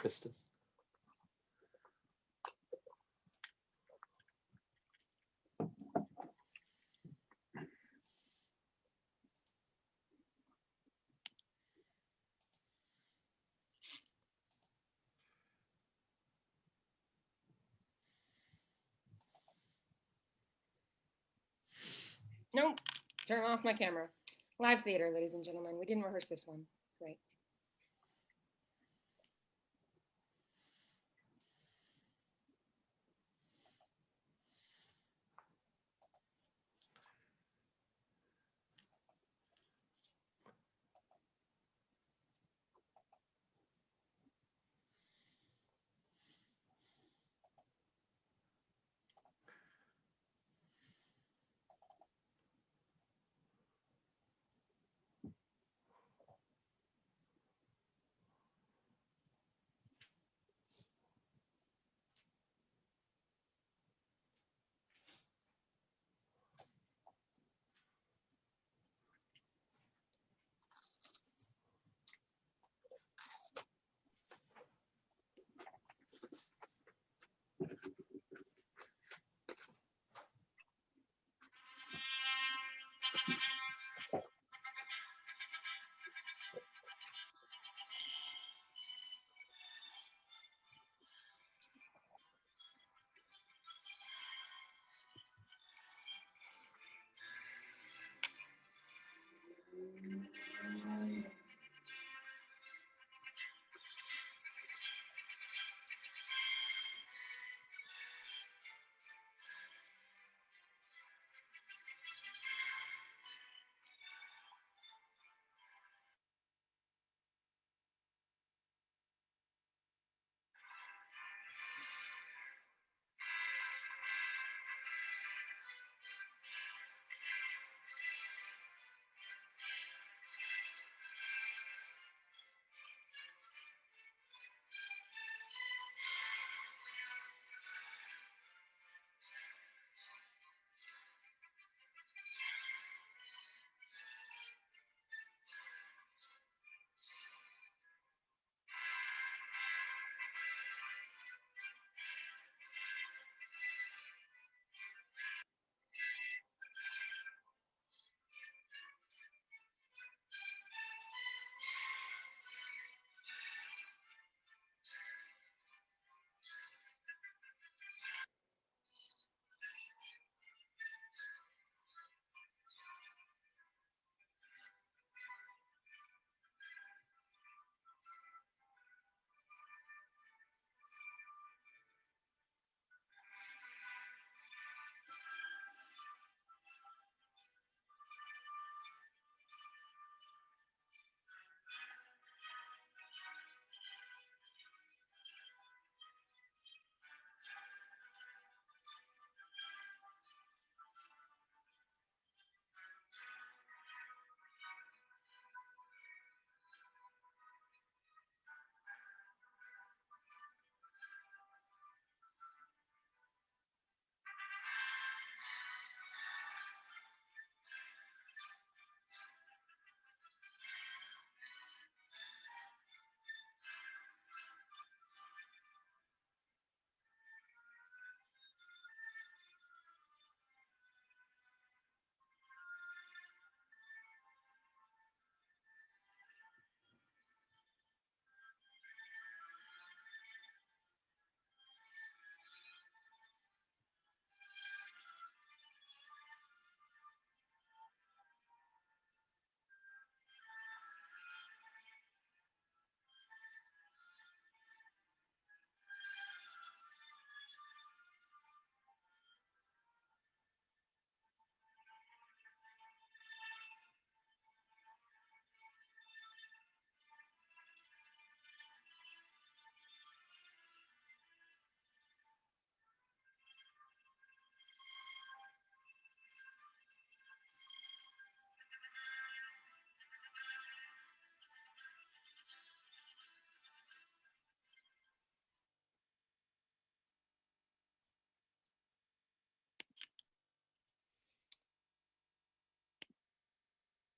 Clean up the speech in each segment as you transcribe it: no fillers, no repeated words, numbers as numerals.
Kristen. Nope. Turn off my camera. Live theater, ladies and gentlemen. We didn't rehearse this one. Great.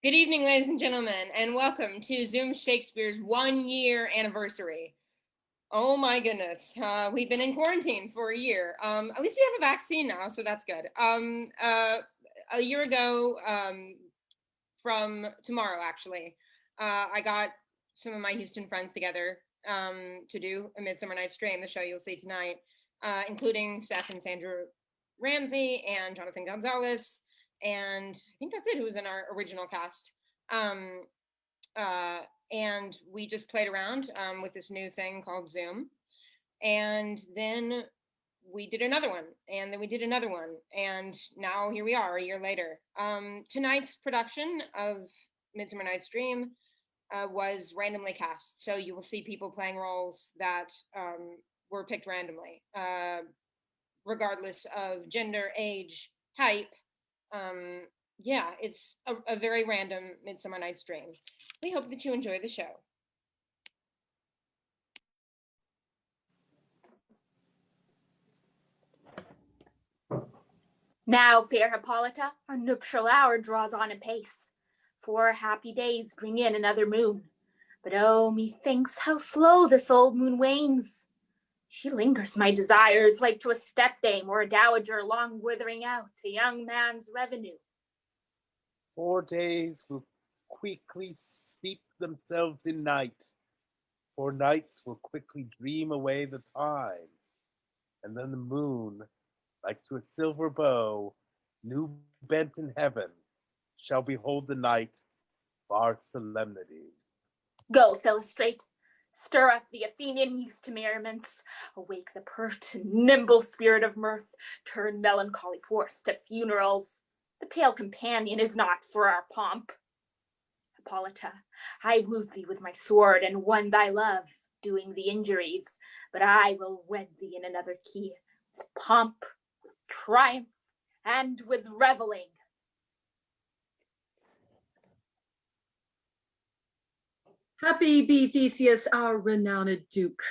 Good evening, ladies and gentlemen, and welcome to Zoom Shakespeare's 1-year anniversary. Oh my goodness. We've been in quarantine for a year. At least we have a vaccine now, so that's good. A year ago, from tomorrow, actually, I got some of my Houston friends together to do a Midsummer Night's Dream, the show you'll see tonight, including Seth and Sandra Ramsey and Jonathan Gonzalez. And I think that's it, who was in our original cast. And we just played around with this new thing called Zoom. And then we did another one, and then we did another one, and now here we are a year later. Tonight's production of Midsummer Night's Dream was randomly cast. So you will see people playing roles that were picked randomly, regardless of gender, age, type. Yeah, it's a very random Midsummer Night's Dream. We hope that you enjoy the show. Now, fair Hippolyta, our nuptial hour draws on apace. 4 happy days bring in another moon. But oh, methinks how slow this old moon wanes. She lingers my desires like to a stepdame or a dowager long withering out a young man's revenue. 4 days will quickly steep themselves in night. 4 nights will quickly dream away the time. And then the moon, like to a silver bow, new bent in heaven, shall behold the night of our solemnities. Go, Philostrate, stir up the Athenian youth to merriments, awake the pert and nimble spirit of mirth, turn melancholy forth to funerals. The pale companion is not for our pomp. Hippolyta, I wooed thee with my sword and won thy love, doing thee injuries, but I will wed thee in another key, with pomp, with triumph, and with reveling. Happy be Theseus, our renowned Duke.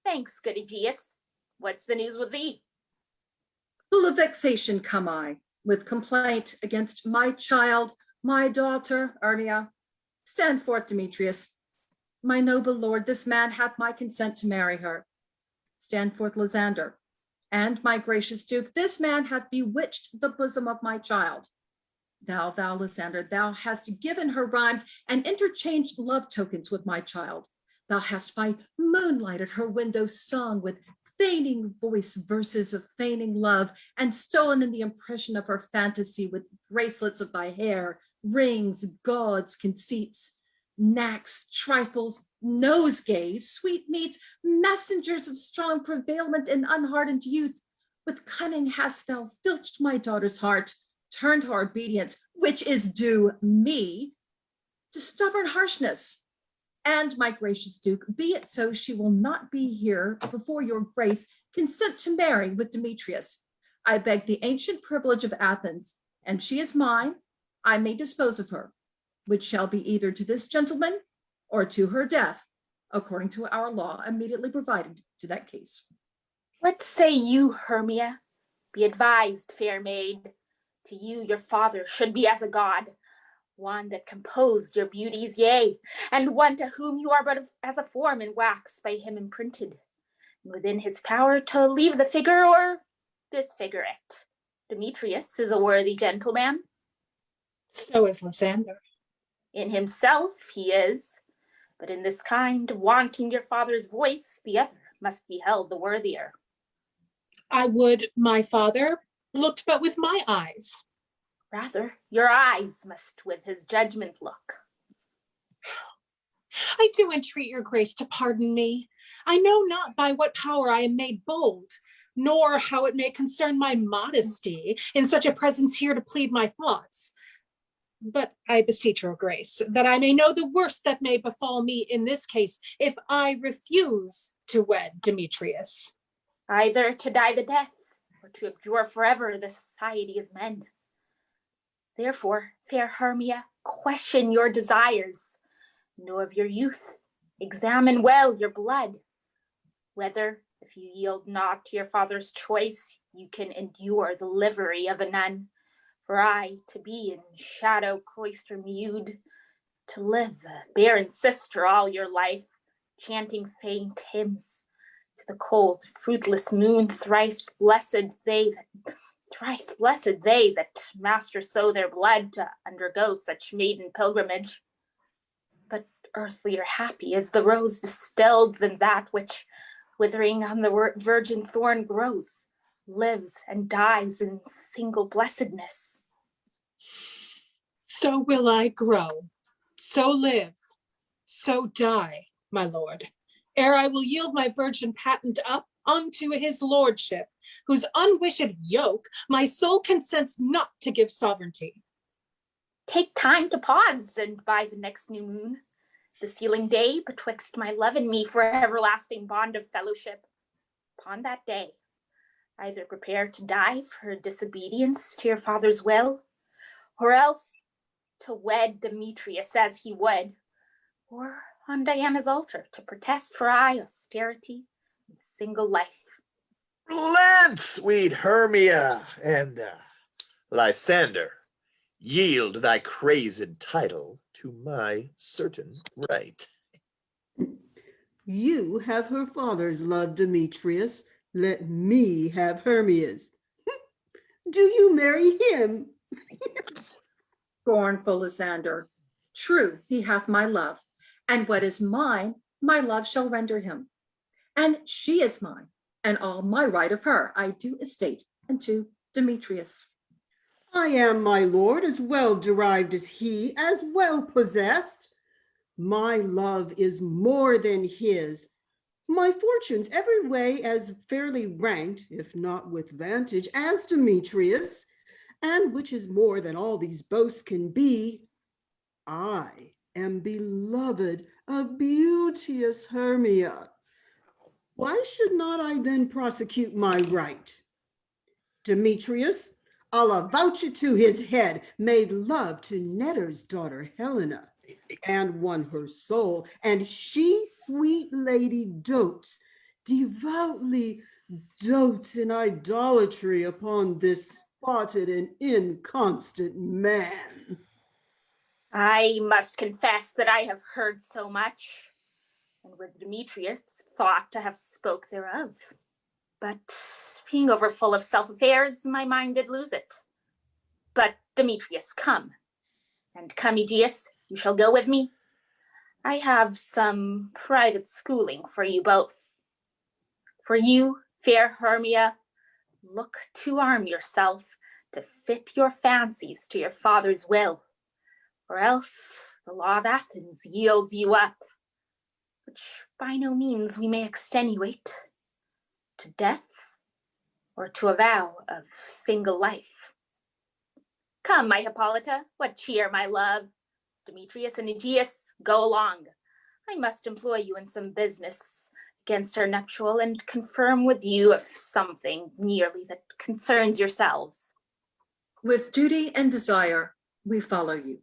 Thanks, good Aegeus. What's the news with thee? Full of vexation come I, with complaint against my child, my daughter, Hermia. Stand forth, Demetrius. My noble lord, this man hath my consent to marry her. Stand forth, Lysander. And my gracious Duke, this man hath bewitched the bosom of my child. Thou, Lysander, thou hast given her rhymes and interchanged love tokens with my child. Thou hast by moonlight at her window sung with feigning voice verses of feigning love, and stolen in the impression of her fantasy with bracelets of thy hair, rings, gauds, conceits, knacks, trifles, nosegays, sweetmeats, messengers of strong prevailment and unhardened youth. With cunning hast thou filched my daughter's heart, turned her obedience, which is due me, to stubborn harshness. And my gracious Duke, be it so she will not be here before your grace consent to marry with Demetrius. I beg the ancient privilege of Athens, and she is mine, I may dispose of her, which shall be either to this gentleman or to her death, according to our law immediately provided to that case. What say you, Hermia? Be advised, fair maid. To you your father should be as a god, one that composed your beauties, yea, and one to whom you are but as a form in wax by him imprinted, and within his power to leave the figure or disfigure it. Demetrius is a worthy gentleman. So is Lysander. In himself he is, but in this kind, wanting your father's voice, the other must be held the worthier. I would my father looked but with my eyes. Rather, your eyes must with his judgment look. I do entreat your grace to pardon me. I know not by what power I am made bold, nor how it may concern my modesty in such a presence here to plead my thoughts. But I beseech your grace that I may know the worst that may befall me in this case if I refuse to wed Demetrius. Either to die the death or to abjure forever the society of men. Therefore, fair Hermia, question your desires. Know of your youth, examine well your blood, whether, if you yield not to your father's choice, you can endure the livery of a nun. For I, to be in shadow cloister mewed, to live a barren sister all your life, chanting faint hymns, the cold, fruitless moon, thrice blessed they that master so their blood to undergo such maiden pilgrimage. But earthlier happy is the rose distilled than that which, withering on the virgin thorn grows, lives and dies in single blessedness. So will I grow, so live, so die, my lord, ere I will yield my virgin patent up unto his lordship, whose unwished yoke my soul consents not to give sovereignty. Take time to pause, and by the next new moon, the sealing day betwixt my love and me for everlasting bond of fellowship, upon that day, either prepare to die for disobedience to your father's will, or else to wed Demetrius as he would, or on Diana's altar to protest for aye austerity and single life. Relent, sweet Hermia, and Lysander, yield thy crazed title to my certain right. You have her father's love, Demetrius. Let me have Hermia's. Do you marry him? Scornful Lysander, true, he hath my love, and what is mine, my love shall render him. And she is mine, and all my right of her I do estate unto Demetrius. I am, my lord, as well derived as he, as well possessed. My love is more than his. My fortunes every way as fairly ranked, if not with vantage, as Demetrius, and which is more than all these boasts can be, I am beloved of beauteous Hermia. Why should not I then prosecute my right? Demetrius, I'll avouch it to his head, made love to Netter's daughter Helena, and won her soul, and she, sweet lady, devoutly dotes in idolatry upon this spotted and inconstant man. I must confess that I have heard so much, and with Demetrius thought to have spoke thereof. But being overfull of self-affairs, my mind did lose it. But Demetrius, come. And come, Aegeus, you shall go with me. I have some private schooling for you both. For you, fair Hermia, look to arm yourself to fit your fancies to your father's will, or else the law of Athens yields you up, which by no means we may extenuate, to death or to a vow of single life. Come, my Hippolyta, what cheer, my love. Demetrius and Aegeus, go along. I must employ you in some business against our nuptial and confirm with you of something nearly that concerns yourselves. With duty and desire, we follow you.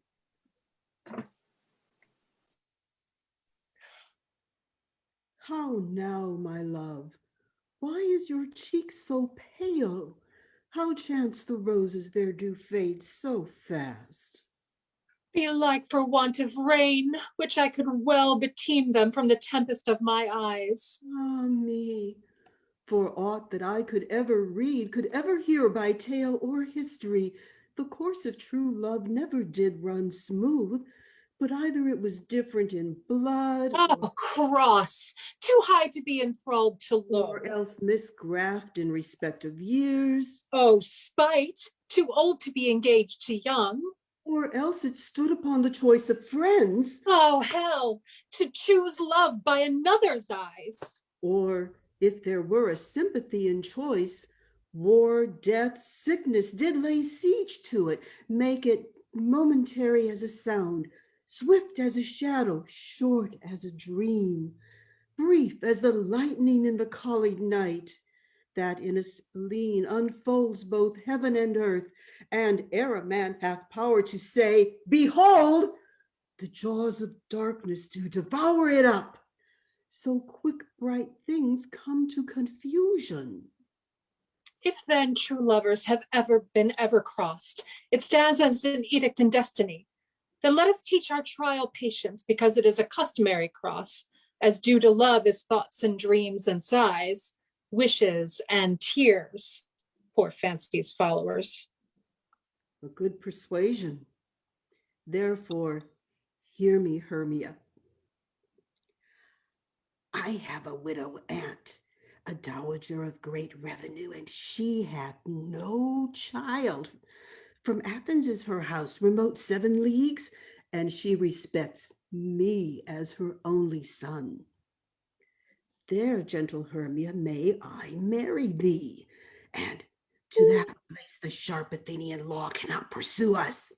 How now, my love? Why is your cheek so pale? How chance the roses there do fade so fast? Belike for want of rain, which I could well beteem them from the tempest of my eyes. Ah me, for aught that I could ever read, could ever hear by tale or history, the course of true love never did run smooth, but either it was different in blood, Oh, cross, too high to be enthralled to low. or else misgraft in respect of years, Oh, spite, too old to be engaged to young. or else it stood upon the choice of friends, Oh, hell, to choose love by another's eyes. or if there were a sympathy in choice, war, death, sickness did lay siege to it, make it momentary as a sound, swift as a shadow, short as a dream, brief as the lightning in the collied night, that in a spleen unfolds both heaven and earth, and ere a man hath power to say, behold, the jaws of darkness do devour it up. So quick bright things come to confusion. If then true lovers have ever been ever crossed, it stands as an edict in destiny. Then let us teach our trial patience, because it is a customary cross. as due to love is thoughts and dreams and sighs, wishes and tears, poor fancy's followers. A good persuasion. Therefore, hear me, Hermia. I have a widow aunt, a dowager of great revenue, and she hath no child. From Athens is her house, remote 7 leagues, and she respects me as her only son. There, gentle Hermia, may I marry thee, and to that place the sharp Athenian law cannot pursue us.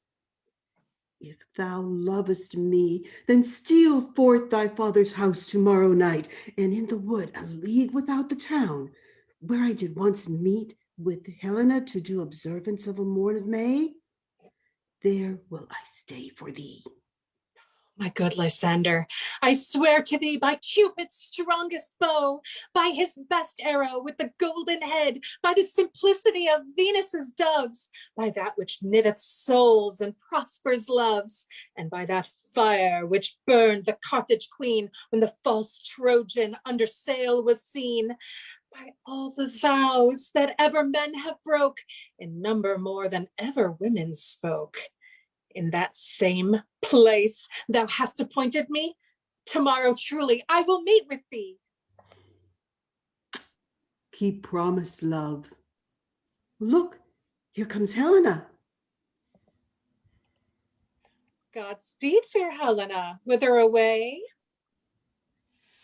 If thou lovest me, then steal forth thy father's house tomorrow night, and in the wood, a league without the town, where I did once meet with Helena to do observance of a morn of May, there will I stay for thee. My good Lysander, I swear to thee by Cupid's strongest bow, by his best arrow with the golden head, by the simplicity of Venus's doves, by that which knitteth souls and prospers loves, and by that fire which burned the Carthage queen when the false Trojan under sail was seen, by all the vows that ever men have broke, in number more than ever women spoke. In that same place thou hast appointed me, tomorrow truly I will meet with thee. Keep promise, love. Look, here comes Helena. Godspeed, fair Helena. Whither away?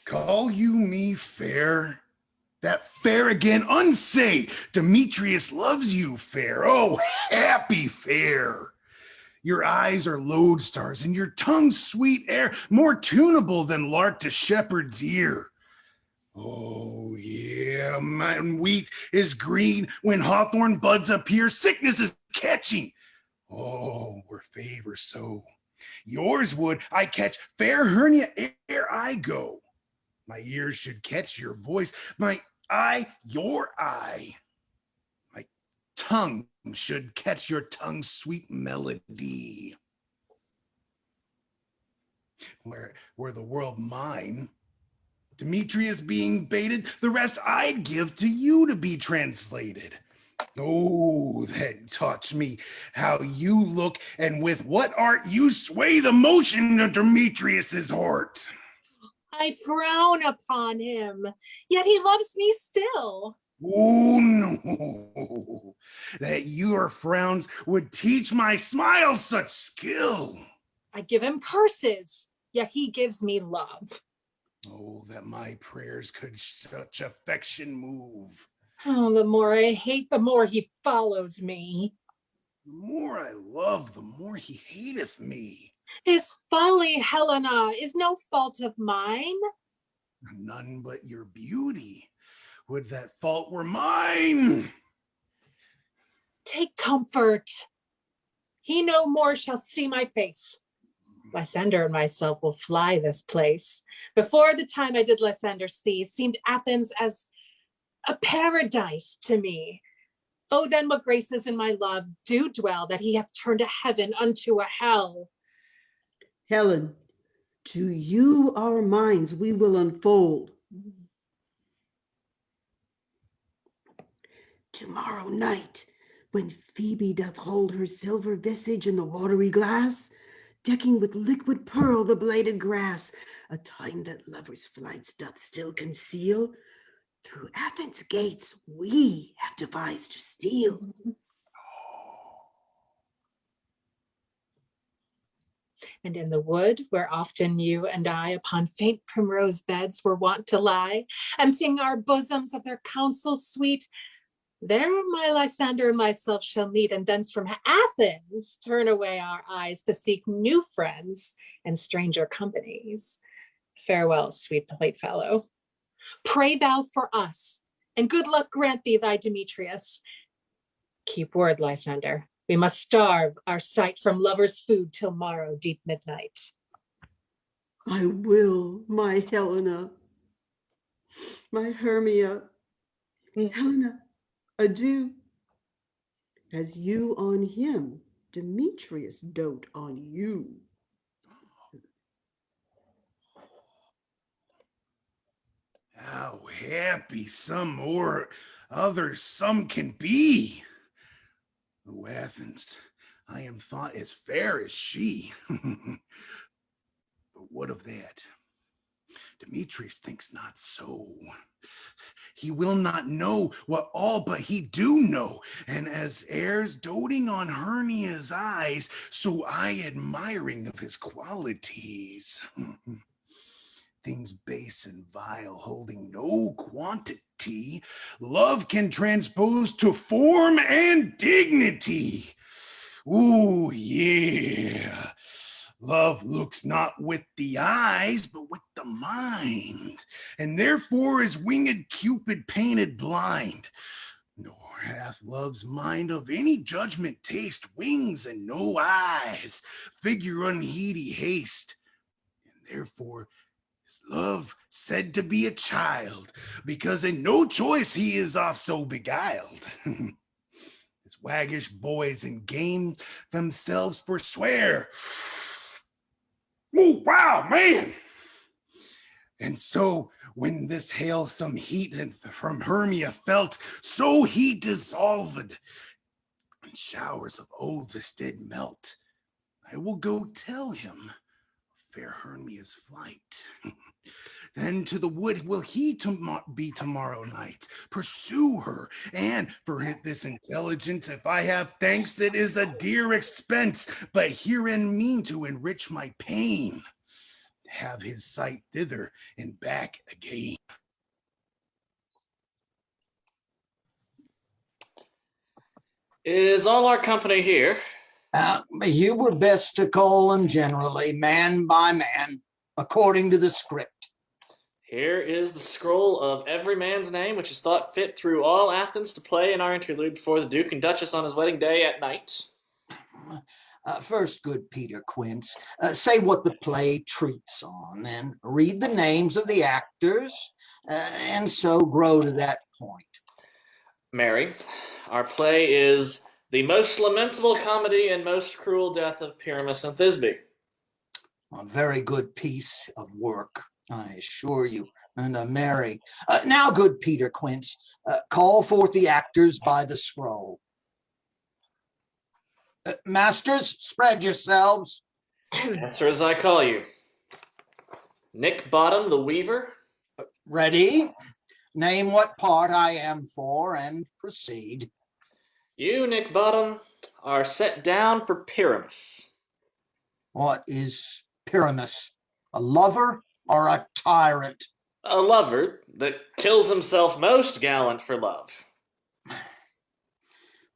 Call you me fair? That fair again, unsay. Demetrius loves you fair. Oh, happy fair. Your eyes are lodestars and your tongue's sweet air, more tunable than lark to shepherd's ear. Oh, yeah, mountain wheat is green when hawthorn buds appear. Sickness is catching. Oh, where favor so. Yours would I catch, fair Hernia, ere I go. My ears should catch your voice, my eye, your eye. My tongue should catch your tongue's sweet melody. Were the world mine, Demetrius being baited, the rest I'd give to you to be translated. Oh, that touch me, how you look, and with what art you sway the motion of Demetrius's heart. I frown upon him, yet he loves me still. Oh, no, that your frowns would teach my smile such skill. I give him curses, yet he gives me love. Oh, that my prayers could such affection move. Oh, the more I hate, the more he follows me. The more I love, the more he hateth me. His folly, Helena, is no fault of mine. None but your beauty. Would that fault were mine. Take comfort. He no more shall see my face. Lysander and myself will fly this place. Before the time I did Lysander see, seemed Athens as a paradise to me. Oh, then what graces in my love do dwell, that he hath turned a heaven unto a hell. Helen, to you our minds we will unfold. Tomorrow night, when Phoebe doth hold her silver visage in the watery glass, decking with liquid pearl the bladed grass, a time that lovers' flights doth still conceal, through Athens' gates we have devised to steal. And in the wood, where often you and I upon faint primrose beds were wont to lie, emptying our bosoms of their counsel sweet, there my Lysander and myself shall meet, and thence from Athens turn away our eyes to seek new friends and stranger companies. Farewell, sweet playfellow. Pray thou for us, and good luck grant thee thy Demetrius. Keep word, Lysander. We must starve our sight from lovers' food till morrow deep midnight. I will, my Helena, my Hermia. Helena, adieu. As you on him, Demetrius dote on you. happy some or others some can be. O Athens, I am thought as fair as she. But what of that? Demetrius thinks not so. He will not know what all but he do know. And as heirs doting on Hermia's eyes, so I admiring of his qualities. Things base and vile, holding no quantity, love can transpose to form and dignity. Ooh, yeah. Love looks not with the eyes, but with the mind, and therefore is winged Cupid painted blind. Nor hath love's mind of any judgment taste, wings and no eyes, figure unheedy haste, and therefore is love said to be a child, because in no choice he is oft so beguiled. As waggish boys in game themselves forswear. Oh, wow, man. And so when this hailsome heat from Hermia felt, so he dissolved, and showers of oaths did melt. I will go tell him fair Hermia's flight. Then to the wood will he be tomorrow night. Pursue her, and for this intelligence, if I have thanks, it is a dear expense, but herein mean to enrich my pain. Have his sight thither and back again. Is all our company here? You were best to call them generally, man by man, according to the script. Here is the scroll of every man's name, which is thought fit through all Athens to play in our interlude before the Duke and Duchess on his wedding day at night. First, good Peter Quince, say what the play treats on, and read the names of the actors, and so grow to that point. Mary, our play is The Most Lamentable Comedy and Most Cruel Death of Pyramus and Thisbe. A very good piece of work, I assure you, and Mary. Now, good Peter Quince, call forth the actors by the scroll. Masters, spread yourselves. Answer as I call you. Nick Bottom, the Weaver. Ready? Name what part I am for and proceed. You, Nick Bottom, are set down for Pyramus. What is Pyramus? A lover or a tyrant? A lover that kills himself most gallant for love.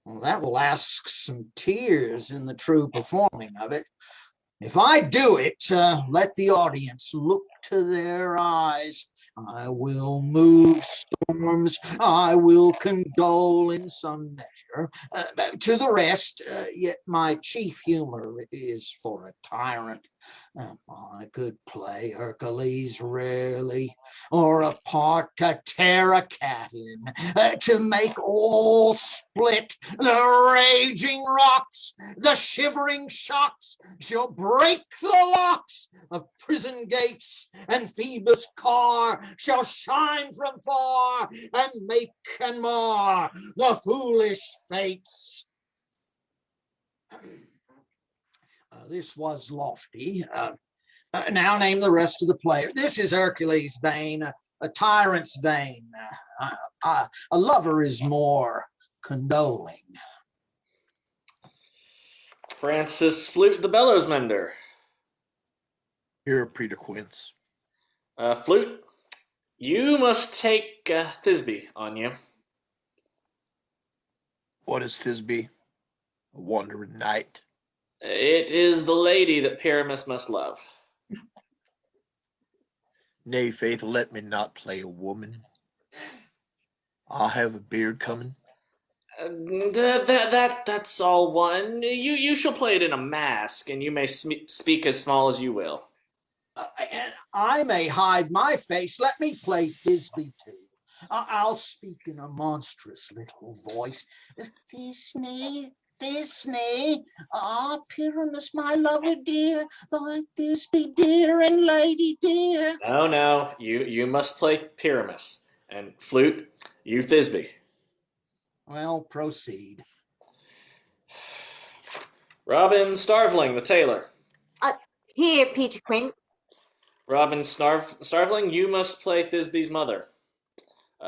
Well, that will ask some tears in the true performing of it. If I do it, let the audience look to their eyes. I will move storms. I will condole in some measure. To the rest, yet my chief humor is for a tyrant. I could play Hercules rarely, or a part to tear a cat in, to make all split. The raging rocks, the shivering shocks shall break the locks of prison gates, and Phoebus' car shall shine from far and make and mar the foolish fates. This was lofty. Now name the rest of the player. This is Hercules' vein, a tyrant's vein. A lover is more condoling. Francis Flute, the bellows mender. Here, Peter Quince. Flute, you must take Thisbe on you. What is Thisbe? A wandering knight. It is the lady that Pyramus must love. Nay, faith, let me not play a woman. I'll have a beard coming. That's all one. You shall play it in a mask, and you may speak as small as you will. And I may hide my face. Let me play Thisbe too. I'll speak in a monstrous little voice. Thisbe, Pyramus, my lover dear, thy Thisbe dear and lady dear. No, you must play Pyramus. And flute, you Thisbe. Well, proceed. Robin Starveling, the tailor. Here, Peter Quint. Robin Starveling, you must play Thisbe's mother.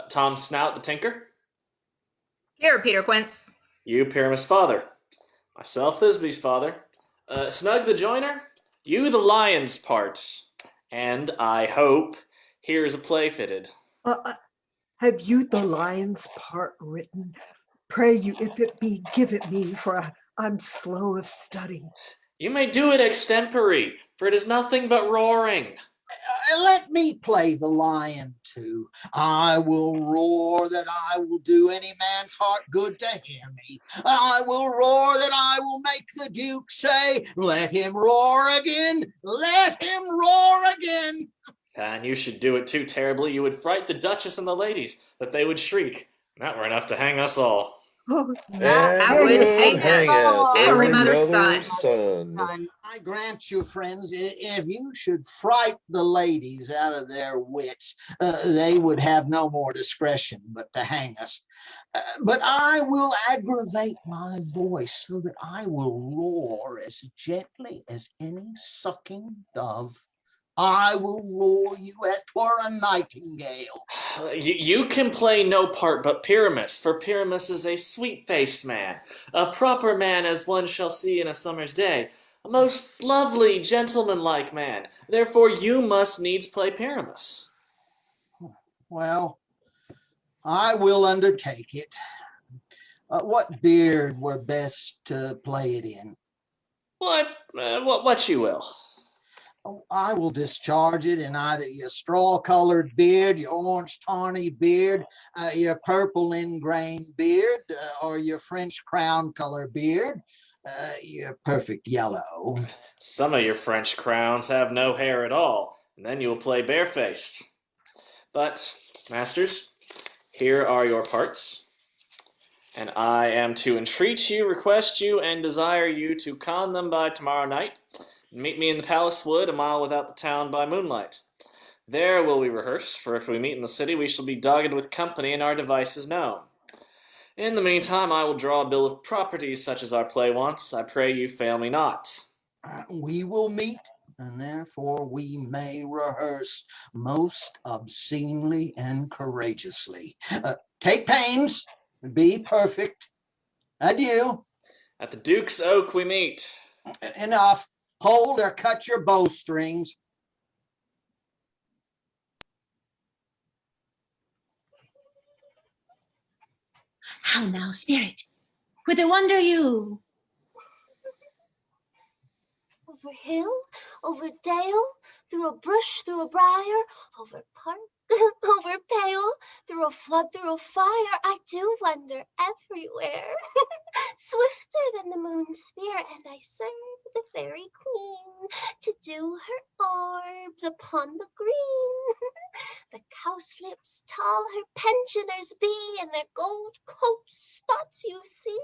Tom Snout, the tinker. Here, Peter Quince. You Pyramus' father. Myself, Thisbe's father. Snug the joiner, you the lion's part. And I hope here's a play fitted. Have you the lion's part written? Pray you, if it be, give it me, for I'm slow of study. You may do it extempore, for it is nothing but roaring. Let me play the lion too. I will roar that I will do any man's heart good to hear me. I will roar that I will make the Duke say, let him roar again, let him roar again. And you should do it too terribly. You would fright the Duchess and the ladies, that they would shriek. That were enough to hang us all. Oh, That would hang us. Every mother's son. I grant you, friends, if you should fright the ladies out of their wits, they would have no more discretion but to hang us. But I will aggravate my voice so that I will roar as gently as any sucking dove. I will roar you as 'twere a nightingale. You can play no part but Pyramus, for Pyramus is a sweet-faced man, a proper man as one shall see in a summer's day, a most lovely, gentlemanlike man. Therefore you must needs play Pyramus. Well, I will undertake it. What beard were best to play it in? What you will. Oh, I will discharge it in either your straw-colored beard, your orange tawny beard, your purple ingrain beard, or your French crown color beard, your perfect yellow. Some of your French crowns have no hair at all, and then you will play barefaced. But, masters, here are your parts, and I am to entreat you, request you, and desire you to con them by tomorrow night. Meet me in the palace wood, a mile without the town by moonlight. There will we rehearse, for if we meet in the city, we shall be dogged with company and our devices known. In the meantime, I will draw a bill of properties such as our play wants. I pray you fail me not. We will meet, and therefore we may rehearse most obscenely and courageously. Take pains, be perfect. Adieu. At the Duke's Oak we meet. Enough. Hold or cut your bowstrings. How now, spirit? Whither wander you? Over hill, over dale, through a bush, through a briar, over park, over pale, through a flood, through a fire. I do wander everywhere, swifter than the moon's spear, and I serve the fairy queen to do her orbs upon the green. The cowslips tall her pensioners be, and their gold coat spots you see.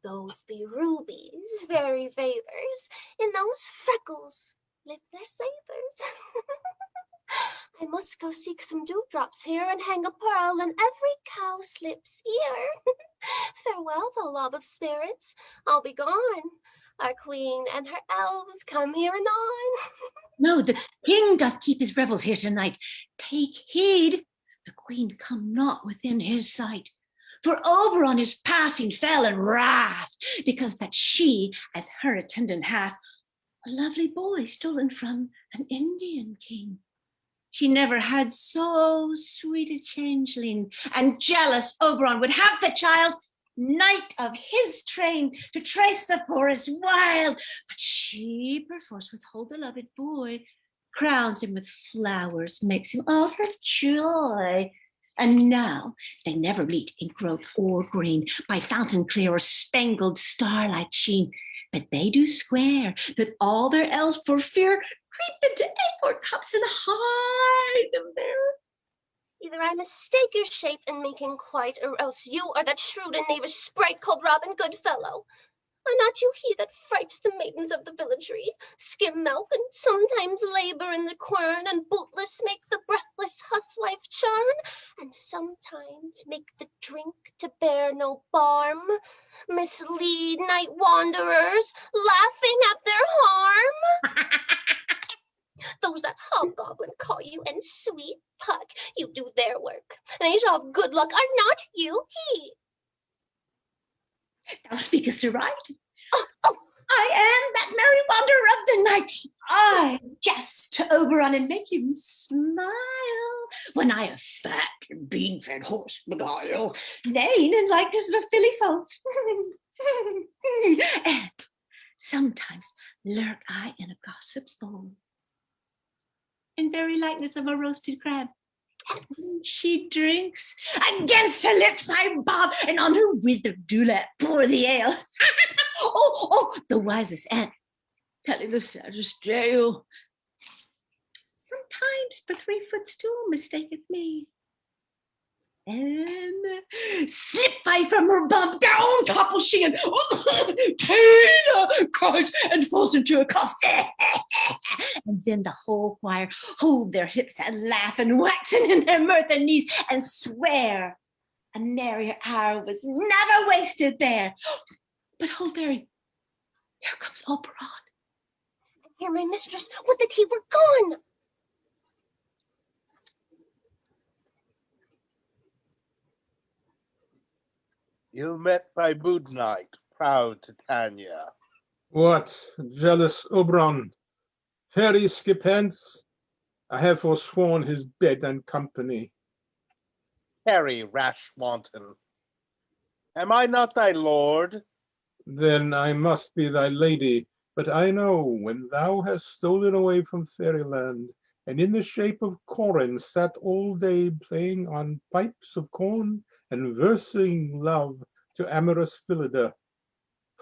Those be rubies, fairy favors. In those freckles live their savors. I must go seek some dewdrops here and hang a pearl in every cowslip's ear. Farewell, thou love of spirits, I'll be gone. Our queen and her elves come here anon. No, the king doth keep his revels here tonight. Take heed, the queen come not within his sight. For Oberon is passing fell in wrath, because that she, as her attendant, hath a lovely boy stolen from an Indian king. She never had so sweet a changeling, and jealous Oberon would have the child, knight of his train, to trace the forest wild. But she perforce withhold the loved boy, crowns him with flowers, makes him all her joy. And now they never meet in grove or green, by fountain clear or spangled starlight sheen. But they do swear that all their elves for fear creep into acorn cups and hide them there. Either I mistake your shape in making quite, or else you are that shrewd and knavish sprite called Robin Goodfellow. Are not you he that frights the maidens of the villagery, skim milk, and sometimes labor in the quern, and bootless make the breathless huswife churn, and sometimes make the drink to bear no barm, mislead night wanderers, laughing at their harm. Those that hobgoblin call you and sweet Puck, you do their work, and they shall have good luck are not you he. Thou speakest aright. Oh, I am that merry wanderer of the night. I jest to Oberon and make him smile when I a fat bean-fed horse beguile, neighing in likeness of a filly foal. And sometimes lurk I in a gossip's bowl, in very likeness of a roasted crab. She drinks, against her lips I bob, and on her withered dewlap pour the ale. Oh, the wisest aunt, telling the saddest tale. Sometimes for 3-foot stool mistaketh me, and slip I from her bump, down topples she, and Tina cries and falls into a cough. And then the whole choir hold their hips and laugh, and waxing in their mirth and knees, and swear a merrier hour was never wasted there. But hold, Fairy, here comes Oberon. Here, my mistress, would that he were gone. Ill met by moonlight, proud Titania. What, jealous Oberon? Fairy, skip hence. I have forsworn his bed and company. Harry, rash wanton. Am I not thy lord? Then I must be thy lady. But I know when thou hast stolen away from fairyland, and in the shape of Corin sat all day playing on pipes of corn and versing love to amorous Phillida,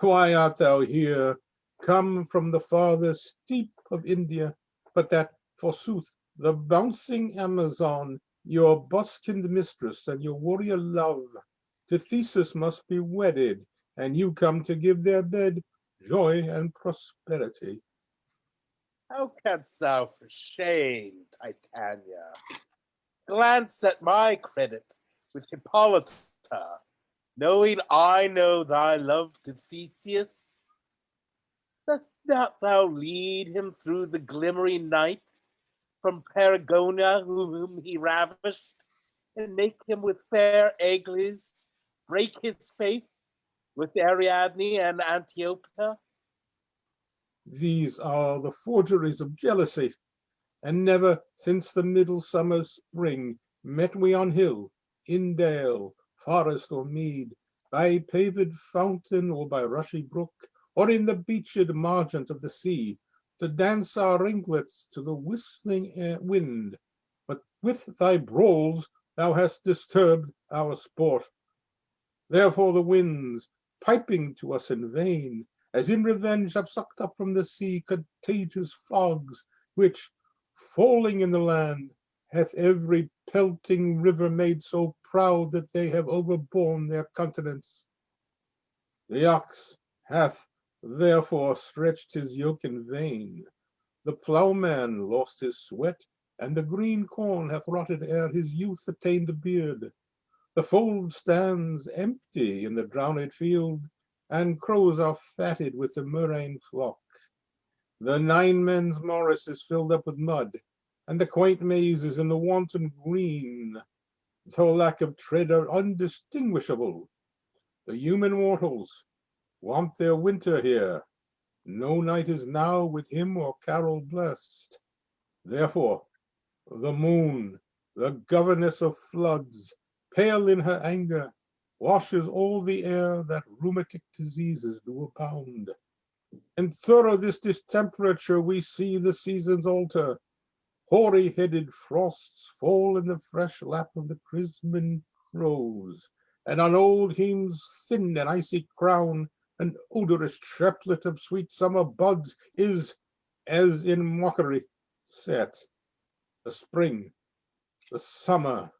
why art thou here, come from the farthest steep of India, but that, forsooth, the bouncing Amazon, your buskinded mistress and your warrior love, to Theseus must be wedded, and you come to give their bed joy and prosperity. How canst thou for shame, Titania, glance at my credit with Hippolyta, knowing I know thy love to Theseus? Dost not thou lead him through the glimmering night from Paragonia, whom he ravished, and make him with fair Aglis break his faith with Ariadne and Antiopa? These are the forgeries of jealousy, and never since the midsummer spring met we on hill, in dale, forest or mead, by paved fountain or by rushy brook, or in the beached margent of the sea, to dance our ringlets to the whistling wind. But with thy brawls thou hast disturbed our sport. Therefore the winds, piping to us in vain, as in revenge have sucked up from the sea contagious fogs, which, falling in the land, hath every pelting river made so proud that they have overborne their continents. The ox hath therefore stretched his yoke in vain, the ploughman lost his sweat, and the green corn hath rotted ere his youth attained a beard. The fold stands empty in the drowned field, and crows are fatted with the murrain flock. The nine men's morris is filled up with mud, and the quaint mazes in the wanton green, though lack of tread are undistinguishable. The human mortals want their winter here. No night is now with him or carol blessed. Therefore, the moon, the governess of floods, pale in her anger, washes all the air that rheumatic diseases do abound. And thorough this distemperature we see the seasons alter. Hoary-headed frosts fall in the fresh lap of the crimson rose, and on old Heme's thin and icy crown an odorous chaplet of sweet summer buds is, as in mockery, set. The spring, the summer,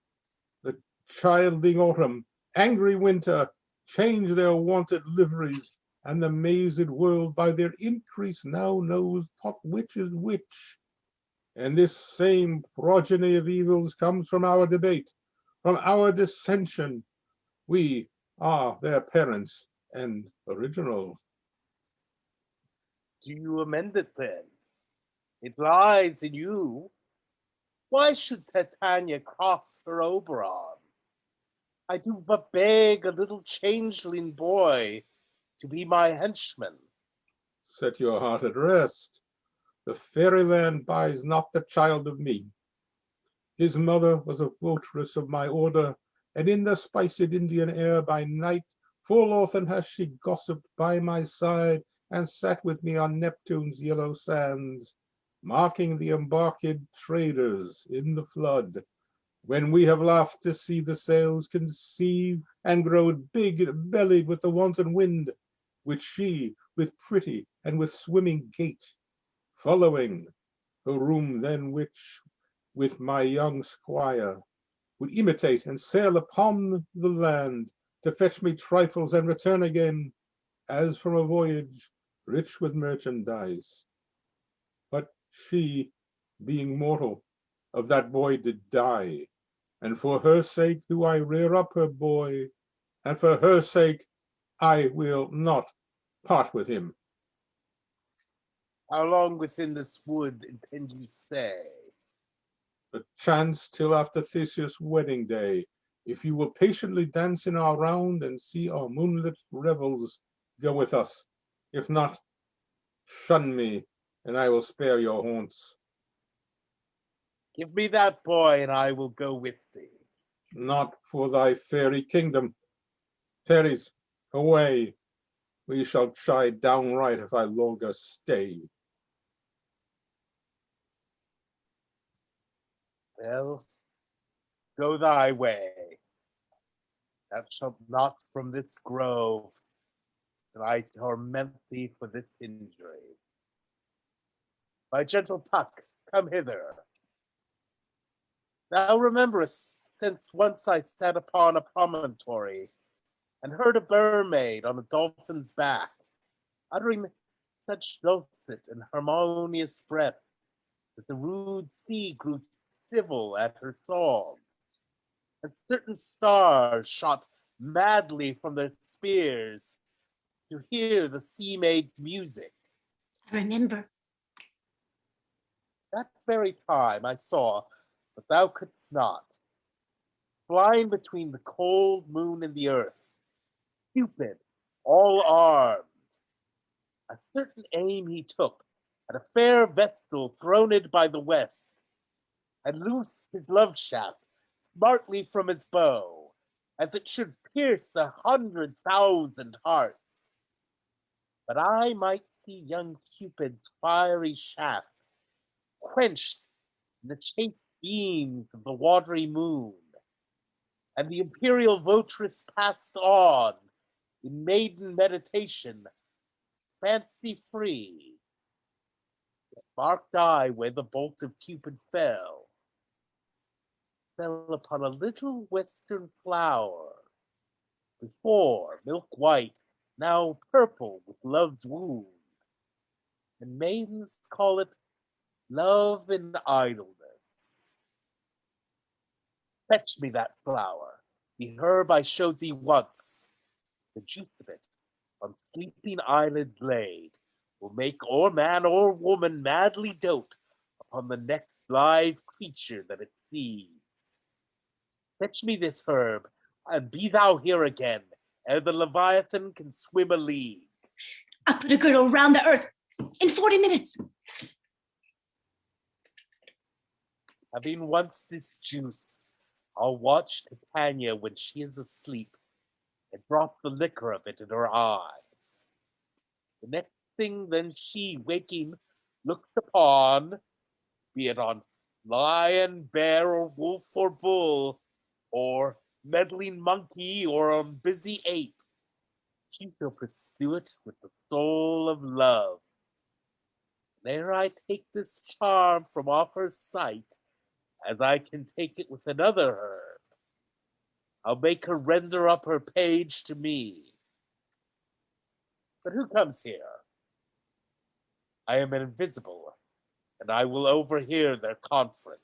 the childing autumn, angry winter, change their wonted liveries, and the mazed world by their increase now knows not which is which. And this same progeny of evils comes from our debate, from our dissension. We are their parents and original. Do you amend it then? It lies in you. Why should Titania cross her Oberon? I do but beg a little changeling boy to be my henchman. Set your heart at rest. The fairyland buys not the child of me. His mother was a votress of my order, and in the spiced Indian air by night, full often has she gossiped by my side, and sat with me on Neptune's yellow sands, marking the embarked traders in the flood, when we have laughed to see the sails conceive and grow big-bellied with the wanton wind, which she, with pretty and with swimming gait, following, her room then which with my young squire would imitate and sail upon the land to fetch me trifles and return again, as from a voyage rich with merchandise. But she, being mortal, of that boy did die, and for her sake do I rear up her boy, and for her sake I will not part with him. How long within this wood intend you stay? Perchance till after Theseus' wedding day, if you will patiently dance in our round and see our moonlit revels, go with us. If not, shun me, and I will spare your haunts. Give me that boy, and I will go with thee. Not for thy fairy kingdom. Fairies, away. We shall chide downright if I longer stay. Well, go thy way. Thou shalt not from this grove, and I torment thee for this injury. My gentle Puck, come hither. Thou rememberest, since once I sat upon a promontory, and heard a mermaid on a dolphin's back, uttering such dulcet and harmonious breath, that the rude sea grew civil at her song, and certain stars shot madly from their spears to hear the sea maid's music. I remember. That very time I saw, but thou couldst not, flying between the cold moon and the earth, Cupid, all armed. A certain aim he took at a fair vestal throned by the west, and loosed his love shaft smartly from his bow, as it should pierce 100,000 hearts. But I might see young Cupid's fiery shaft quenched in the chaste beams of the watery moon, and the imperial votress passed on in maiden meditation, fancy free. Yet marked I where the bolt of Cupid fell upon a little western flower, before milk white, now purple with love's wound, and maidens call it love and idleness. Fetch me that flower, the herb I showed thee once. The juice of it, on sleeping eyelids laid, will make or man or woman madly dote upon the next live creature that it sees. Fetch me this herb, and be thou here again, ere the Leviathan can swim a league. I'll put a girdle round the earth in 40 minutes. Having once this juice, I'll watch Titania when she is asleep, and drop the liquor of it in her eyes. The next thing then she, waking, looks upon, be it on lion, bear, or wolf, or bull, or meddling monkey, or on busy ape, she shall pursue it with the soul of love. And ere I take this charm from off her sight, as I can take it with another herb, I'll make her render up her page to me. But who comes here? I am invisible, and I will overhear their conference.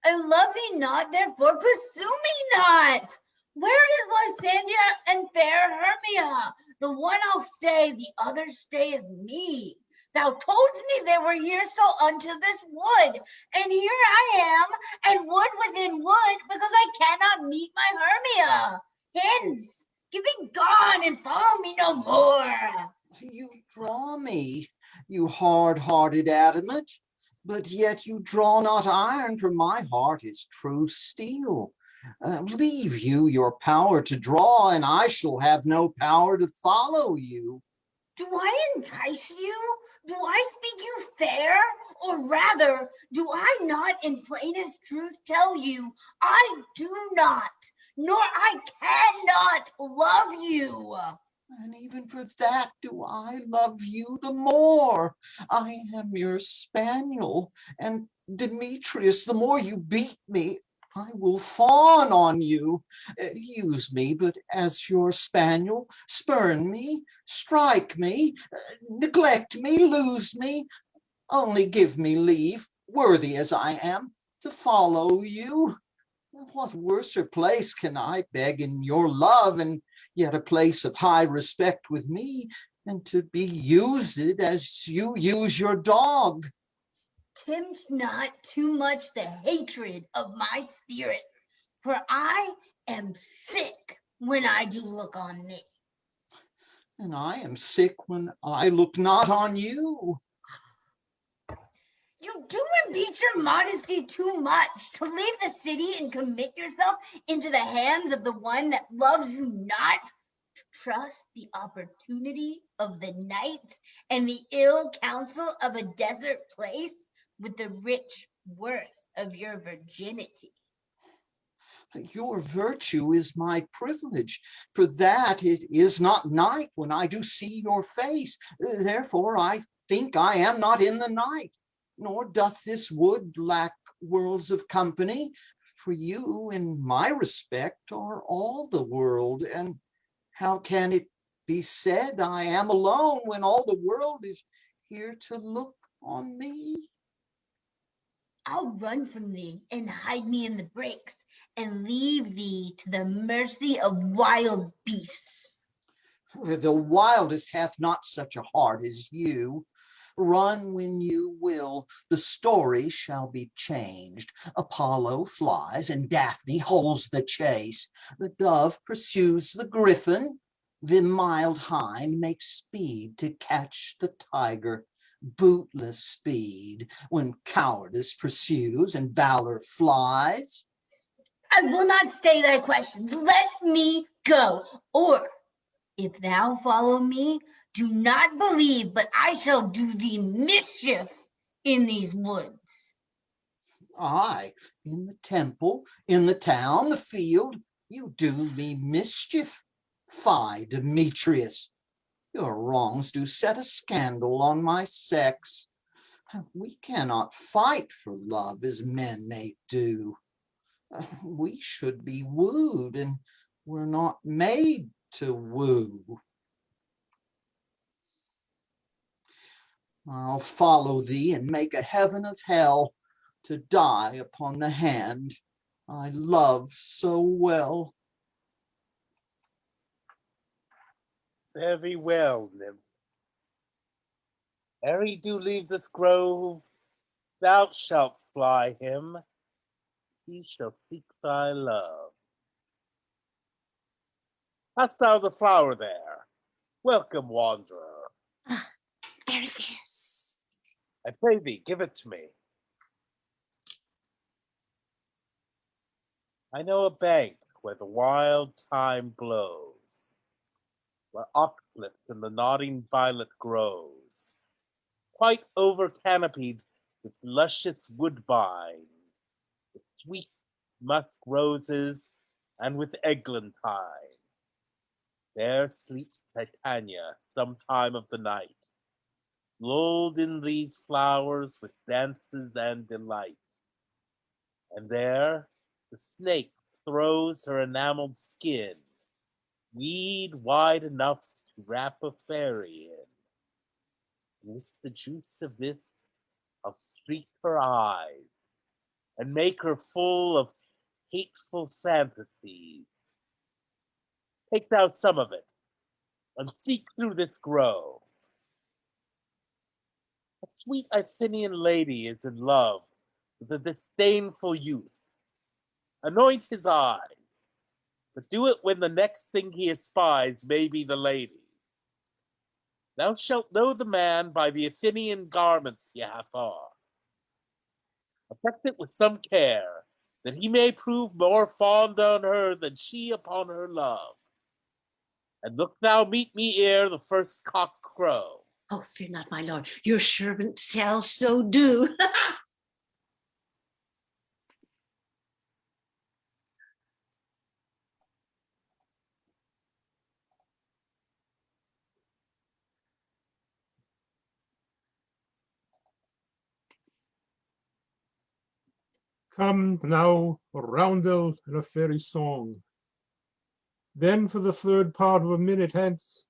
I love thee not, therefore pursue me not. Where is Lysander and fair Hermia? The one I'll stay, the other stayeth me. Thou toldst me they were here still unto this wood, and here I am, and wood within wood, because I cannot meet my Hermia. Hence, get thee gone and follow me no more. You draw me, you hard-hearted adamant, but yet you draw not iron, for my heart is true steel. Leave you your power to draw, and I shall have no power to follow you. Do I entice you? Do I speak you fair? Or rather, do I not in plainest truth tell you, I do not, nor I cannot love you? And even for that do I love you the more. I am your spaniel, and Demetrius, the more you beat me, I will fawn on you. Use me but as your spaniel, spurn me, strike me, neglect me, lose me, only give me leave, worthy as I am, to follow you. What worser place can I beg in your love, and yet a place of high respect with me, and to be used as you use your dog? Tempt not too much the hatred of my spirit, for I am sick when I do look on thee. And I am sick when I look not on you. You do impeach your modesty too much to leave the city and commit yourself into the hands of the one that loves you not, to trust the opportunity of the night and the ill counsel of a desert place with the rich worth of your virginity. Your virtue is my privilege, for that it is not night when I do see your face. Therefore I think I am not in the night, nor doth this wood lack worlds of company, for you in my respect are all the world. And how can it be said I am alone when all the world is here to look on me? I'll run from thee and hide me in the brakes and leave thee to the mercy of wild beasts. The wildest hath not such a heart as you. Run when you will, the story shall be changed. Apollo flies and Daphne holds the chase. The dove pursues the griffin. The mild hind makes speed to catch the tiger. Bootless speed when cowardice pursues and valor flies. I will not stay thy questions. Let me go. Or, if thou follow me, do not believe, but I shall do thee mischief in these woods. Aye, in the temple, in the town, the field, you do me mischief. Fie, Demetrius, your wrongs do set a scandal on my sex. We cannot fight for love as men may do. We should be wooed, and we're not made to woo. I'll follow thee and make a heaven of hell to die upon the hand I love so well. Very well, nymph. Ere he do leave this grove, thou shalt fly him. He shall seek thy love. Hast thou the flower there? Welcome, wanderer. Ah, there it is. I pray thee, give it to me. I know a bank where the wild thyme blows, where oxlips and the nodding violet grows, quite over canopied with luscious woodbine, with sweet musk roses, and with eglantine. There sleeps Titania some time of the night, lulled in these flowers with dances and delight. And there the snake throws her enameled skin, weed wide enough to wrap a fairy in. With the juice of this, I'll streak her eyes, and make her full of hateful fantasies. Take thou some of it, and seek through this grove. A sweet Athenian lady is in love with a disdainful youth. Anoint his eyes, but do it when the next thing he espies may be the lady. Thou shalt know the man by the Athenian garments he hath on. Affect it with some care, that he may prove more fond on her than she upon her love. And look thou meet me ere the first cock crow. Oh, fear not, my lord, your servant shall so do. Come now, a roundel and a fairy song. Then for the third part of a minute hence,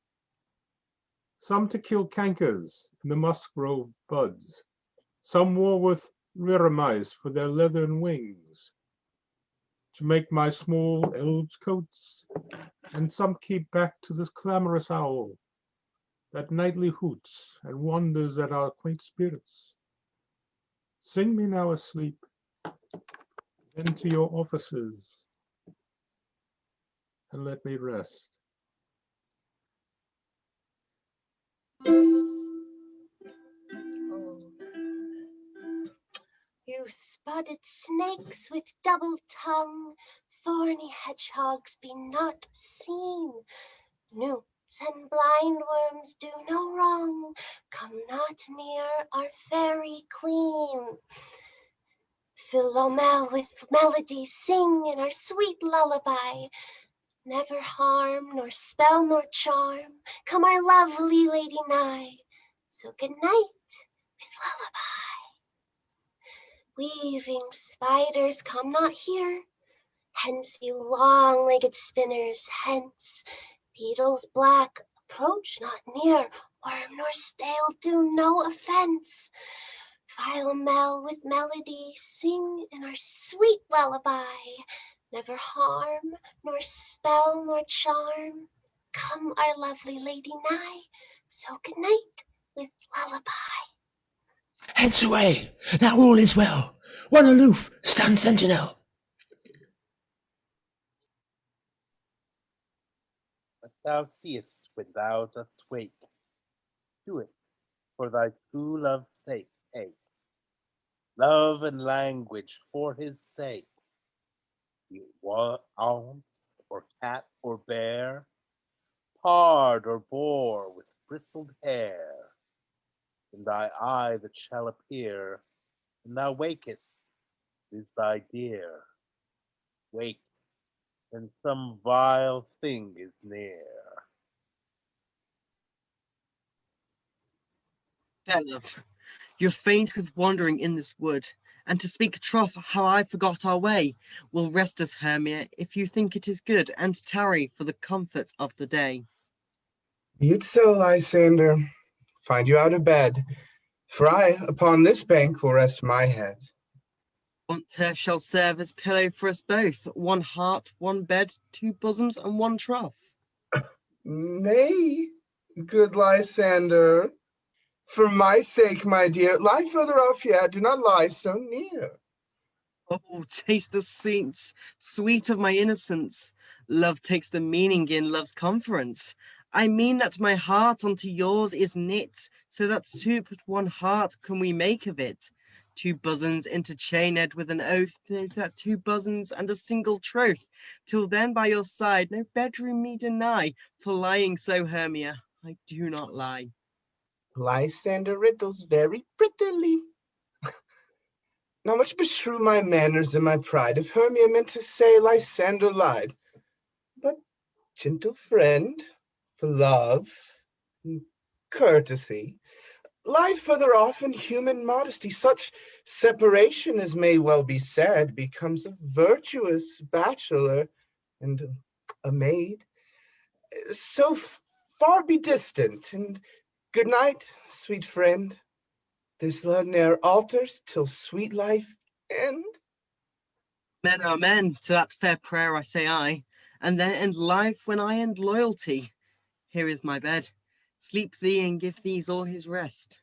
some to kill cankers in the muskgrove buds, some war with reremice for their leathern wings, to make my small elves' coats, and some keep back to this clamorous owl that nightly hoots and wonders at our quaint spirits. Sing me now asleep, then to your offices, and let me rest. You spotted snakes with double tongue, thorny hedgehogs be not seen. Newts and blindworms do no wrong, come not near our fairy queen. Philomel with melody sing in our sweet lullaby. Never harm, nor spell, nor charm, come our lovely lady nigh. So good night with lullaby. Weaving spiders, come not here. Hence, you long-legged spinners, hence. Beetles black, approach not near. Worm nor snail do no offense. Philomel with melody sing in our sweet lullaby. Never harm, nor spell, nor charm, come our lovely lady nigh. So good night with lullaby. Hence away, now all is well. One aloof, stand sentinel. What thou seest when thou dost wake, do it for thy true love's sake. Love and language for his sake. Be it ounce, or cat, or bear, pard or boar with bristled hair. In thy eye that shall appear, when thou wakest, is thy dear. Wake, and some vile thing is near. Fair love, you're faint with wandering in this wood, and to speak troth, how I forgot our way. Will rest us, Hermia, if you think it is good, and tarry for the comfort of the day. Be it so, Lysander. Find you out of bed, for I upon this bank will rest my head. One turf shall serve as pillow for us both, one heart, one bed, two bosoms, and one trough. Nay, good Lysander, for my sake, my dear, lie further off yet, do not lie so near. Oh, taste the sweets, sweet of my innocence. Love takes the meaning in love's conference. I mean that my heart unto yours is knit, so that two but one heart can we make of it. Two bosoms interchained with an oath, that two bosoms and a single troth. Till then by your side no bedroom me deny, for lying so, Hermia, I do not lie. Lysander riddles very prettily. Not much beshrew my manners and my pride if Hermia meant to say Lysander lied. But, gentle friend, for love and courtesy, lie further off in human modesty. Such separation, as may well be said, becomes a virtuous bachelor and a maid. So far be distant, and good night, sweet friend. This love ne'er alters till sweet life end. Men are men, to that fair prayer I say aye, and then end life when I end loyalty. Here is my bed. Sleep thee and give these all his rest.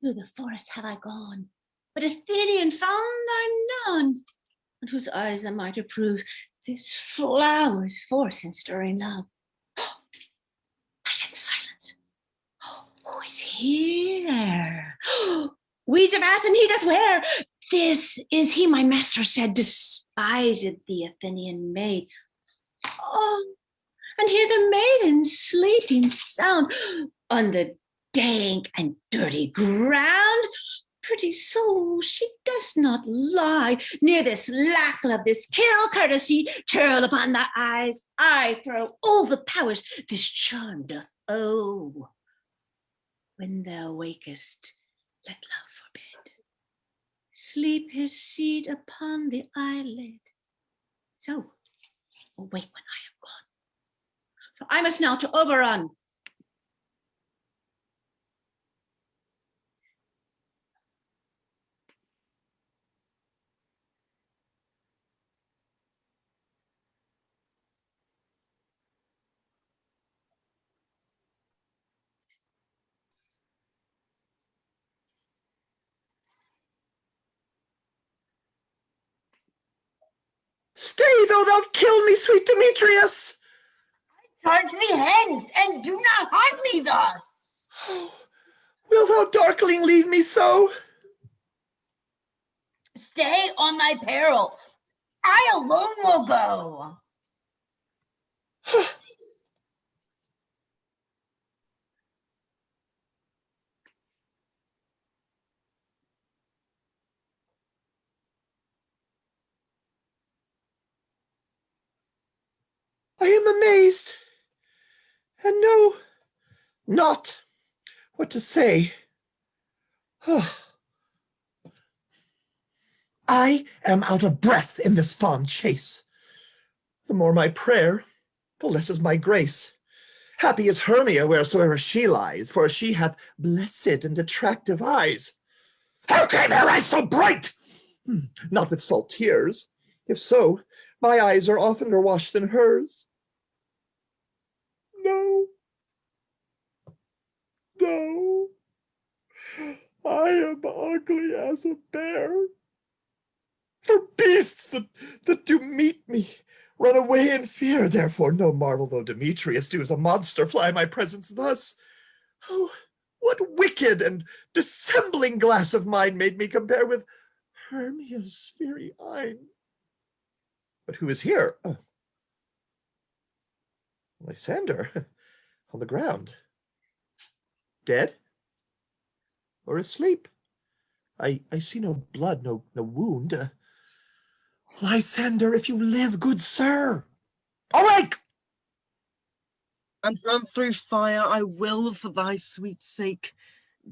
Through the forest have I gone, but Athenian found I none, and whose eyes I might approve this flower's force and stirring love. Night and silence. Who is here? Weeds of Athens he doth wear. This is he, my master said, despised the Athenian maid. Oh, and hear the maiden sleeping sound on the dank and dirty ground. Pretty soul, she does not lie. Near this lack of this kill courtesy, churl upon the eyes, I throw all the powers this charm doth owe. When thou wakest, let love forbid. Sleep his seed upon the eyelid. So, awake when I am gone. For I must now to Oberon. Stay, though thou kill me, sweet Demetrius! Charge thee hence, and do not haunt me thus. Oh, wilt thou, darkling, leave me so? Stay on thy peril. I alone will go. I am amazed, and know not what to say. I am out of breath in this fond chase. The more my prayer, the less is my grace. Happy is Hermia wheresoever she lies, for she hath blessed and attractive eyes. How came her eyes so bright? Not with salt tears. If so, my eyes are oftener washed than hers. No, no, I am ugly as a bear. For beasts that do meet me run away in fear. Therefore no marvel though Demetrius do as a monster fly my presence thus. Oh, what wicked and dissembling glass of mine made me compare with Hermia's very eyne. But who is here? Oh, Lysander, on the ground. Dead? Or asleep? I see no blood, no wound. Lysander, if you live, good sir, awake! And run through fire I will for thy sweet sake.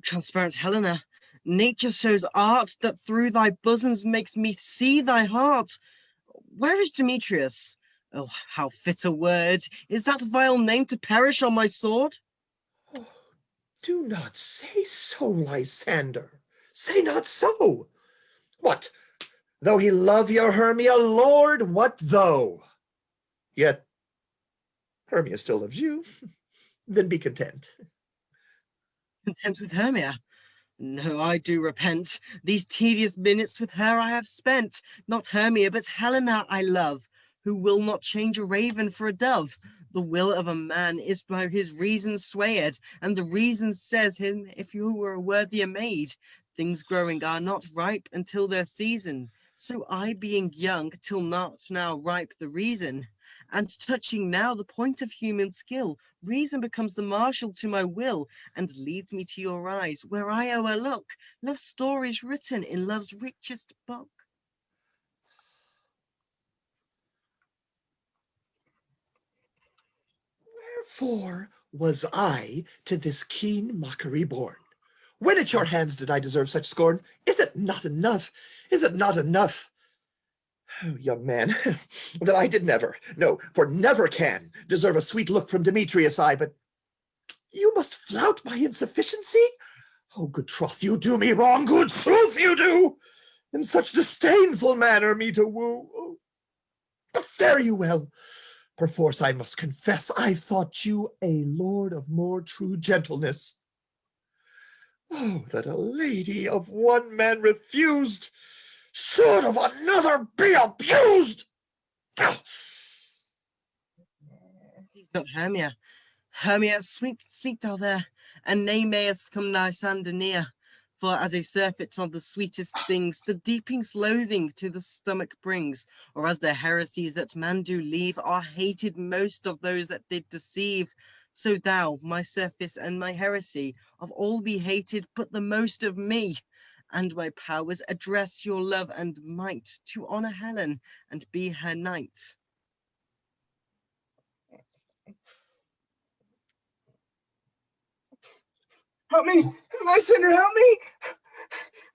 Transparent Helena, nature shows art that through thy bosoms makes me see thy heart. Where is Demetrius? Oh, how fit a word is that vile name to perish on my sword? Oh, do not say so, Lysander. Say not so. What, though he love your Hermia, Lord, what though? Yet Hermia still loves you. Then be content. Content with Hermia? No, I do repent. These tedious minutes with her I have spent. Not Hermia, but Helena I love, who will not change a raven for a dove. The will of a man is by his reason swayed, and the reason says him, if you were a worthier maid, things growing are not ripe until their season. So I, being young, till not now ripe the reason, and touching now the point of human skill, reason becomes the marshal to my will, and leads me to your eyes, where I overlook love's stories written in love's richest book. Wherefore was I to this keen mockery born? When at your hands did I deserve such scorn? Is it not enough? Is it not enough? Oh, young man, that I did never, no, for never can deserve a sweet look from Demetrius I, but you must flout my insufficiency? Oh, good troth, you do me wrong, good sooth you do, in such disdainful manner me to woo. Oh, but fare you well. Perforce I must confess, I thought you a lord of more true gentleness. Oh, that a lady of one man refused should of another be abused. Not Hermia. Hermia, sleep thou there, and nay mayest come thy sander near. For as a surfeit of the sweetest things, the deepest loathing to the stomach brings, or as the heresies that man do leave are hated most of those that did deceive. So thou, my surface and my heresy, of all be hated, but the most of me. And my powers address your love and might to honor Helen and be her knight. Help me! Lysander, help me!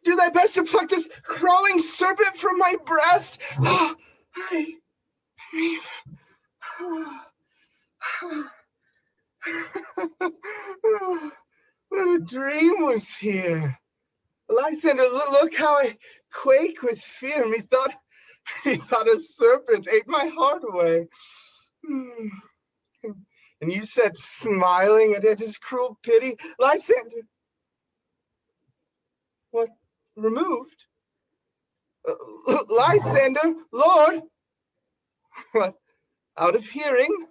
Do thy best to pluck this crawling serpent from my breast. Oh, what a dream was here. Lysander, look how I quake with fear. Methought a serpent ate my heart away. And you said, smiling at his cruel pity, Lysander, what, removed? Lysander, Lord, what, out of hearing?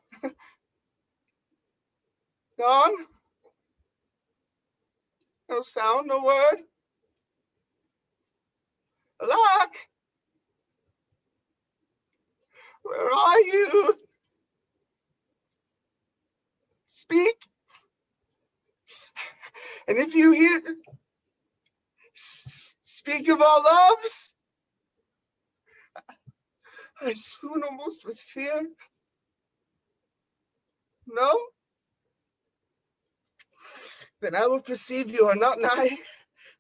Gone? No sound, no word? Alack! Where are you? Speak. And if you hear, speak of our loves. I swoon almost with fear. No? Then I will perceive you are not nigh.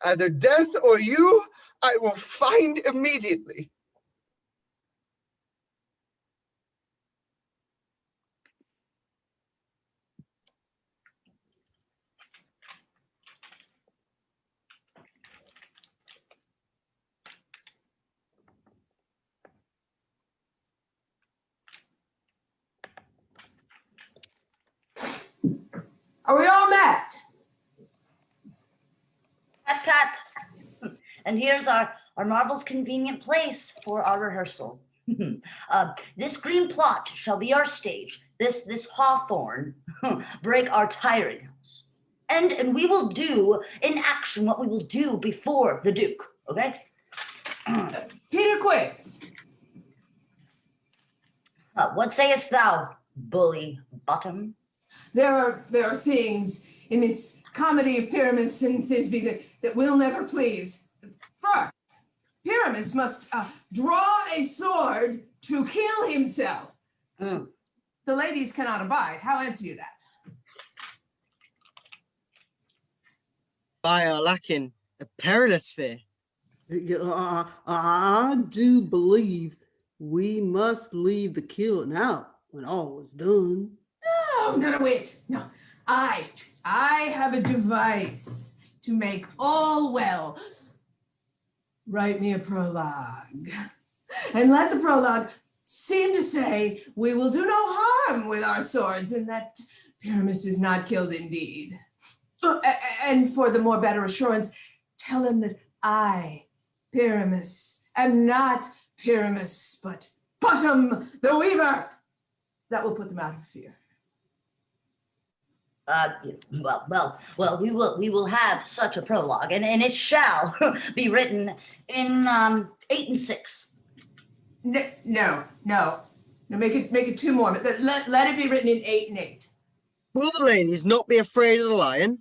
Either death or you, I will find immediately. Are we all met? Cut. And here's our marvel's convenient place for our rehearsal. This green plot shall be our stage. This hawthorn break our tiring house. And we will do in action what we will do before the Duke, okay? Peter Quince. What sayest thou, bully bottom? There are things in this comedy of Pyramus and Thisbe that will never please. First, Pyramus must draw a sword to kill himself. The ladies cannot abide. How answer you that? By our lacking a perilous fear. I do believe we must leave the killing out when all is done. No, wait. No, I have a device to make all well. Write me a prologue. And let the prologue seem to say we will do no harm with our swords and that Pyramus is not killed indeed. And for the more better assurance, tell him that I, Pyramus, am not Pyramus, but Bottom the Weaver. That will put them out of fear. Well, we will have such a prologue, and it shall be written in 8 and 6. No. Make it 2 more. Let it be written in 8 and 8. Will the ladies not be afraid of the lion?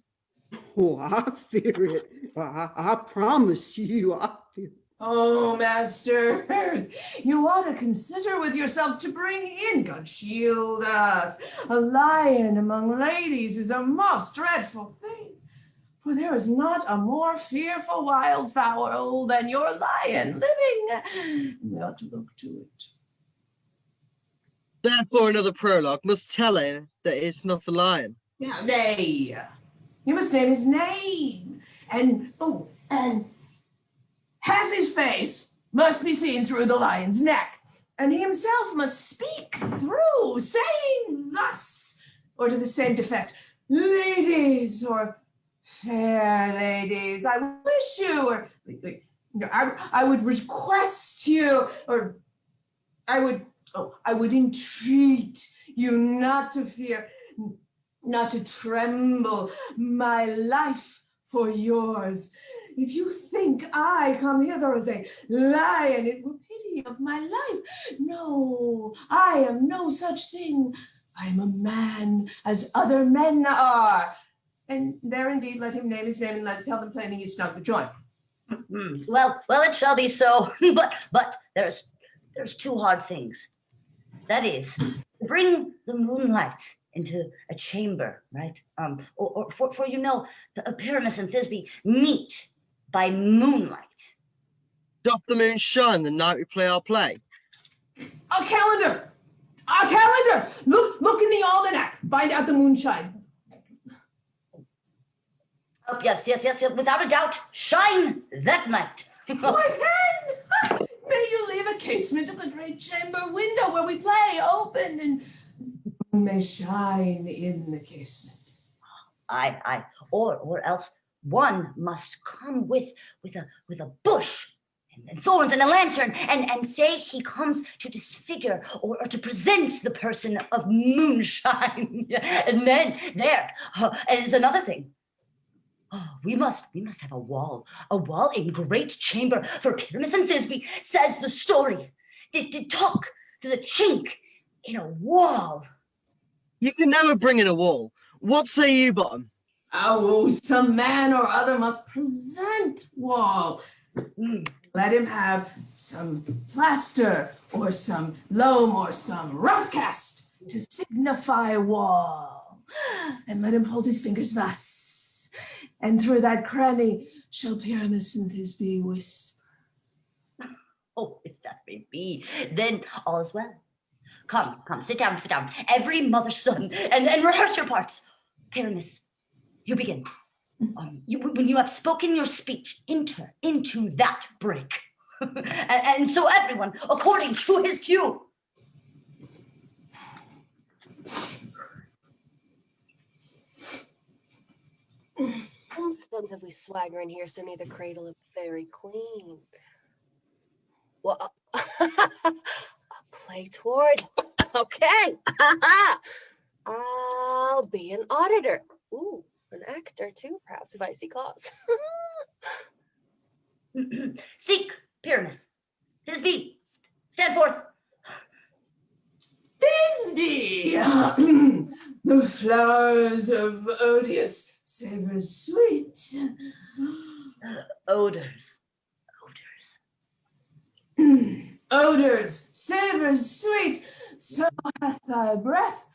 Oh, I fear it. I promise you, I fear it. Oh, masters, you ought to consider with yourselves to bring in, God shield us, a lion among ladies is a most dreadful thing. For there is not a more fearful wildfowl than your lion living. We ought to look to it. Therefore, another prologue must tell him that it's not a lion. Now, nay, you must name his name, and half his face must be seen through the lion's neck, and he himself must speak through, saying thus, or to the same effect, ladies, or fair ladies, I wish you, or I would request you, or I would entreat you not to fear, not to tremble, my life for yours. If you think I come hither as a lion, it were pity of my life. No, I am no such thing. I am a man as other men are. And there indeed let him name his name and tell them plainly he snug the joint. Well, it shall be so. but there's two hard things. That is, bring the moonlight into a chamber, right? For you know, Pyramus and Thisbe meet by moonlight. Doth the moon shine the night we play our play? Our calendar! Look in the almanac. Find out the moonshine. Oh, yes, without a doubt, shine that night. Why then, may you leave a casement of the great chamber window where we play open, and may shine in the casement. Aye. Or else one must come with a bush and thorns and a lantern and say he comes to disfigure or to present the person of moonshine. And then there is another thing. Oh, we must have a wall in great chamber, for Pyramus and Thisbe, says the story, did talk to the chink in a wall. You can never bring in a wall. What say you, Bottom? Oh, some man or other must present wall. Let him have some plaster or some loam or some rough cast to signify wall. And let him hold his fingers thus. And through that cranny shall Pyramus and Thisbe whisper. Oh, if that may be, then all is well. Come, sit down. Every mother's son, and rehearse your parts. Pyramus, you begin. When you have spoken your speech, enter into that break. and so everyone, according to his cue. Who spent if we swagger in here so near the cradle of the fairy queen? Well, a play toward. Okay. I'll be an auditor. Ooh, an actor too, perhaps, if I see cause. Seek, Pyramus. Thisbe, stand forth. Thisbe, the flowers of odious savors sweet. Odors. Odors, savors sweet, so hath thy breath.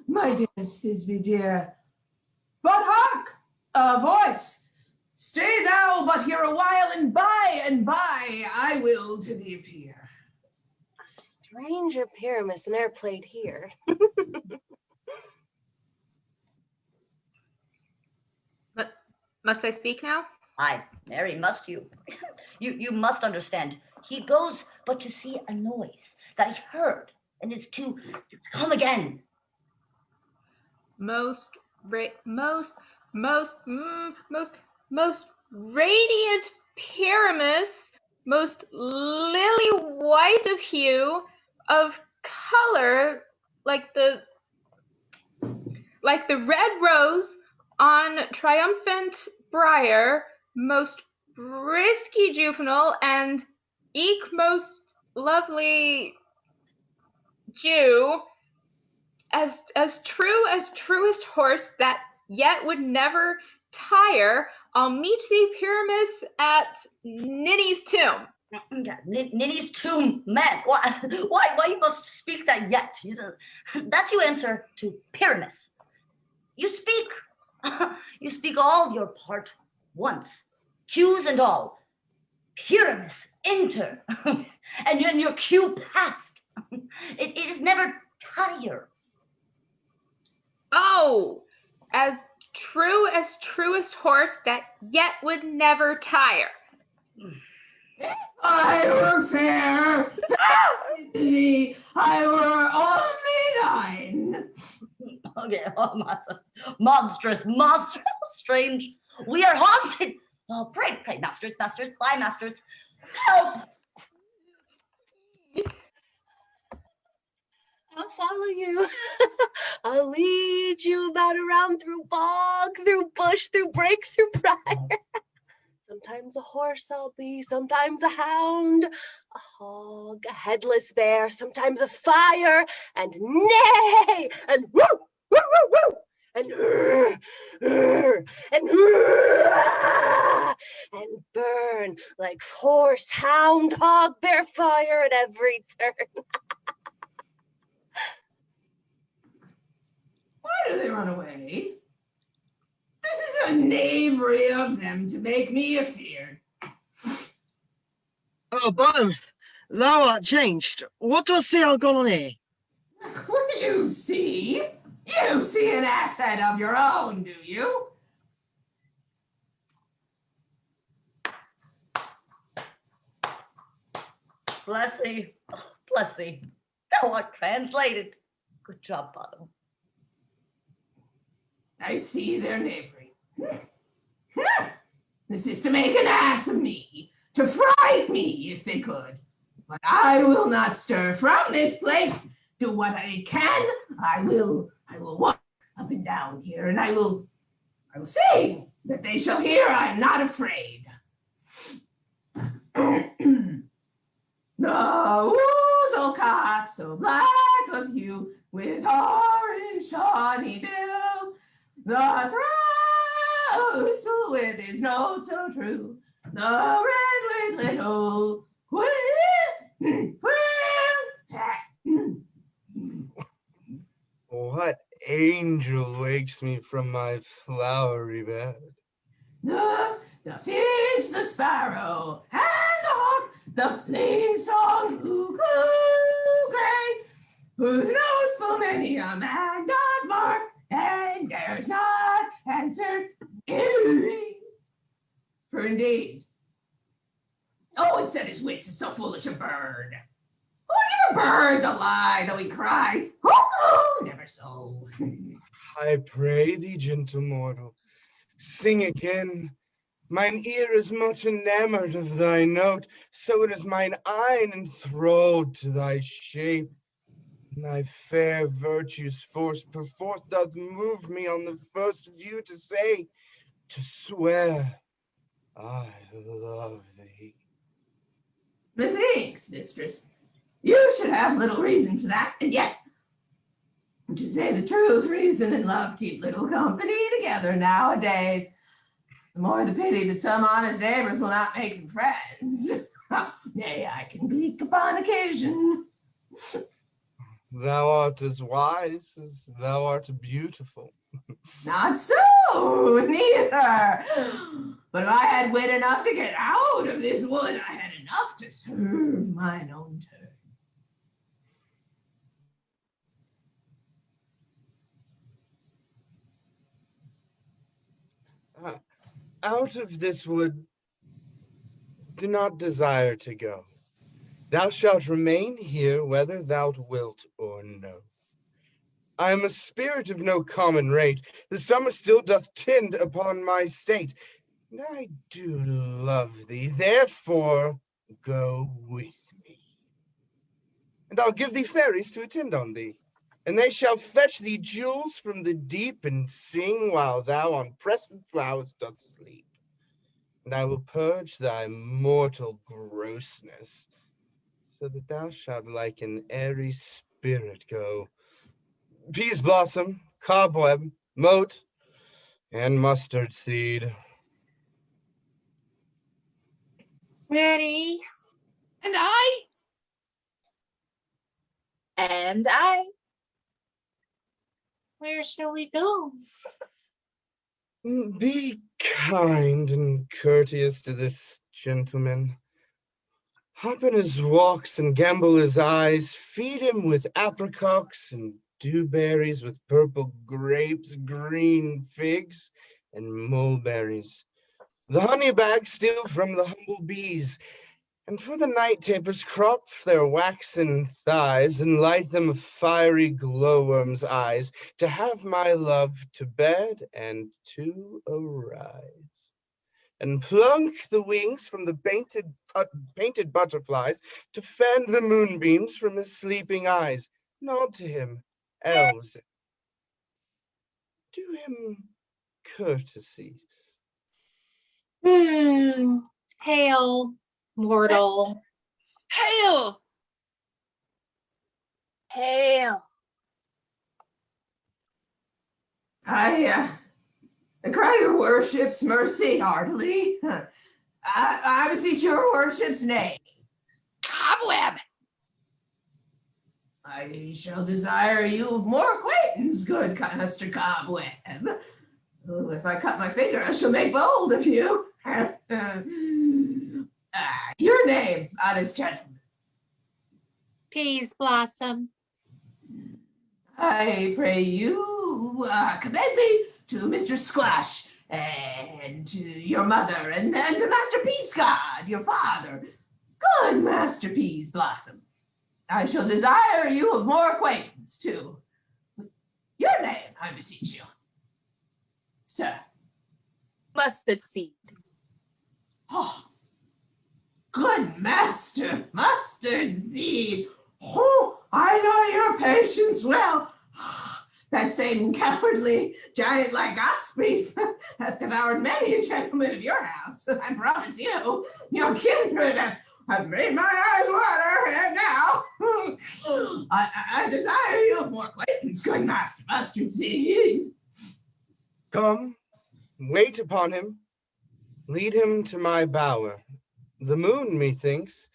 My dearest Thisbe, dear. But hark, a voice. Stay thou but here a while, and by I will to thee appear. Stranger Pyramus ne'er played here. But must I speak now? Aye, Mary, must you. You must understand. He goes but to see a noise that he heard, and is to come again. Most radiant Pyramus, most lily white of hue, of color like the red rose on triumphant briar, most brisky juvenile, and eke most lovely Jew, as true as truest horse that yet would never tire. I'll meet thee, Pyramus, at Ninny's tomb. Ninny's tomb, man. Why you must speak that yet? That you answer to Pyramus. You speak You speak all your part once, cues and all. Pyramus, enter, and your cue past. It is never tire. Oh, as truest horse that yet would never tire. I were fair, me, I were only thine. Okay, oh, monstrous, strange. We are haunted. Oh, pray, masters, fly, masters, help. I'll follow you. I'll lead you about around through bog, through bush, through brake, through briar. Sometimes a horse I'll be, sometimes a hound, a hog, a headless bear, sometimes a fire, and neigh, and woo, woo, woo, woo, and and and burn like horse, hound, hog, bear, fire at every turn. Why do they run away? This is a knavery of them to make me afeard. Oh, Bottom, thou art changed. What do I see all gone on here? What do you see? You see an asset of your own, do you? Bless thee, thou art translated. Good job, Bottom. I see their knavery. This is to make an ass of me, to fright me if they could. But I will not stir from this place. Do what I can. I will walk up and down here, and I will sing that they shall hear I am not afraid. The woozle cop so black of hue, with orange shawny bill, the throstle with his note so true, the red with little What angel wakes me from my flowery bed? The finch, the sparrow, and the hawk, the plain song cuckoo gray, whose note full many a man doth mark, and dares not answer for indeed. Oh, and set his wit to so foolish a bird. Who would give a bird the lie, though he cry, oh, never so. I pray thee, gentle mortal, sing again. Mine ear is much enamored of thy note, so it is mine eye enthralled to thy shape. And thy fair virtue's force perforce doth move me on the first view to say, to swear, I love thee. Methinks, mistress, you should have little reason for that, and yet, to say the truth, reason and love keep little company together nowadays. The more the pity that some honest neighbors will not make them friends. Nay, I can gleek upon occasion. Thou art as wise as thou art beautiful. Not so, neither. But if I had wit enough to get out of this wood, I had enough to serve mine own turn. Out of this wood do not desire to go. Thou shalt remain here whether thou wilt or no. I am a spirit of no common rate. The summer still doth tend upon my state. And I do love thee, therefore go with me. And I'll give thee fairies to attend on thee. And they shall fetch thee jewels from the deep and sing while thou on pressed flowers dost sleep. And I will purge thy mortal grossness, so that thou shalt like an airy spirit go. Peas blossom, cobweb, mote, and mustard seed. Ready? And I. And I. Where shall we go? Be kind and courteous to this gentleman. Hop in his walks and gambol his eyes. Feed him with apricots and dewberries, with purple grapes, green figs, and mulberries. The honey bags steal from the humble bees, and for the night tapers crop their waxen thighs, and light them a fiery glowworm's eyes, to have my love to bed and to arise. And plunk the wings from the painted butterflies, to fan the moonbeams from his sleeping eyes. Nod to him, elves. Do him courtesies. Hail, mortal. Hail! Hail! I cry your worship's mercy heartily. I beseech your worship's name. Cobweb! I shall desire you more acquaintance, good Master Cobweb. Oh, if I cut my finger, I shall make bold of you. Your name, honest gentleman. Peas Blossom. I pray you commend me to Mr. Squash and to your mother and to Master Peascod, your father. Good Master Peas Blossom. I shall desire you of more acquaintance too. Your name, I beseech you, sir. Mustard seed. Oh, good Master Mustard Seed. Oh, I know your patience well. That same cowardly giant like ox beef hath devoured many a gentleman of your house. I promise you, your kindred have made my eyes water, and now I desire you of more acquaintance, good Master Mustard Seed. Come, wait upon him, lead him to my bower. The moon, methinks,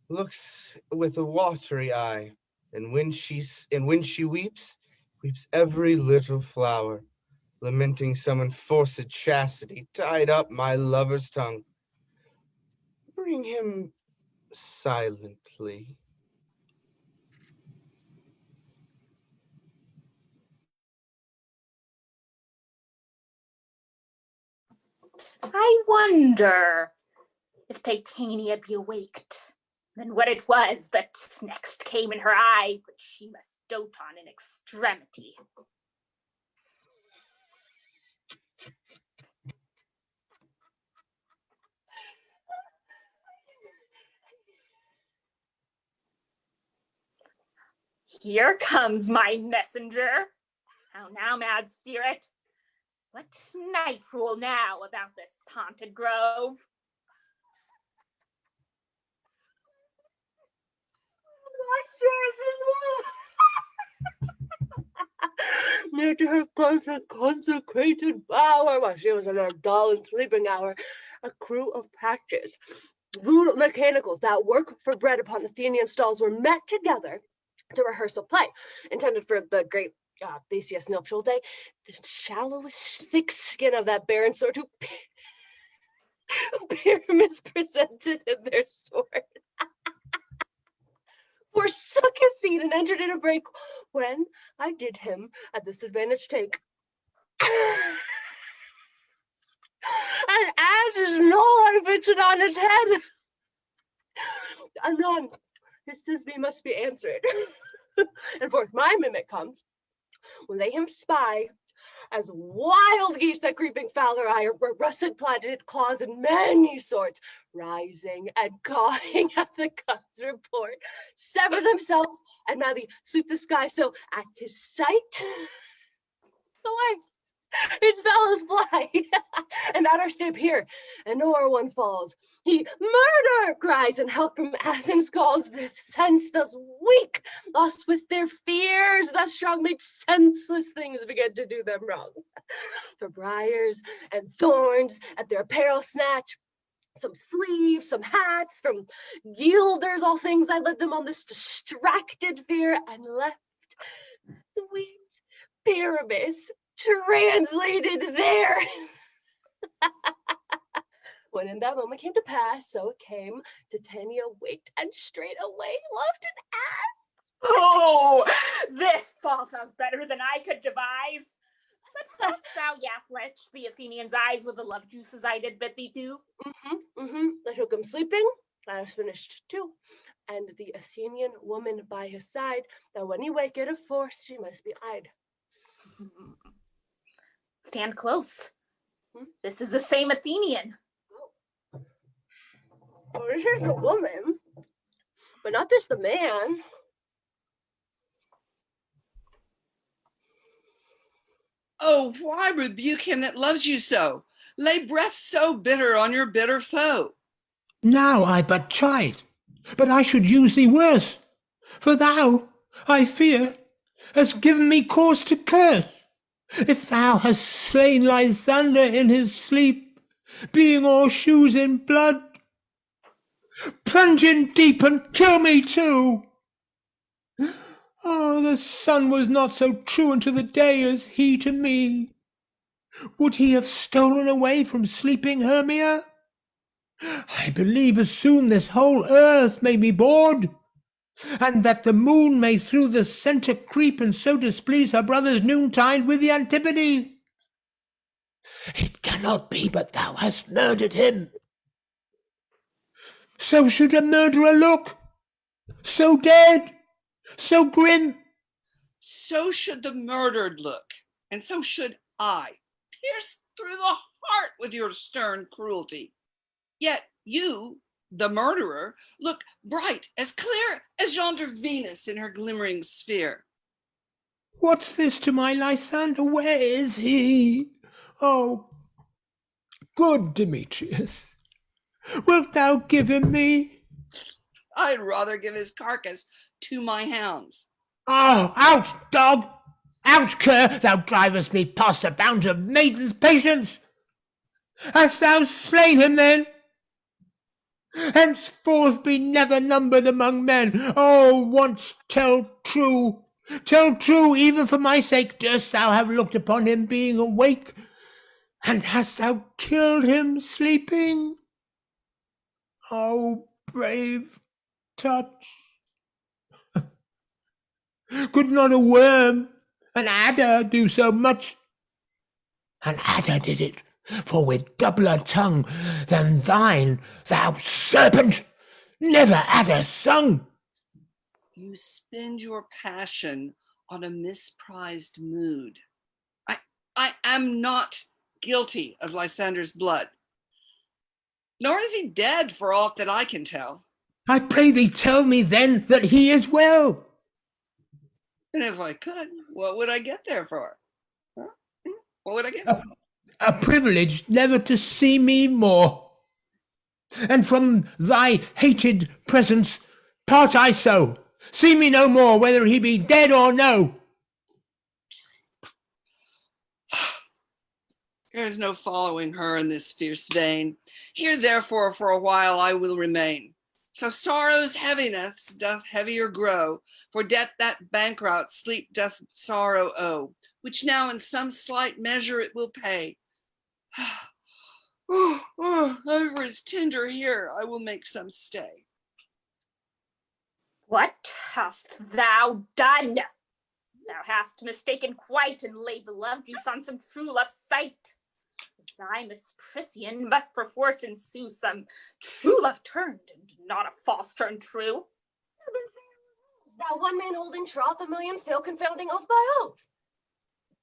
looks with a watery eye, and when she weeps, weeps every little flower, lamenting some enforced chastity tied up my lover's tongue. Bring him silently. I wonder if Titania be awaked, then what it was that next came in her eye, which she must dote on in extremity. Here comes my messenger. How now, mad spirit? What night rule now about this haunted grove? Near to her close and consecrated bower, while she was in her dull and sleeping hour, a crew of pages, rude mechanicals that work for bread upon Athenian stalls, were met together to rehearse a play intended for the great Theseus nuptial day. The shallowest thick skin of that barren sort who Pyramus presented in their sword forsook his seat and entered in a break, when I did him at this advantage take. And as his knoll fitted on his head, anon his Thisbe must be answered. And forth my mimic comes, when they him spy, as wild geese that creeping fowler eye, or russet planted claws in many sorts, rising and cawing at the cub's report, sever themselves and madly sweep the sky. So at his sight, away his fellows fly, and at our step here, and o'er one falls. He murder cries, and help from Athens calls. Their sense thus weak, lost with their fears, thus strong, made senseless things begin to do them wrong. For briars and thorns at their apparel snatch, some sleeves, some hats, from yielders, all things I led them on this distracted fear, and left sweet Pyramus translated there. When in that moment came to pass, so it came, Titania waked and straightway loved an ass. Oh, this falls out better than I could devise. But hast thou yet fletched the Athenian's eyes with the love juices I did bid thee do? I took him sleeping, I was finished too, and the Athenian woman by his side, that when he waketh of force, she must be eyed. Stand close. This is the same Athenian. Oh, this is the woman, but not this the man. Oh, why rebuke him that loves you so? Lay breath so bitter on your bitter foe. Now I but tried, but I should use thee worse. For thou, I fear, hast given me cause to curse. If thou hast slain Lysander in his sleep, being all shoes in blood, plunge in deep and kill me too. Oh, the sun was not so true unto the day as he to me. Would he have stolen away from sleeping Hermia? I believe as soon this whole earth may be bored, and that the moon may through the centre creep, and so displease her brothers noontide with the Antipodes. It cannot be but thou hast murdered him. So should a murderer look, so dead, so grim. So should the murdered look, and so should I, pierced through the heart with your stern cruelty. Yet you, the murderer, look bright, as clear as yonder Venus in her glimmering sphere. What's this to my Lysander? Where is he? Oh, good Demetrius, wilt thou give him me? I'd rather give his carcass to my hounds. Oh, out, dog! Out, cur! Thou drivest me past the bounds of maiden's patience. Hast thou slain him then? Henceforth be never numbered among men. Oh, once tell true. Tell true, even for my sake. Durst thou have looked upon him being awake? And hast thou killed him sleeping? Oh, brave touch. Could not a worm, an adder, do so much? An adder did it, for with doubler tongue than thine, thou serpent, never adder sung. You spend your passion on a misprized mood. I am not guilty of Lysander's blood, nor is he dead for aught that I can tell. I pray thee tell me then that he is well. And if I could, what would I get there for? Huh? What would I get? A privilege never to see me more. And from thy hated presence part I so. See me no more, whether he be dead or no. There is no following her in this fierce vein. Here therefore for a while I will remain. So sorrow's heaviness doth heavier grow, for debt that bankrupt sleep doth sorrow owe, which now in some slight measure it will pay. Ever is tender here, I will make some stay. What hast thou done? Thou hast mistaken quite, and laid the love juice on some true love's sight. Thy misprision must perforce ensue some true love turned, and not a false turn true. Thou one man holding troth, a million fail confounding oath by oath.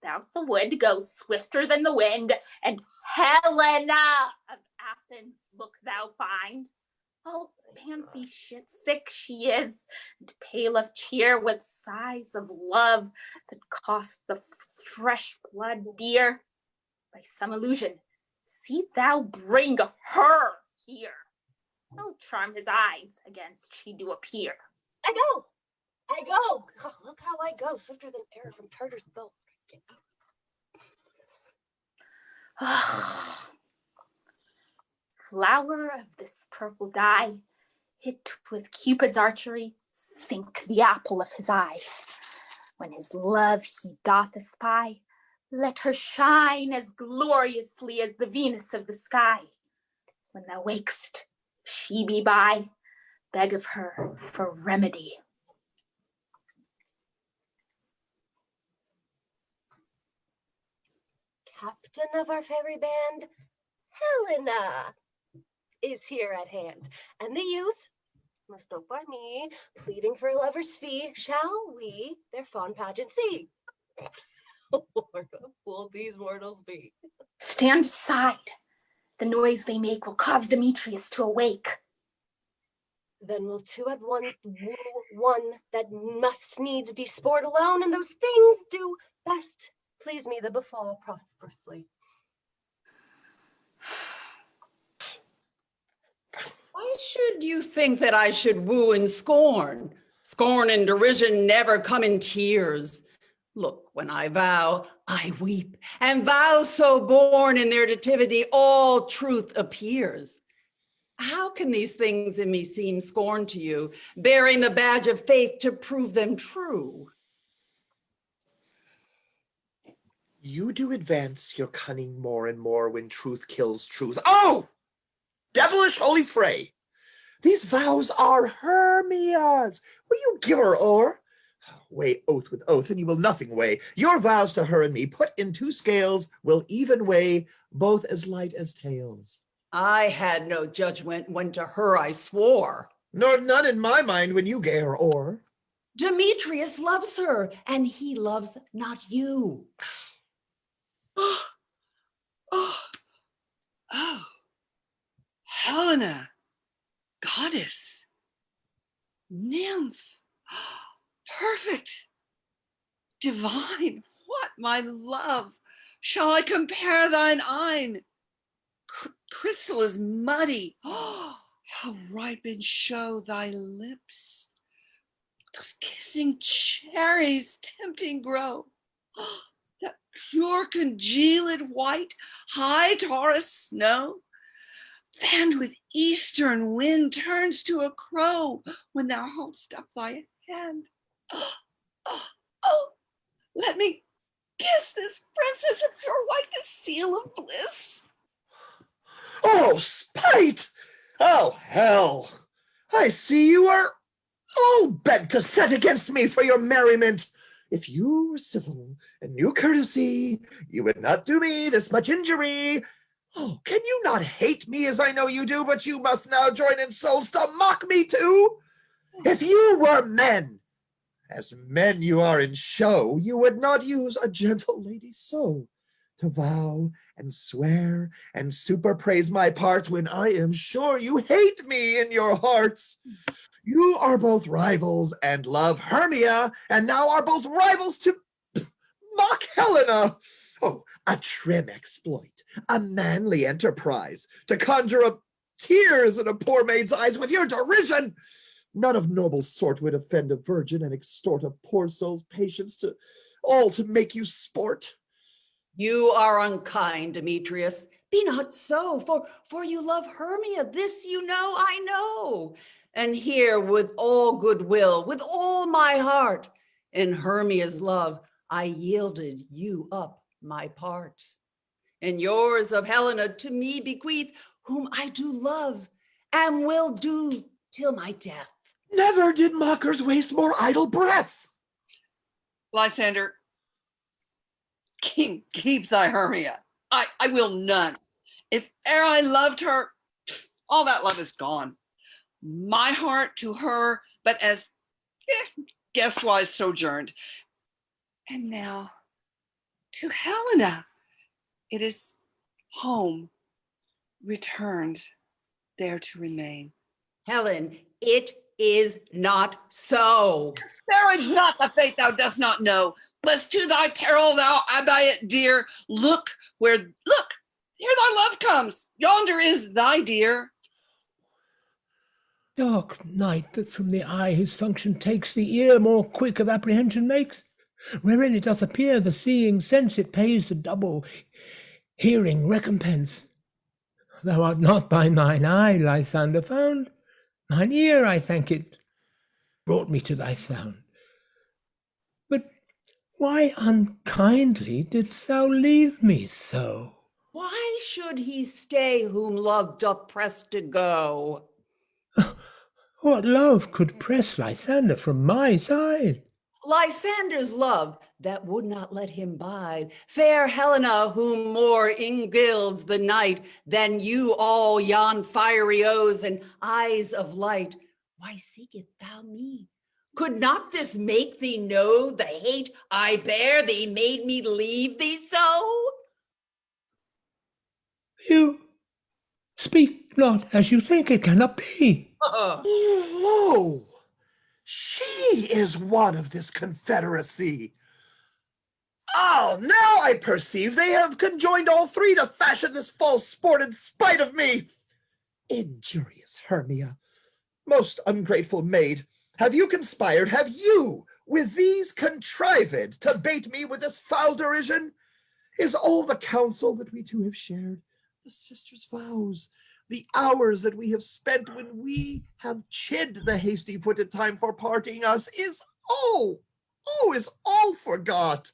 Without the wood goes swifter than the wind, and Helena of Athens look thou find. Oh, fancy shit sick she is, and pale of cheer with sighs of love that cost the fresh blood dear. By some illusion, see thou bring her here. I'll charm his eyes against she do appear. I go. Oh, look how I go, swifter than air from Tartar's boat. Flower of this purple dye, hit with Cupid's archery, sink the apple of his eye. When his love he doth espy, Let her shine as gloriously as the Venus of the sky. When thou wakest, if she be by, beg of her for remedy. Captain of our fairy band, Helena, is here at hand, and the youth, must note by me, pleading for a lover's fee, shall we their fond pageant see? Lord, how fool these mortals be. Stand aside. The noise they make will cause Demetrius to awake. Then will two at one woo one that must needs be sport alone, and those things do best please me that befall prosperously. Why should you think that I should woo and scorn? Scorn and derision never come in tears. Look, when I vow, I weep, and vows so born in their nativity, all truth appears. How can these things in me seem scorn to you, bearing the badge of faith to prove them true? You do advance your cunning more and more when truth kills truth. Oh! Devilish holy fray! These vows are Hermia's. Will you give her o'er? Weigh oath with oath, and you will nothing weigh. Your vows to her and me, put in two scales, will even weigh, both as light as tails. I had no judgment when to her I swore. Nor none in my mind when you gave her o'er. Demetrius loves her, and he loves not you. Oh, Helena, goddess, nymph, perfect, divine, what, my love, shall I compare thine eyne? Crystal is muddy. How ripe in show thy lips, those kissing cherries tempting grow. That pure congealed white, high Taurus snow, fanned with eastern wind, turns to a crow when thou hold'st up thy hand. Oh, let me kiss this princess of pure white, the seal of bliss. Oh, spite! Oh, hell! I see you are all bent to set against me for your merriment. If you were civil and knew courtesy, you would not do me this much injury. Oh, can you not hate me as I know you do, but you must now join in souls to mock me too? If you were men, as men you are in show, you would not use a gentle lady so, to vow and swear and superpraise my part when I am sure you hate me in your hearts. You are both rivals and love Hermia, and now are both rivals to mock Helena. Oh, a trim exploit, a manly enterprise, to conjure up tears in a poor maid's eyes with your derision. None of noble sort would offend a virgin and extort a poor soul's patience to make you sport. You are unkind, Demetrius. Be not so, for you love Hermia. This you know, I know. And here with all goodwill, with all my heart, in Hermia's love, I yielded you up my part. And yours of Helena to me bequeath, whom I do love and will do till my death. Never did mockers waste more idle breath. Lysander, King, keep thy Hermia. I will none. If e'er I loved her, all that love is gone. My heart to her, but as guestwise sojourned. And now to Helena, it is home, returned, there to remain. Helen, it is not so. Disparage not the fate thou dost not know, lest to thy peril thou abide it dear. Look, here thy love comes. Yonder is thy dear. Dark night, that from the eye his function takes, the ear more quick of apprehension makes, wherein it doth appear the seeing sense it pays the double hearing recompense. Thou art not by mine eye, Lysander, found, mine ear, I thank it, brought me to thy sound. But Why unkindly didst thou leave me so? Why should he stay whom love doth press to go? What love could press Lysander from my side? Lysander's love that would not let him bide, fair Helena, whom more ingilds the night than you all yon fiery O's and eyes of light. Why seeketh thou me? Could not this make thee know the hate I bear thee made me leave thee so? You speak not as you think, it cannot be. Lo! She is one of this confederacy. Oh, now I perceive they have conjoined all three to fashion this false sport in spite of me. Injurious Hermia, most ungrateful maid, have you conspired, have you with these contrived to bait me with this foul derision? Is all the counsel that we two have shared, the sisters' vows, the hours that we have spent when we have chid the hasty-footed time for parting us, is all forgot?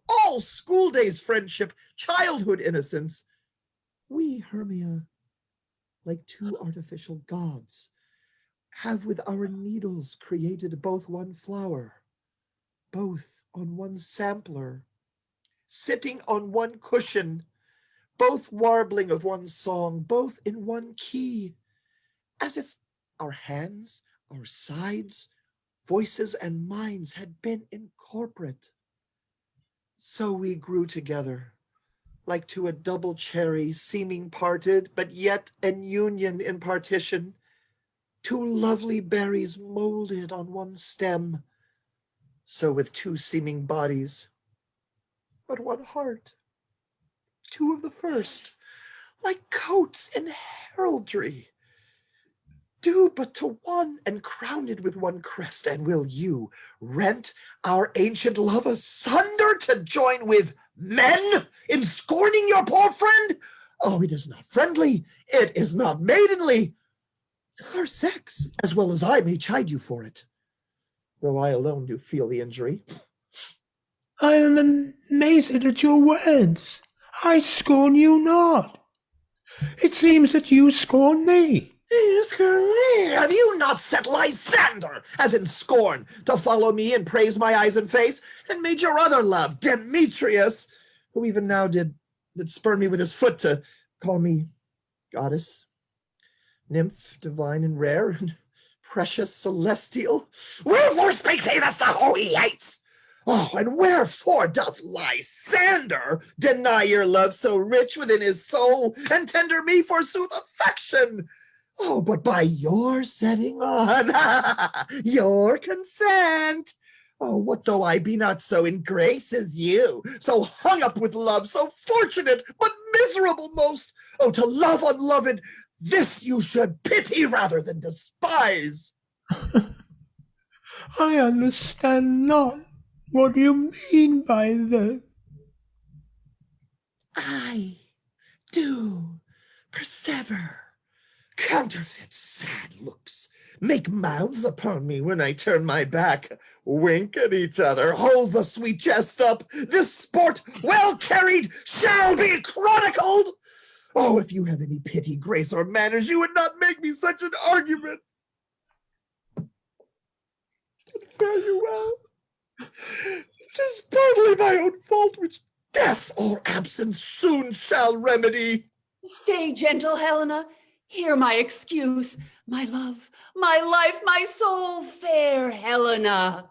All school days friendship, childhood innocence. We, Hermia, like two artificial gods, have with our needles created both one flower, both on one sampler, sitting on one cushion, both warbling of one song, both in one key, as if our hands, our sides, voices, and minds had been incorporate. So we grew together, like to a double cherry, seeming parted, but yet an union in partition, two lovely berries molded on one stem, so with two seeming bodies, but one heart, two of the first, like coats in heraldry, due but to one, and crowned with one crest. And will you rent our ancient love asunder to join with men in scorning your poor friend? Oh, it is not friendly, it is not maidenly. Our sex, as well as I, may chide you for it, though I alone do feel the injury. I am amazed at your words. I scorn you not. It seems that you scorn me. Have you not set Lysander, as in scorn, to follow me and praise my eyes and face, and made your other love, Demetrius, who even now did spurn me with his foot to call me goddess, nymph, divine and rare, and precious celestial? Wherefore speaks he thus to who he hates? Oh, and wherefore doth Lysander deny your love so rich within his soul, and tender me forsooth affection? Oh, but by your setting on, your consent. Oh, what though I be not so in grace as you, so hung up with love, so fortunate, but miserable most? Oh, to love unloved, this you should pity rather than despise. I understand not what you mean by that. I do persever. Counterfeit sad looks, make mouths upon me when I turn my back, wink at each other, hold the sweet jest up. This sport, well carried, shall be chronicled. Oh, if you have any pity, grace, or manners, you would not make me such an argument. Fare you well. 'Tis partly my own fault, which death or absence soon shall remedy. Stay, gentle Helena. Hear my excuse, my love, my life, my soul, fair Helena.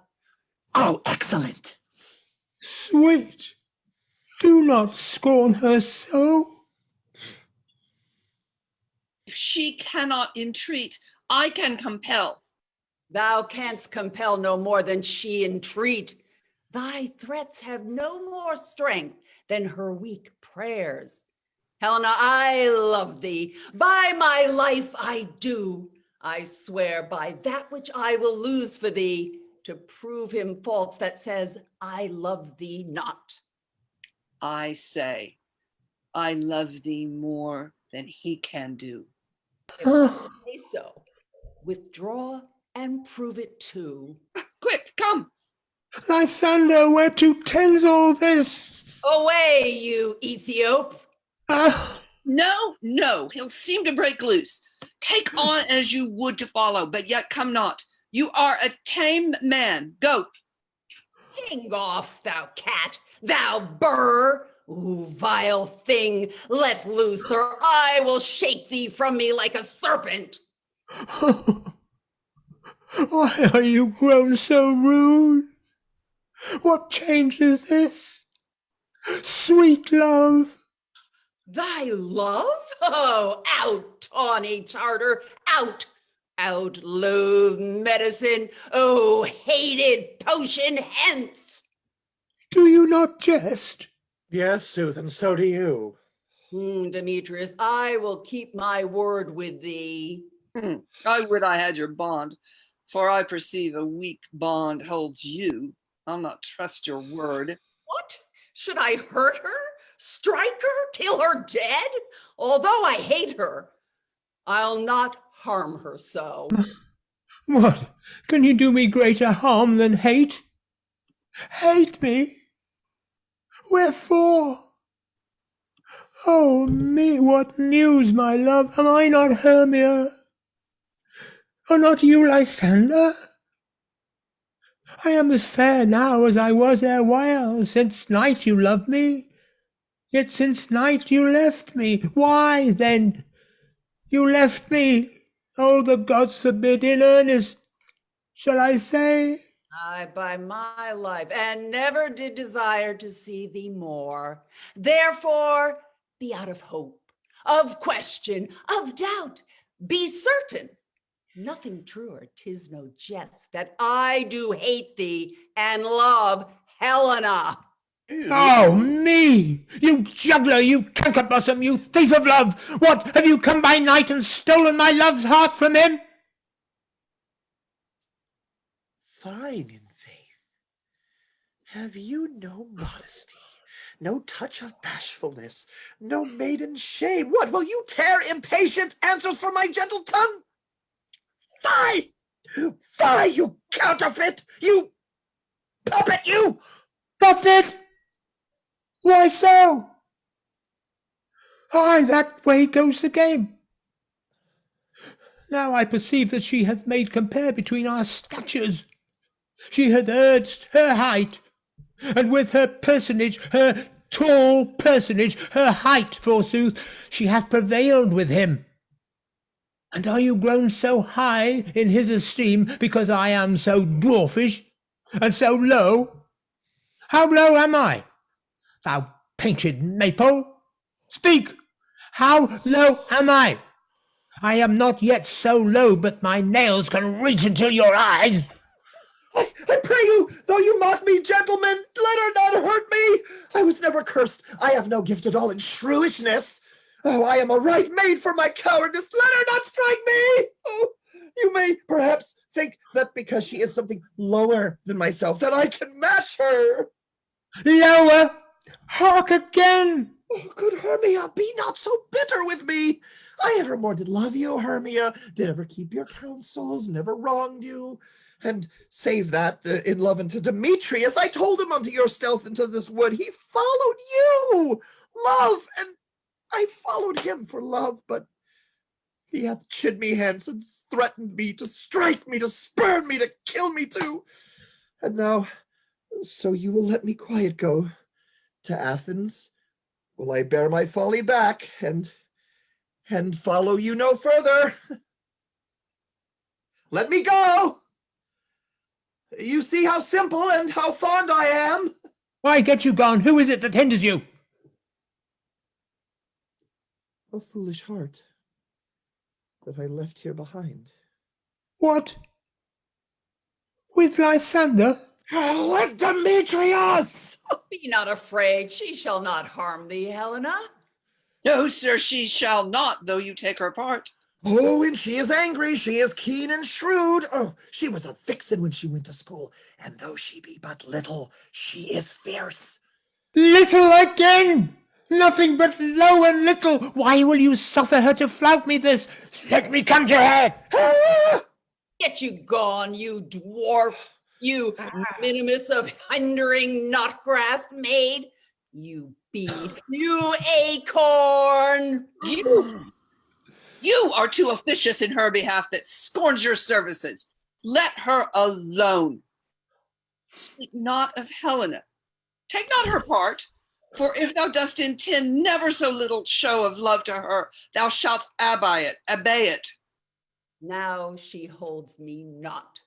Oh, excellent. Sweet, do not scorn her so. If she cannot entreat, I can compel. Thou canst compel no more than she entreat. Thy threats have no more strength than her weak prayers. Helena, I love thee. By my life I do. I swear by that which I will lose for thee to prove him false that says I love thee not. I say, I love thee more than he can do. If thou say so, withdraw and prove it too. Quick, come. Lysander, whereto tends all this? Away, you Ethiop. No, no, he'll seem to break loose. Take on as you would to follow, but yet come not. You are a tame man. Go. Hang off, thou cat, thou burr. Ooh, vile thing, let loose, or I will shake thee from me like a serpent. Why are you grown so rude? What change is this? Sweet love. Thy love? Oh, out, tawny Tartar, out! Out, loathed medicine, oh, hated potion, hence! Do you not jest? Yes, sooth, and so do you. Demetrius, I will keep my word with thee. I would I had your bond, for I perceive a weak bond holds you. I'll not trust your word. What? Should I hurt her? Strike her? Kill her dead? Although I hate her, I'll not harm her so. What? Can you do me greater harm than hate? Hate me? Wherefore? Oh me, what news, my love? Am I not Hermia? Are not you Lysander? I am as fair now as I was erewhile. Since night you loved me, yet since night you left me. Why, then, you left me? Oh, the gods forbid, in earnest, shall I say? I, by my life, and never did desire to see thee more. Therefore, be out of hope, of question, of doubt. Be certain, nothing truer, 'tis no jest, that I do hate thee and love Helena. Oh, me! You juggler, you cankerblossom, you thief of love! What, have you come by night and stolen my love's heart from him? Fine in faith. Have you no modesty, no touch of bashfulness, no maiden shame? What, will you tear impatient answers from my gentle tongue? Fie! Fie, you counterfeit! You puppet, you! Puppet? Why so? Aye, that way goes the game. Now I perceive that she hath made compare between our statures. She hath urged her height, and with her personage, her tall personage, her height, forsooth, she hath prevailed with him. And are you grown so high in his esteem because I am so dwarfish and so low? How low am I, thou painted maple? Speak! How low am I? I am not yet so low but my nails can reach until your eyes. I pray you, though you mock me, gentlemen, let her not hurt me. I was never cursed. I have no gift at all in shrewishness. Oh, I am a right maid for my cowardice. Let her not strike me. Oh, you may perhaps think that because she is something lower than myself, that I can match her. Lower? Hark again! Oh, good Hermia, be not so bitter with me. I evermore did love you, Hermia, did ever keep your counsels, never wronged you. And save that, in love unto Demetrius, I told him unto your stealth into this wood, he followed you, love, and I followed him for love, but he hath chid me hence and threatened me to strike me, to spurn me, to kill me too. And now, so you will let me quiet go to Athens, will I bear my folly back and follow you no further. Let me go. You see how simple and how fond I am. Why, get you gone. Who is it that hinders you? A foolish heart that I left here behind. What? With Lysander? With Demetrius! Be not afraid, she shall not harm thee, Helena. No, sir, she shall not, though you take her part. Oh, and she is angry, she is keen and shrewd. Oh, she was a vixen when she went to school, and though she be but little, she is fierce. Little again! Nothing but low and little. Why will you suffer her to flout me this? Let me come to her. Get you gone, you dwarf. You minimus of hindering knotgrass maid, you bee, you acorn. You are too officious in her behalf that scorns your services. Let her alone. Speak not of Helena. Take not her part, for if thou dost intend never so little show of love to her, thou shalt obey it. Now she holds me not.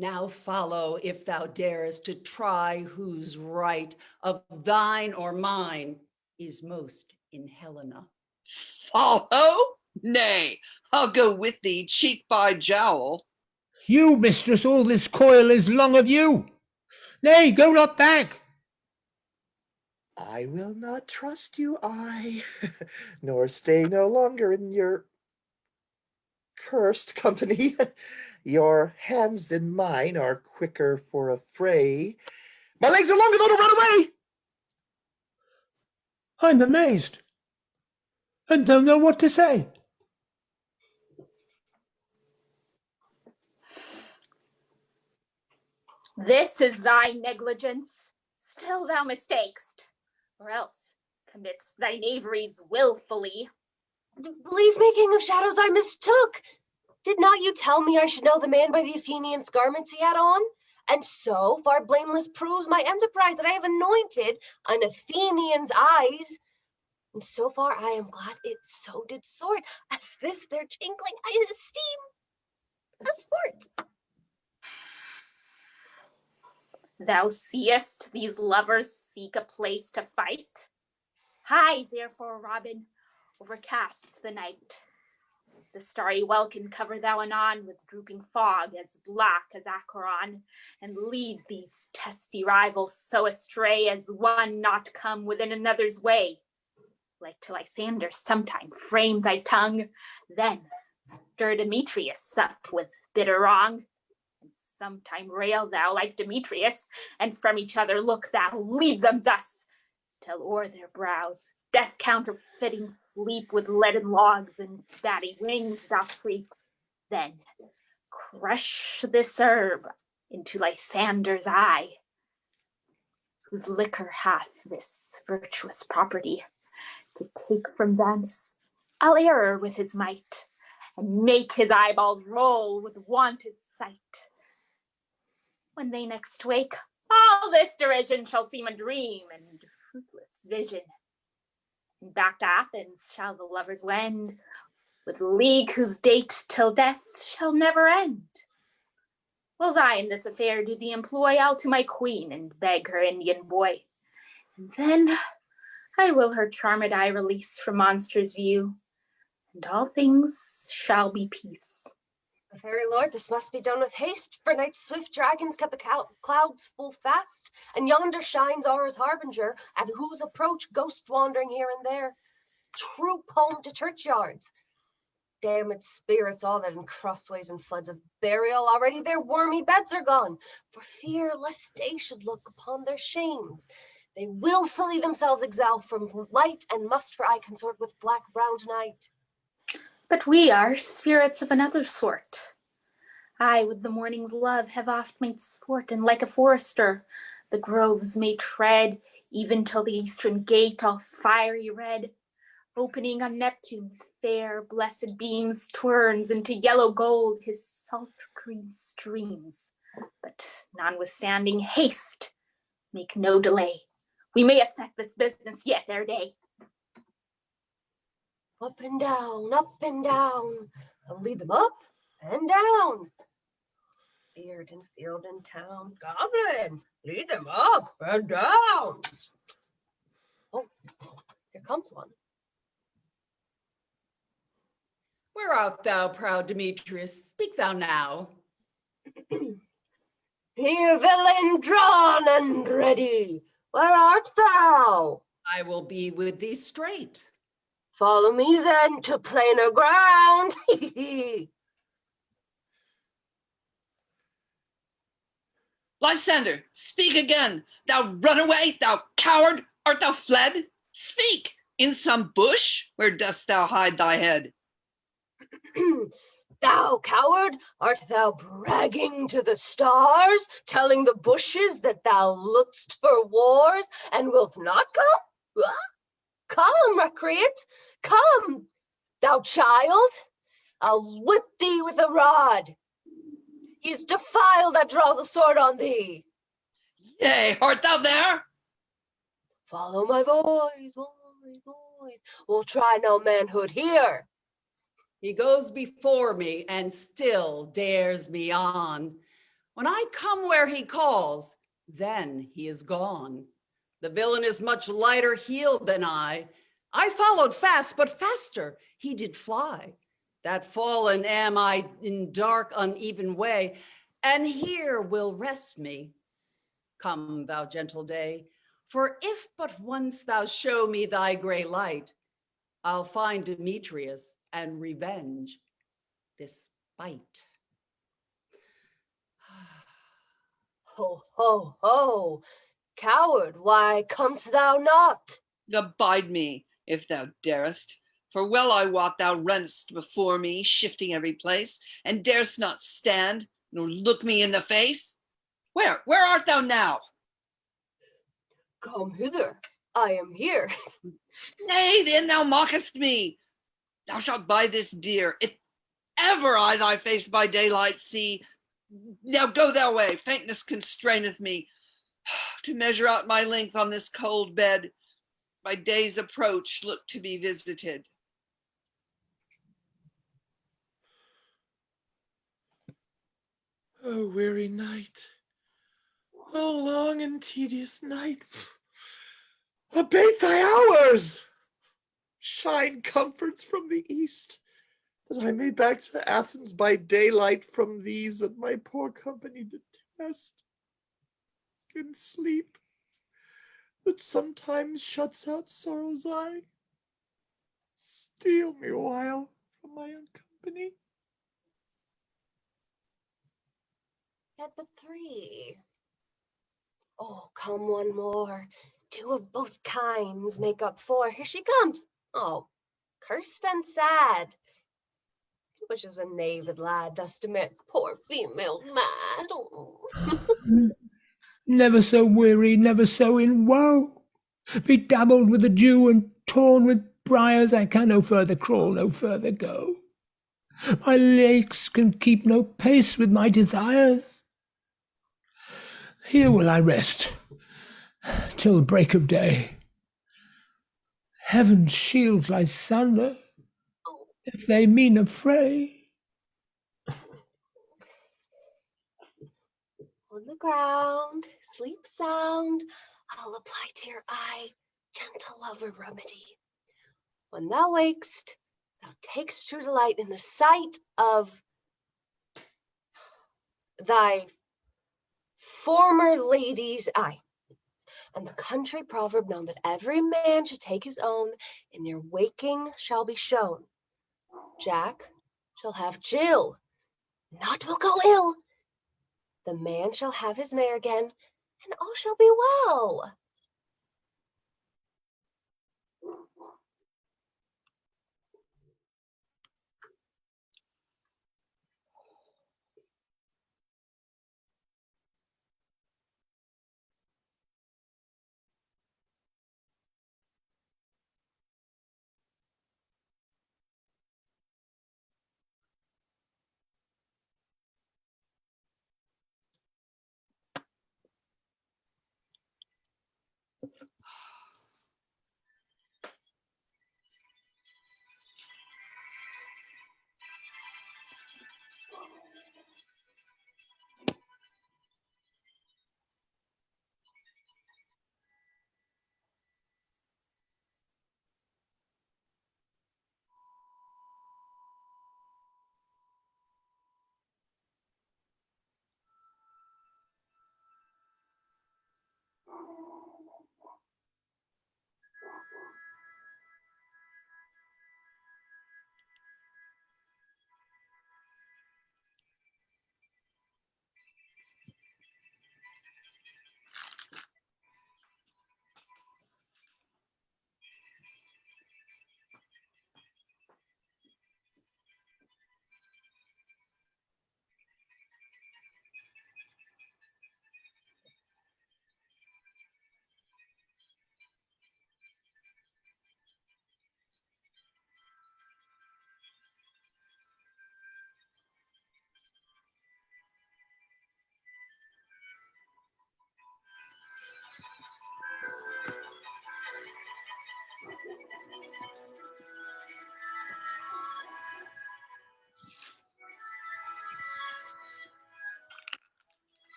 Now follow, if thou darest, to try whose right of thine or mine is most in Helena. Follow? Nay, I'll go with thee cheek by jowl. You, mistress, all this coil is long of you. Nay, go not back. I will not trust you, nor stay no longer in your cursed company. Your hands than mine are quicker for a fray. My legs are longer though to run away. I'm amazed and don't know what to say. This is thy negligence. Still thou mistakest, or else commits thy knaveries willfully. Believe me, King of Shadows, I mistook. Did not you tell me I should know the man by the Athenian's garments he had on? And so far blameless proves my enterprise that I have anointed an Athenian's eyes. And so far I am glad it so did sort, as this their jingling I esteem a sport. Thou seest these lovers seek a place to fight. High, therefore, Robin, overcast the night. The starry welkin cover thou anon with drooping fog as black as Acheron, and lead these testy rivals so astray as one not come within another's way. Like to Lysander sometime frame thy tongue, then stir Demetrius up with bitter wrong. And sometime rail thou like Demetrius, and from each other look thou, lead them thus, till o'er their brows death counterfeiting sleep with leaden logs and batty wings doth creep. Then crush this herb into Lysander's eye, whose liquor hath this virtuous property, to take from thence all error with his might, and make his eyeballs roll with wonted sight. When they next wake, all this derision shall seem a dream and fruitless vision. And back to Athens shall the lovers wend, with league whose date till death shall never end. Whiles I in this affair do thee employ, I'll to my queen and beg her Indian boy. And then I will her charmed eye release from monsters' view, and all things shall be peace. The fairy lord, this must be done with haste, for night's swift dragons cut the clouds full fast, and yonder shines Auror's harbinger, at whose approach ghosts wandering here and there troop home to churchyards. Damned spirits, all that in crossways and floods of burial, already their wormy beds are gone, for fear lest they should look upon their shames. They willfully themselves exile from light, and must for aye consort with black-browed night. But we are spirits of another sort. I with the morning's love have oft made sport, and like a forester the groves may tread, even till the eastern gate all fiery red, opening on Neptune's fair blessed beams, turns into yellow gold his salt green streams. But notwithstanding haste, make no delay. We may effect this business yet ere day. Up and down, I'll lead them up and down. Beard and field and town, goblin, lead them up and down. Oh, here comes one. Where art thou, proud Demetrius? Speak thou now. Here, villain, drawn and ready. Where art thou? I will be with thee straight. Follow me then to plainer ground. Lysander, speak again. Thou runaway, thou coward, art thou fled? Speak. In some bush? Where dost thou hide thy head? Thou coward, art thou bragging to the stars, telling the bushes that thou look'st for wars, and wilt not come? Come, recreant, come, thou child. I'll whip thee with a rod. He's defiled that draws a sword on thee. Yea, art thou there? Follow my voice, voice, voice. We'll try no manhood here. He goes before me and still dares me on. When I come where he calls, then he is gone. The villain is much lighter heeled than I. I followed fast, but faster he did fly. That fallen am I in dark, uneven way, and here will rest me. Come, thou gentle day, for if but once thou show me thy gray light, I'll find Demetrius and revenge this bite. Ho, ho, ho. Coward, why comest thou not? Abide me, if thou darest. For well I wot thou runnest before me, shifting every place, and darest not stand, nor look me in the face. Where art thou now? Come hither, I am here. Nay, then thou mockest me. Thou shalt buy this dear, if ever I thy face by daylight see. Now go thy way, faintness constraineth me to measure out my length on this cold bed. My day's approach look to be visited. Oh, weary night. Oh, long and tedious night. Abate thy hours. Shine comforts from the east, that I may back to Athens by daylight from these that my poor company detest. In sleep, that sometimes shuts out sorrow's eye. Steal me awhile from my own company. Yet but three. Oh, come one more. Two of both kinds make up four. Here she comes. Oh, cursed and sad. Which is a knaved lad, thus to make poor female mad. Oh. Never so weary, never so in woe. Bedabbled with the dew and torn with briars, I can no further crawl, no further go. My legs can keep no pace with my desires. Here will I rest till break of day. Heaven's shield lies sunder, if they mean a fray. On the ground, sleep sound, I'll apply to your eye gentle lover remedy. When thou wakest, thou takest true delight in the sight of thy former lady's eye. And the country proverb known that every man should take his own, in your waking shall be shown. Jack shall have Jill, naught will go ill. The man shall have his mare again, and all shall be well.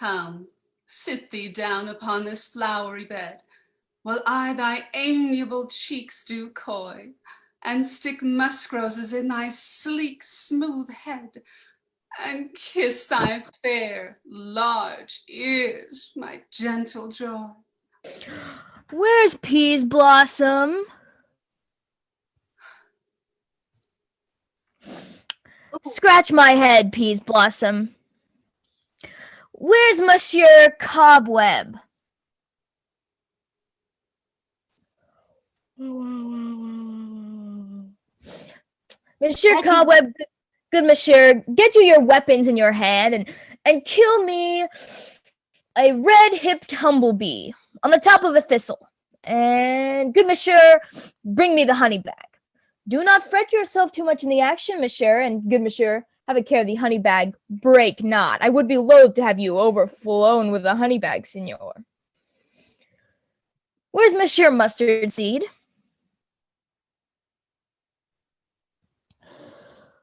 Come, sit thee down upon this flowery bed, while I thy amiable cheeks do coy, and stick musk roses in thy sleek, smooth head, and kiss thy fair, large ears, my gentle joy. Where's Peas Blossom? Scratch my head, Peas Blossom. Where's Monsieur Cobweb? Monsieur Cobweb, good monsieur, get you your weapons in your hand and kill me a red-hipped humblebee on the top of a thistle. And good monsieur, bring me the honey bag. Do not fret yourself too much in the action, monsieur, and good monsieur, have a care the honey bag break not. I would be loath to have you overflown with the honey bag, signor. Where's Monsieur Mustard Seed?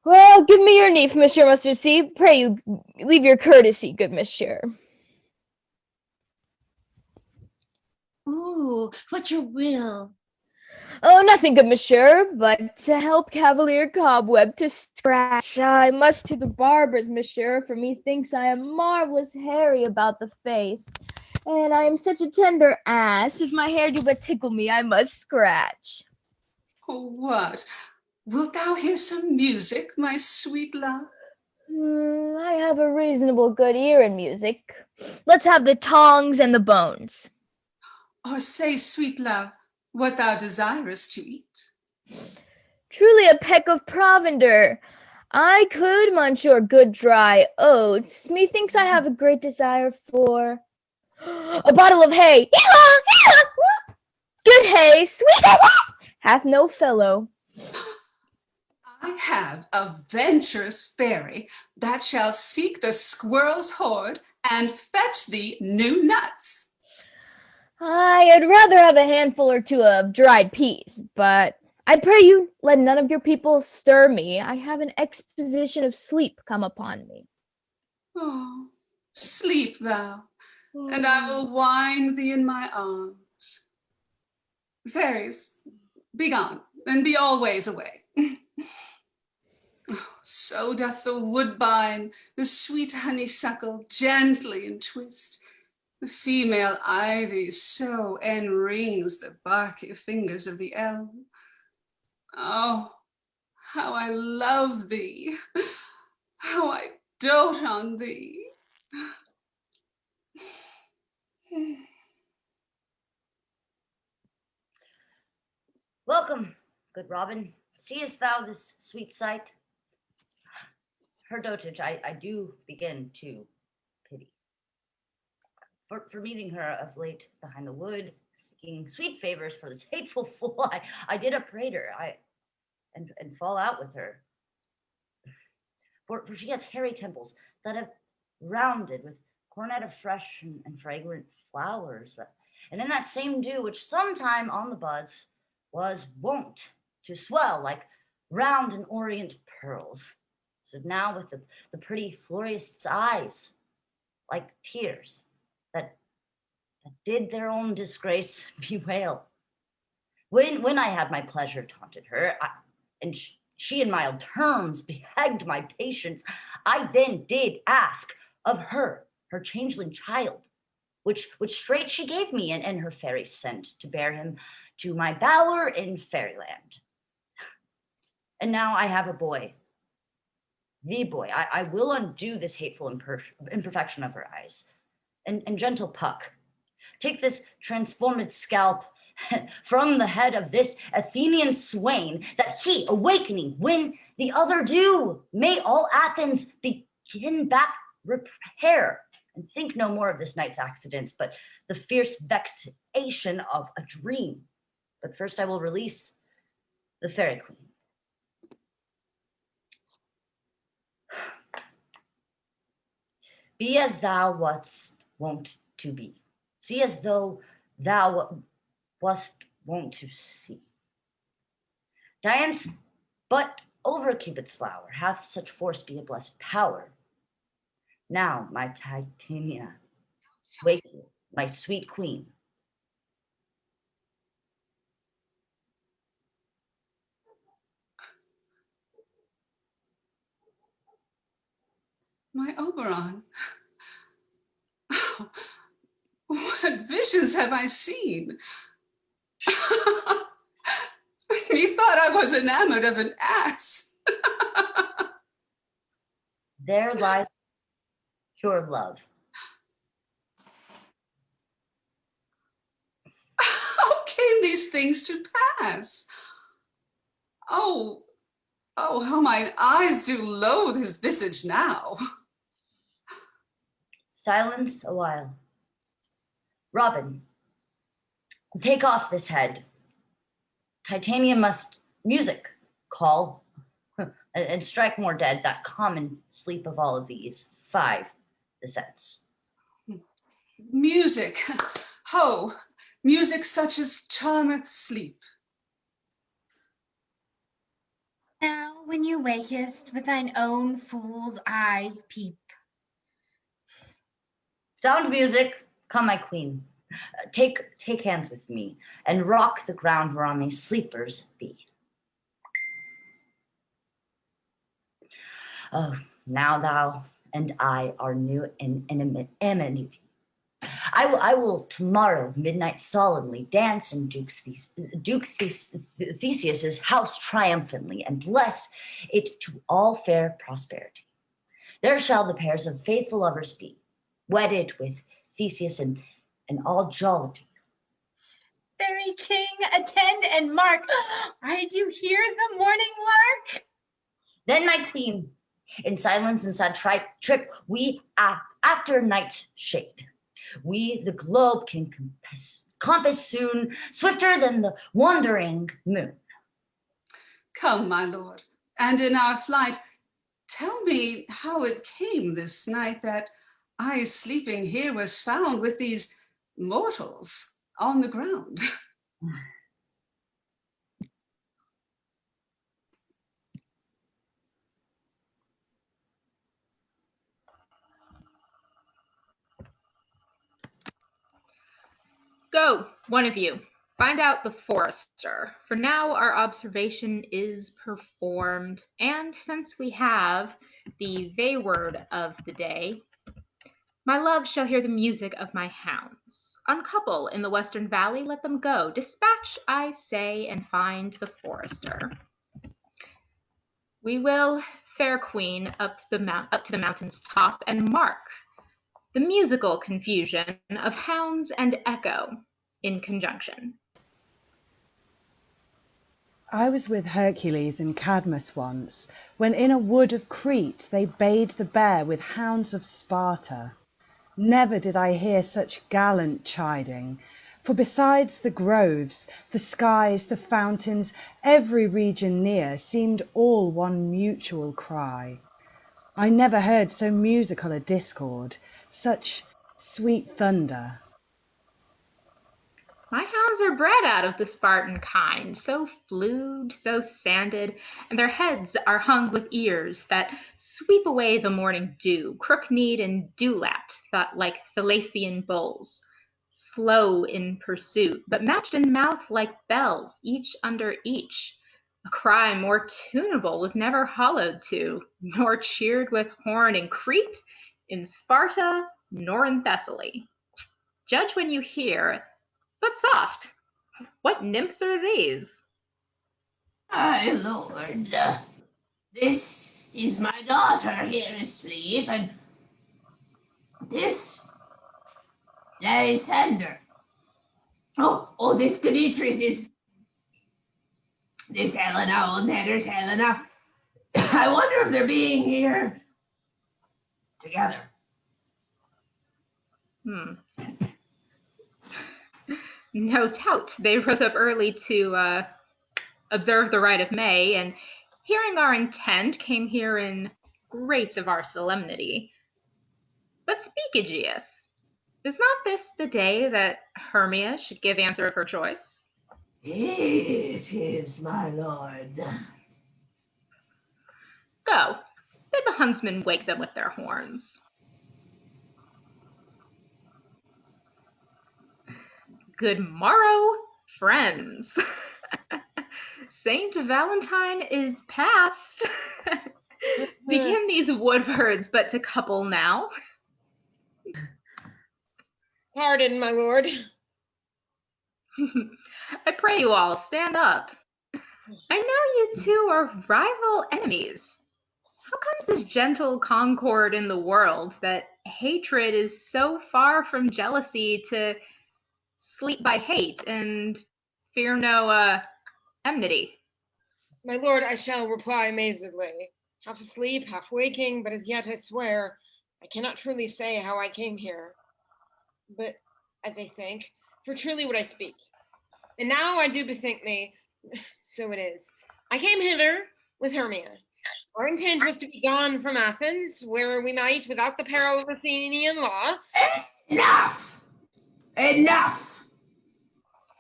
Well, give me your knee, Monsieur Mustard Seed. Pray you leave your courtesy, good monsieur. Ooh, what your will? Oh, nothing, good monsieur, but to help Cavalier Cobweb to scratch. I must to the barber's, monsieur, for methinks I am marvelous hairy about the face, and I am such a tender ass, if my hair do but tickle me, I must scratch. Oh, what? Wilt thou hear some music, my sweet love? I have a reasonable good ear in music. Let's have the tongs and the bones. Or say, sweet love, what thou desirest to eat. Truly a peck of provender. I could munch your good dry oats. Methinks I have a great desire for a bottle of hay. Good hay, sweet hath no fellow. I have a venturous fairy that shall seek the squirrel's hoard and fetch thee new nuts. I'd rather have a handful or two of dried peas, but I pray you let none of your people stir me. I have an exposition of sleep come upon me. Oh, sleep thou, and I will wind thee in my arms. Fairies, be gone, and be always away. So doth the woodbine, the sweet honeysuckle, gently entwist. The female ivy so enrings the barky fingers of the elm. Oh, how I love thee! How I dote on thee. Welcome, good Robin. Seest thou this sweet sight? Her dotage I do begin to pity. For meeting her of late behind the wood, seeking sweet favors for this hateful fool, I did upbraid her, and fall out with her. For she has hairy temples that have rounded with coronet of fresh and fragrant flowers, and in that same dew which sometime on the buds was wont to swell like round and orient pearls. So now with the pretty florist's eyes, like tears that did their own disgrace bewail. When I had my pleasure taunted her, and she in mild terms begged my patience, I then did ask of her changeling child, which straight she gave me, and her fairy sent to bear him to my bower in fairyland. And now I have a boy, the boy. I will undo this hateful imperfection of her eyes. And gentle Puck, take this transformed scalp from the head of this Athenian swain, that he, awakening when the other do, may all Athens begin back repair, and think no more of this night's accidents, but the fierce vexation of a dream. But first I will release the fairy queen. Be as thou wast wont to be. See as though thou wast wont to see. Dian's but over Cupid's flower hath such force be a blessed power. Now, my Titania, wake, my sweet queen. My Oberon. What visions have I seen? Methought I was enamored of an ass. There lies pure love. How came these things to pass? Oh, how mine eyes do loathe his visage now. Silence a while. Robin, take off this head. Titania must music call and strike more dead that common sleep of all of these. 5 the sense. Music, ho, music such as charmeth sleep. Now, when you wakest, with thine own fool's eyes peep. Sound music, come my queen. Take hands with me, and rock the ground whereon these sleepers be. Oh, now thou and I are new in enmity. I will tomorrow midnight solemnly dance in Duke Theseus's house triumphantly, and bless it to all fair prosperity. There shall the pairs of faithful lovers be, wedded with Theseus and all jollity. Fairy king, attend and mark. I do hear the morning lark. Then, my queen, in silence and sad trip, we after night's shade. We the globe can compass soon, swifter than the wandering moon. Come, my lord, and in our flight, tell me how it came this night that I sleeping here was found with these mortals on the ground. Go, one of you, find out the forester, for now our observation is performed, and since we have the they word of the day, my love shall hear the music of my hounds. Uncouple in the western valley, let them go. Dispatch, I say, and find the forester. We will fair queen up to the mountain's top and mark the musical confusion of hounds and echo in conjunction. I was with Hercules in Cadmus once, when in a wood of Crete they bayed the bear with hounds of Sparta. Never did I hear such gallant chiding, for besides the groves, the skies, the fountains, every region near seemed all one mutual cry. I never heard so musical a discord, such sweet thunder. My hounds are bred out of the Spartan kind, so flewed, so sanded, and their heads are hung with ears that sweep away the morning dew, crook-kneed and dew-lapped, thought like Thalassian bulls, slow in pursuit, but matched in mouth like bells, each under each. A cry more tunable was never hollowed to, nor cheered with horn in Crete, in Sparta, nor in Thessaly. Judge when you hear, but soft, what nymphs are these? My lord, this is my daughter here asleep, and this Lysander. Oh, this Demetrius is this Helena, old Netter's Helena. I wonder if they're being here together. No doubt they rose up early to observe the rite of May, and hearing our intent, came here in grace of our solemnity. But speak, Aegeus, is not this the day that Hermia should give answer of her choice? It is, my lord. Go, bid the huntsmen wake them with their horns. Good morrow, friends. Saint Valentine is past. Begin these wood birds but to couple now. Pardon, my lord. I pray you all, stand up. I know you two are rival enemies. How comes this gentle concord in the world that hatred is so far from jealousy to sleep by hate and fear no enmity? My lord, I shall reply amazedly, half asleep, half waking, but as yet I swear I cannot truly say how I came here. But as I think, for truly would I speak. And now I do bethink me, so it is. I came hither with Hermia. Our intent was to be gone from Athens, where we might, without the peril of Athenian law. Enough! Enough!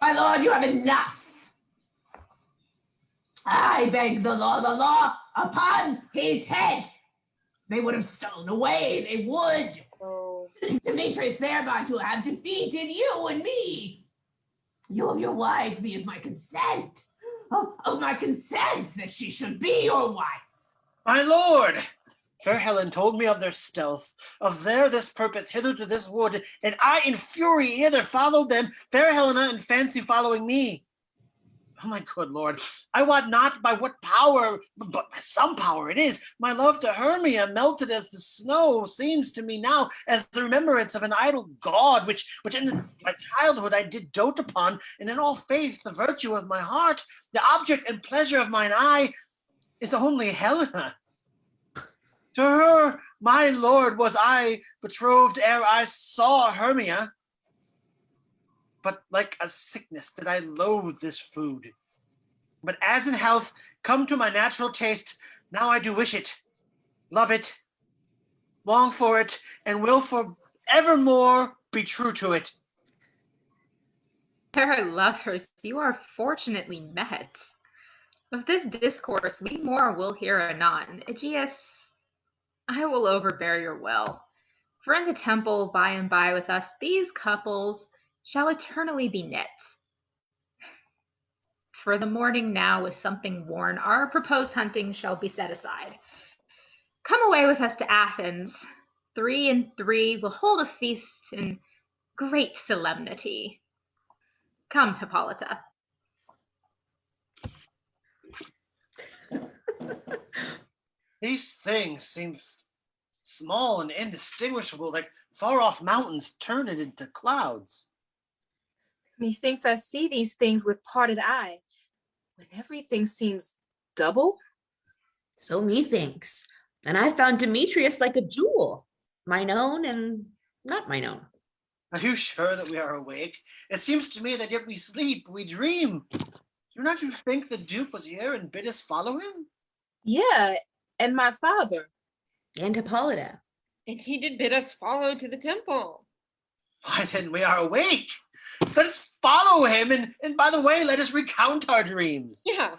My lord, you have enough. I beg the law upon his head. They would have stolen away, they would. Oh. Demetrius thereby to have defeated you and me. You and your wife be of my consent. Of my consent that she should be your wife. My lord, fair Helen told me of their stealth, of this purpose hither to this wood, and I in fury hither followed them, fair Helena in fancy following me. Oh my good lord, I wot not by what power, but by some power it is, my love to Hermia melted as the snow seems to me now as the remembrance of an idle god, which in my childhood I did dote upon, and in all faith the virtue of my heart, the object and pleasure of mine eye, is only Helena. To her, my lord, was I betrothed ere I saw Hermia. But like a sickness did I loathe this food. But as in health, come to my natural taste, now I do wish it, love it, long for it, and will for evermore be true to it. Fair lovers, you are fortunately met. Of this discourse we more will hear anon. Aegeus, I will overbear your will. For in the temple by and by with us these couples shall eternally be knit. For the morning now is something worn, our proposed hunting shall be set aside. Come away with us to Athens. 3 and 3 will hold a feast in great solemnity. Come, Hippolyta. These things seem small and indistinguishable, like far-off mountains turned into clouds. Methinks I see these things with parted eye, when everything seems double. So methinks. And I found Demetrius like a jewel, mine own and not mine own. Are you sure that we are awake? It seems to me that yet we sleep, we dream. Do not you think the Duke was here and bid us follow him? Yeah, and my father. And Hippolyta. And he did bid us follow to the temple. Why then we are awake. Let us follow him, and by the way, let us recount our dreams. Yeah.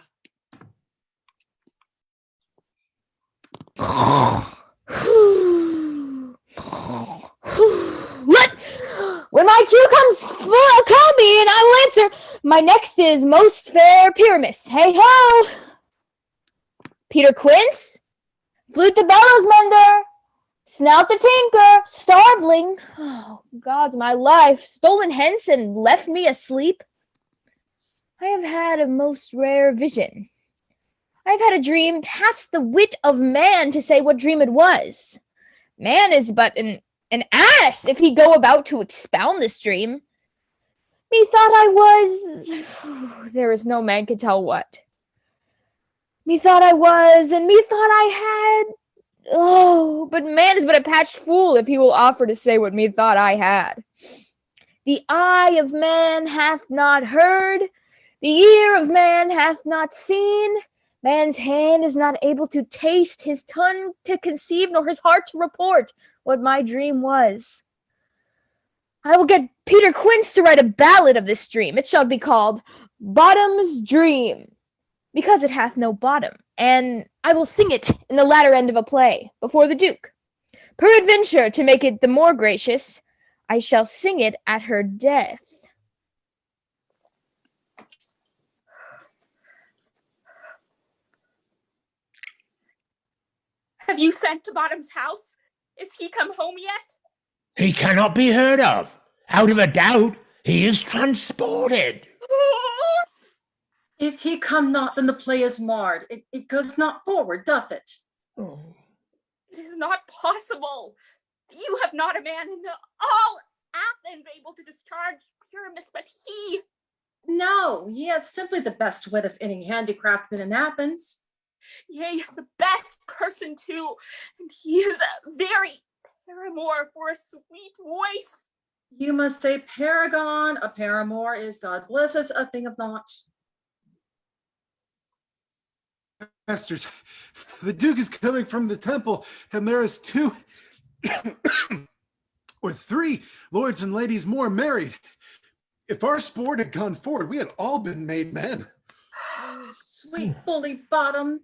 When my cue comes, call me and I will answer. My next is most fair Pyramus. Hey ho! Peter Quince, flute the bellows mender, snout the tinker, starveling. Oh, God's my life, stolen hence and left me asleep. I have had a most rare vision. I have had a dream past the wit of man to say what dream it was. Man is but an ass if he go about to expound this dream. Methought I was... There is no man can tell what. Methought I was, and methought I had... Oh, but man is but a patched fool if he will offer to say what methought I had. The eye of man hath not heard, the ear of man hath not seen, man's hand is not able to taste, his tongue to conceive, nor his heart to report what my dream was. I will get Peter Quince to write a ballad of this dream. It shall be called Bottom's Dream, because it hath no bottom, and I will sing it in the latter end of a play, before the Duke. Peradventure, to make it the more gracious, I shall sing it at her death. Have you sent to Bottom's house? Is he come home yet? He cannot be heard of. Out of a doubt, he is transported. If he come not, then the play is marred. It goes not forward, doth it? It is not possible. You have not a man in all Athens able to discharge Pyramus, but he. No, he hath simply the best wit of any handicraftsman in Athens. Yea, the best person too, and he is a very paramour for a sweet voice. You must say paragon, a paramour is, God bless us, a thing of naught. Masters, the Duke is coming from the temple, and there is 2 or 3 lords and ladies more married. If our sport had gone forward, we had all been made men. Oh, sweet bully Bottom.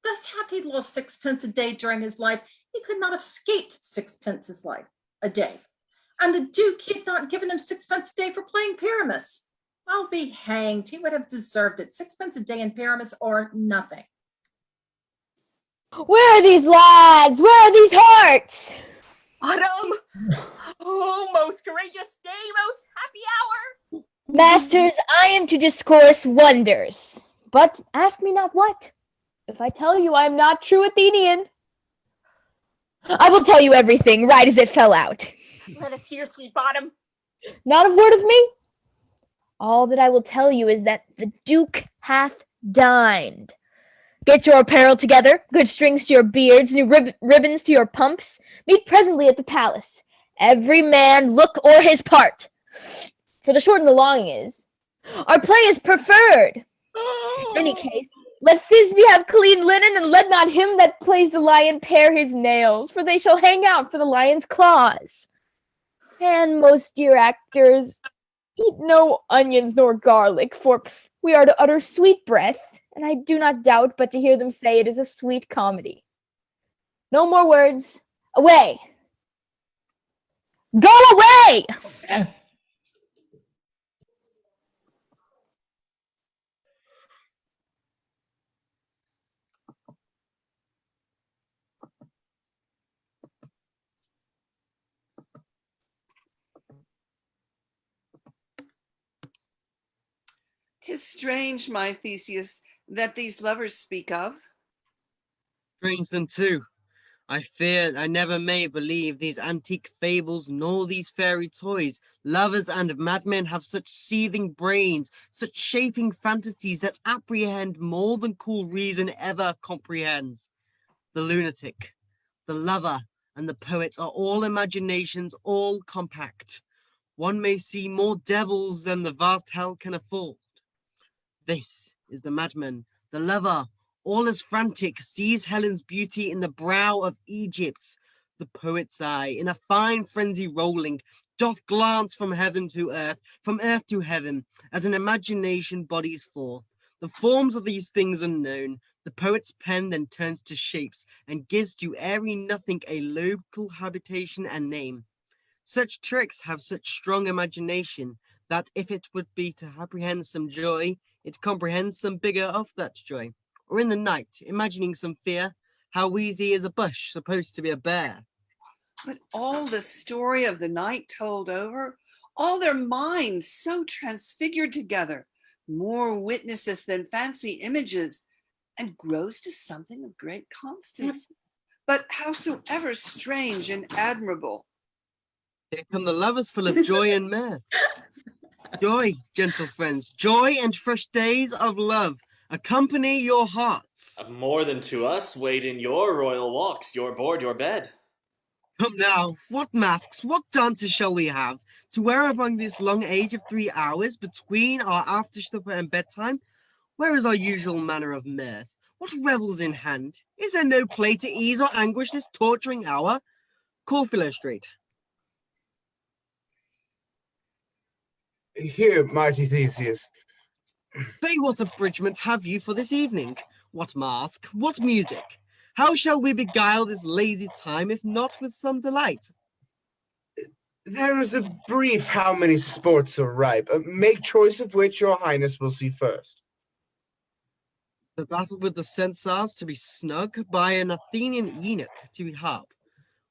Thus hath he lost 6 pence a day during his life. He could not have escaped 6 pence a day. And the Duke, he had not given him 6 pence a day for playing Pyramus. I'll be hanged. He would have deserved it. 6 pence a day in Pyramus or nothing. Where are these lads? Where are these hearts? Bottom! Oh, most courageous day, most happy hour! Masters, I am to discourse wonders, but ask me not what. If I tell you I am not true Athenian, I will tell you everything right as it fell out. Let us hear, sweet Bottom. Not a word of me. All that I will tell you is that the Duke hath dined. Get your apparel together, good strings to your beards, new ribbons to your pumps. Meet presently at the palace. Every man look o'er his part. For the short and the long is, our play is preferred. In any case, let Thisbe have clean linen, and let not him that plays the lion pare his nails, for they shall hang out for the lion's claws. And most dear actors, eat no onions nor garlic, for we are to utter sweet breath, and I do not doubt but to hear them say it is a sweet comedy. No more words. Away! Go away! 'Tis strange, my Theseus, that these lovers speak of. Strange than too. I fear I never may believe these antique fables nor these fairy toys. Lovers and madmen have such seething brains, such shaping fantasies that apprehend more than cool reason ever comprehends. The lunatic, the lover, and the poet are all imaginations, all compact. One may see more devils than the vast hell can afford. This is the madman, the lover, all as frantic, sees Helen's beauty in the brow of Egypt. The poet's eye, in a fine frenzy rolling, doth glance from heaven to earth, from earth to heaven, as an imagination bodies forth. The forms of these things unknown, the poet's pen then turns to shapes, and gives to airy nothing a local habitation and name. Such tricks have such strong imagination, that if it would be to apprehend some joy, it comprehends some bigger of that joy. Or in the night, imagining some fear, how wheezy is a bush supposed to be a bear? But all the story of the night told over, all their minds so transfigured together, more witnesses than fancy images, and grows to something of great constancy, but howsoever strange and admirable. Here come the lovers full of joy and mirth. Joy, gentle friends, joy and fresh days of love accompany your hearts. More than to us wait in your royal walks, your board, your bed. Come now, what masks, what dances shall we have to wear among this long age of 3 hours between our after supper and bedtime? Where is our usual manner of mirth? What revels in hand? Is there no play to ease or anguish this torturing hour? Call Philostrate. Here, mighty Theseus. Say, what abridgment have you for this evening? What mask? What music? How shall we beguile this lazy time, if not with some delight? There is a brief how many sports are ripe. Make choice of which your highness will see first. The battle with the censars to be snug, by an Athenian eunuch to be harp.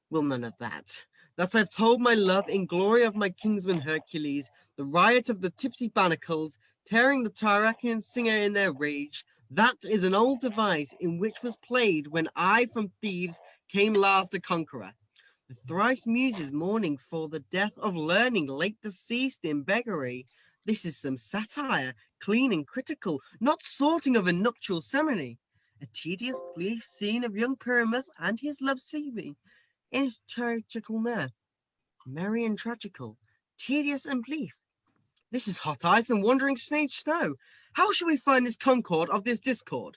Will none of that. Thus I've told my love in glory of my kinsman Hercules, the riot of the tipsy barnacles, tearing the Tyracian singer in their rage. That is an old device in which was played when I from Thebes came last a conqueror. The thrice muses mourning for the death of learning, late deceased in beggary. This is some satire, clean and critical, not sorting of a nuptial ceremony. A tedious brief scene of young Pyramus and his love Cebe in his tragical mirth. Merry and tragical, tedious and brief. This is hot ice and wandering sage snow. How shall we find this concord of this discord?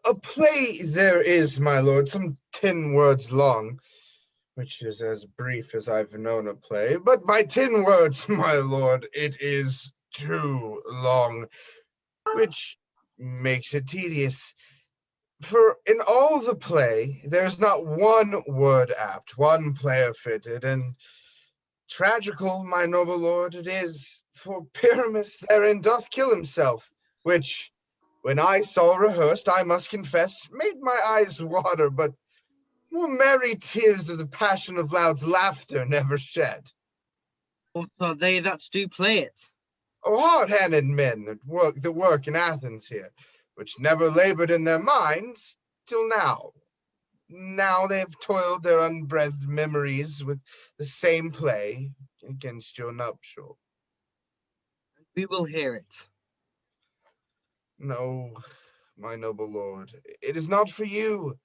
A play there is, my lord, some 10 words long, which is as brief as I've known a play, but by 10 words, my lord, it is too long, which makes it tedious. For in all the play, there's not one word apt, one player fitted, and tragical, my noble lord, it is, for Pyramus therein doth kill himself, which, when I saw rehearsed, I must confess, made my eyes water, but more merry tears of the passion of loud's laughter never shed. What are they that do play it? Oh, hard-handed men that work in Athens here, which never labored in their minds till now. Now they have toiled their unbreathed memories with the same play against your nuptial. We will hear it. No, my noble lord, it is not for you.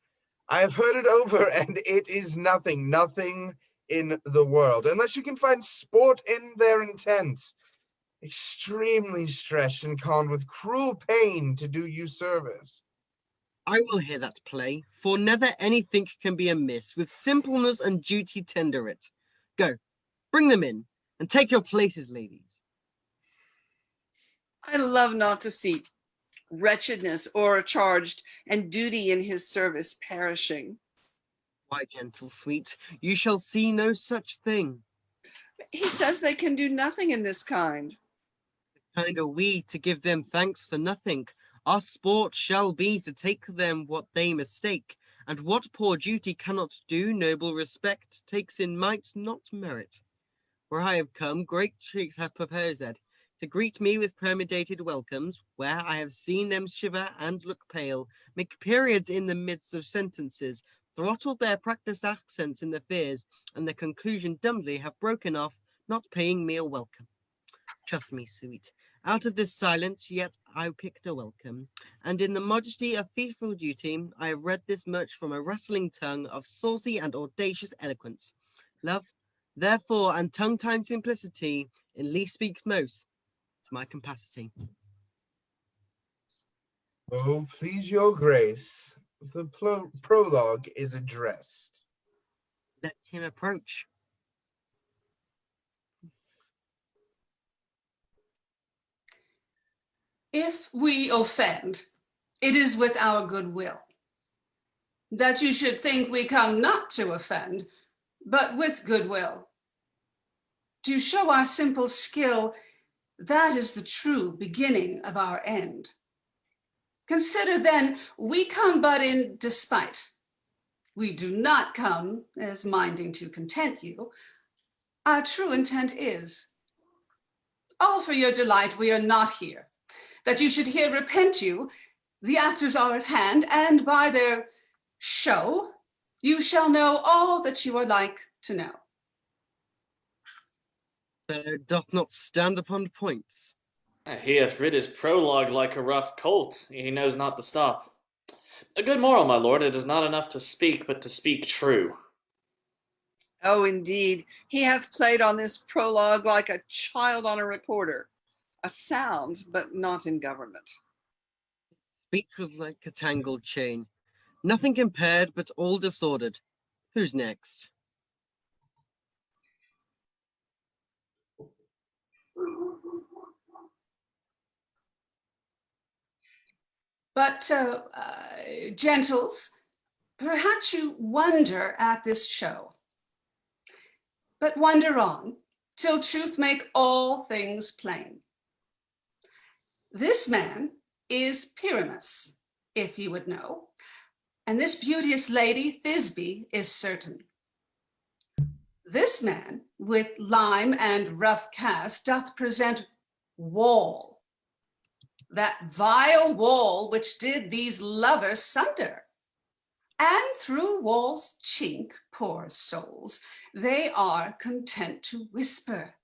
I have heard it over, and it is nothing in the world, unless you can find sport in their intents. Extremely stressed and conned with cruel pain to do you service. I will hear that play, for never anything can be amiss, with simpleness and duty tender it. Go, bring them in, and take your places, ladies. I love not to see wretchedness o'ercharged, and duty in his service perishing. Why, gentle sweet, you shall see no such thing. He says they can do nothing in this kind. Kind are we to give them thanks for nothing. Our sport shall be to take them what they mistake, and what poor duty cannot do, noble respect takes in might, not merit. Where I have come, great tricks have proposed. to greet me with premeditated welcomes, where I have seen them shiver and look pale, make periods in the midst of sentences, throttled their practised accents in the fears, and the conclusion dumbly have broken off, not paying me a welcome. Trust me, sweet, out of this silence yet I picked a welcome, and in the modesty of faithful duty I have read this much from a rustling tongue of saucy and audacious eloquence. Love, therefore, and tongue-time simplicity in least speaks most to my capacity. Oh, please your grace, the prologue is addressed. Let him approach. If we offend, it is with our goodwill. That you should think we come not to offend, but with goodwill. To show our simple skill, that is the true beginning of our end. Consider then, we come but in despite. We do not come as minding to content you. Our true intent is, all for your delight we are not here, that you should here repent you. The actors are at hand, and by their show, you shall know all that you are like to know. But doth not stand upon points. He hath rid his prologue like a rough colt, he knows not to stop. A good moral, my lord, it is not enough to speak, but to speak true. Oh, indeed, he hath played on this prologue like a child on a recorder, a sound, but not in government. Speech was like a tangled chain, nothing compared, but all disordered. Who's next? But, gentles, perhaps you wonder at this show. But wonder on, till truth make all things plain. This man is Pyramus, if you would know, and this beauteous lady, Thisbe, is certain. This man, with lime and rough cast, doth present Wall, that vile Wall which did these lovers sunder. And through Wall's chink, poor souls, they are content to whisper,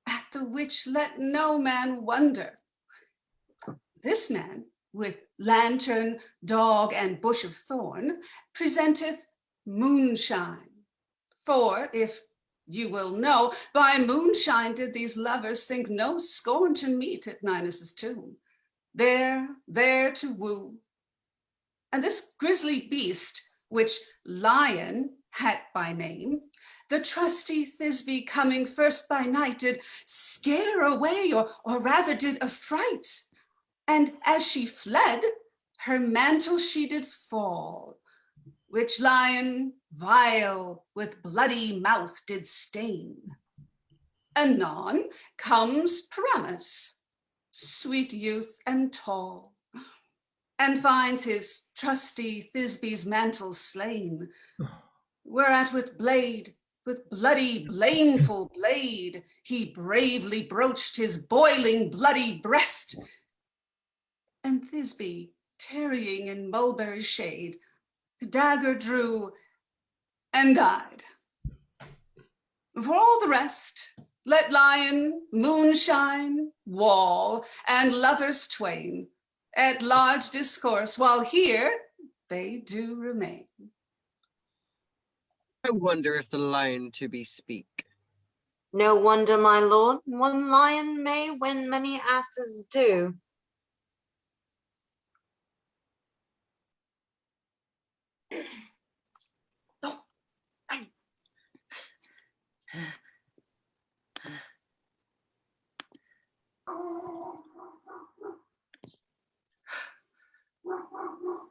at the which let no man wonder. This man, with lantern, dog, and bush of thorn, presenteth moonshine. For, if you will know, by moonshine did these lovers think no scorn to meet at Ninus' tomb, there to woo. And this grisly beast, which Lion had by name, the trusty Thisbe coming first by night did scare away, or rather did affright. And as she fled, her mantle she did fall, which Lion vile with bloody mouth did stain. Anon comes Pyramus, sweet youth and tall, and finds his trusty Thisbe's mantle slain, whereat with bloody blameful blade, he bravely broached his boiling bloody breast. And Thisbe, tarrying in mulberry shade, the dagger drew and died. For all the rest, let Lion, moonshine, Wall, and lovers twain at large discourse, while here they do remain. I wonder if the lion to be speak. No wonder, my lord, one lion may when many asses do.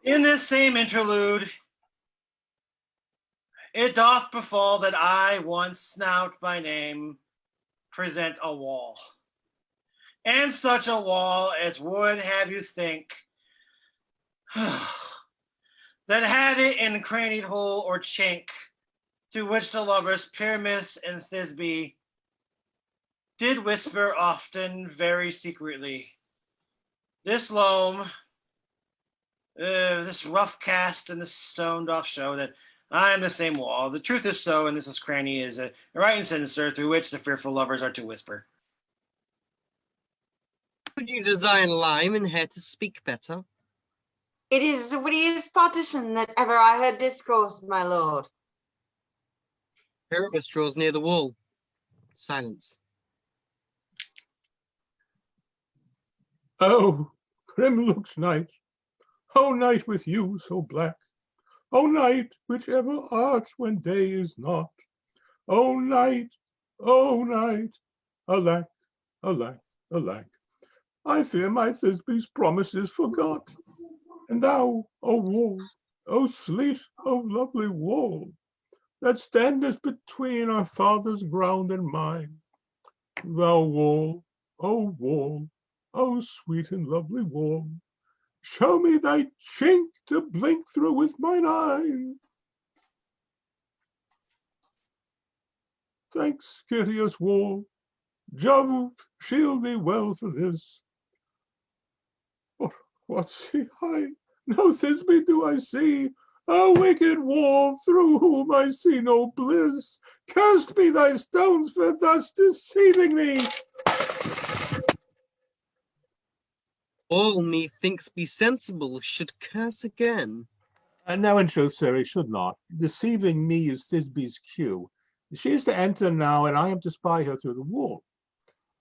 In this same interlude, it doth befall that I, once Snout by name, present a wall. And such a wall as would have you think that had it in crannied hole or chink, to which the lovers Pyramus and Thisbe did whisper often, very secretly. This loam, this rough cast and this stone doth show that I am the same wall. The truth is so, and this cranny is a right and sinister through which the fearful lovers are to whisper. Could you design lime and hair to speak better? It is the wittiest partition that ever I heard discourse, my lord. Pyramus draws near the wall. Silence. Oh, Crimlux night, oh night with you so black, oh night which ever art when day is not, oh night, alack, alack, alack, I fear my Thisbe's promises forgot, and thou, O wall, O sleet, O lovely wall, that standest between our father's ground and mine, thou wall, O sweet and lovely wall, show me thy chink to blink through with mine eye. Thanks, courteous wall, Jove shield thee well for this. What see I? No Thisbe do I see, a wicked wall through whom I see no bliss. Cursed be thy stones for thus deceiving me. All methinks be sensible should curse again. No, in truth, sir, he should not. Deceiving me is Thisbe's cue. She is to enter now, and I am to spy her through the wall.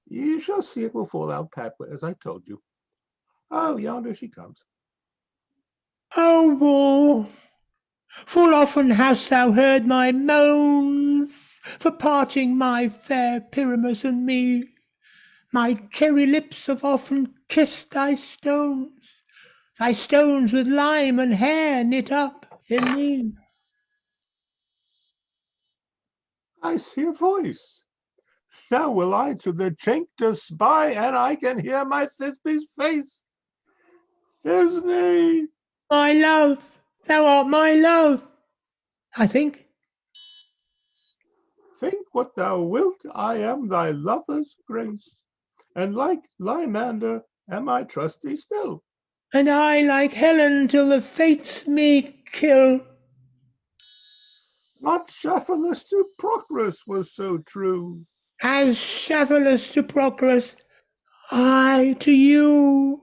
You shall see it will fall out pat, as I told you. Oh, yonder she comes. O wall, full often hast thou heard my moans for parting my fair Pyramus and me. My cherry lips have often kissed thy stones with lime and hair knit up in thee. I see a voice. Now will I to the chink to spy, and I can hear my Thisbe's face. Thisbe! My love, thou art my love, I think. Think what thou wilt, I am thy lover's grace, and like Lymander am I trusty still. And I like Helen till the fates me kill. Not Shafalus to Procrus was so true. As Shafalus to Procrus, I to you.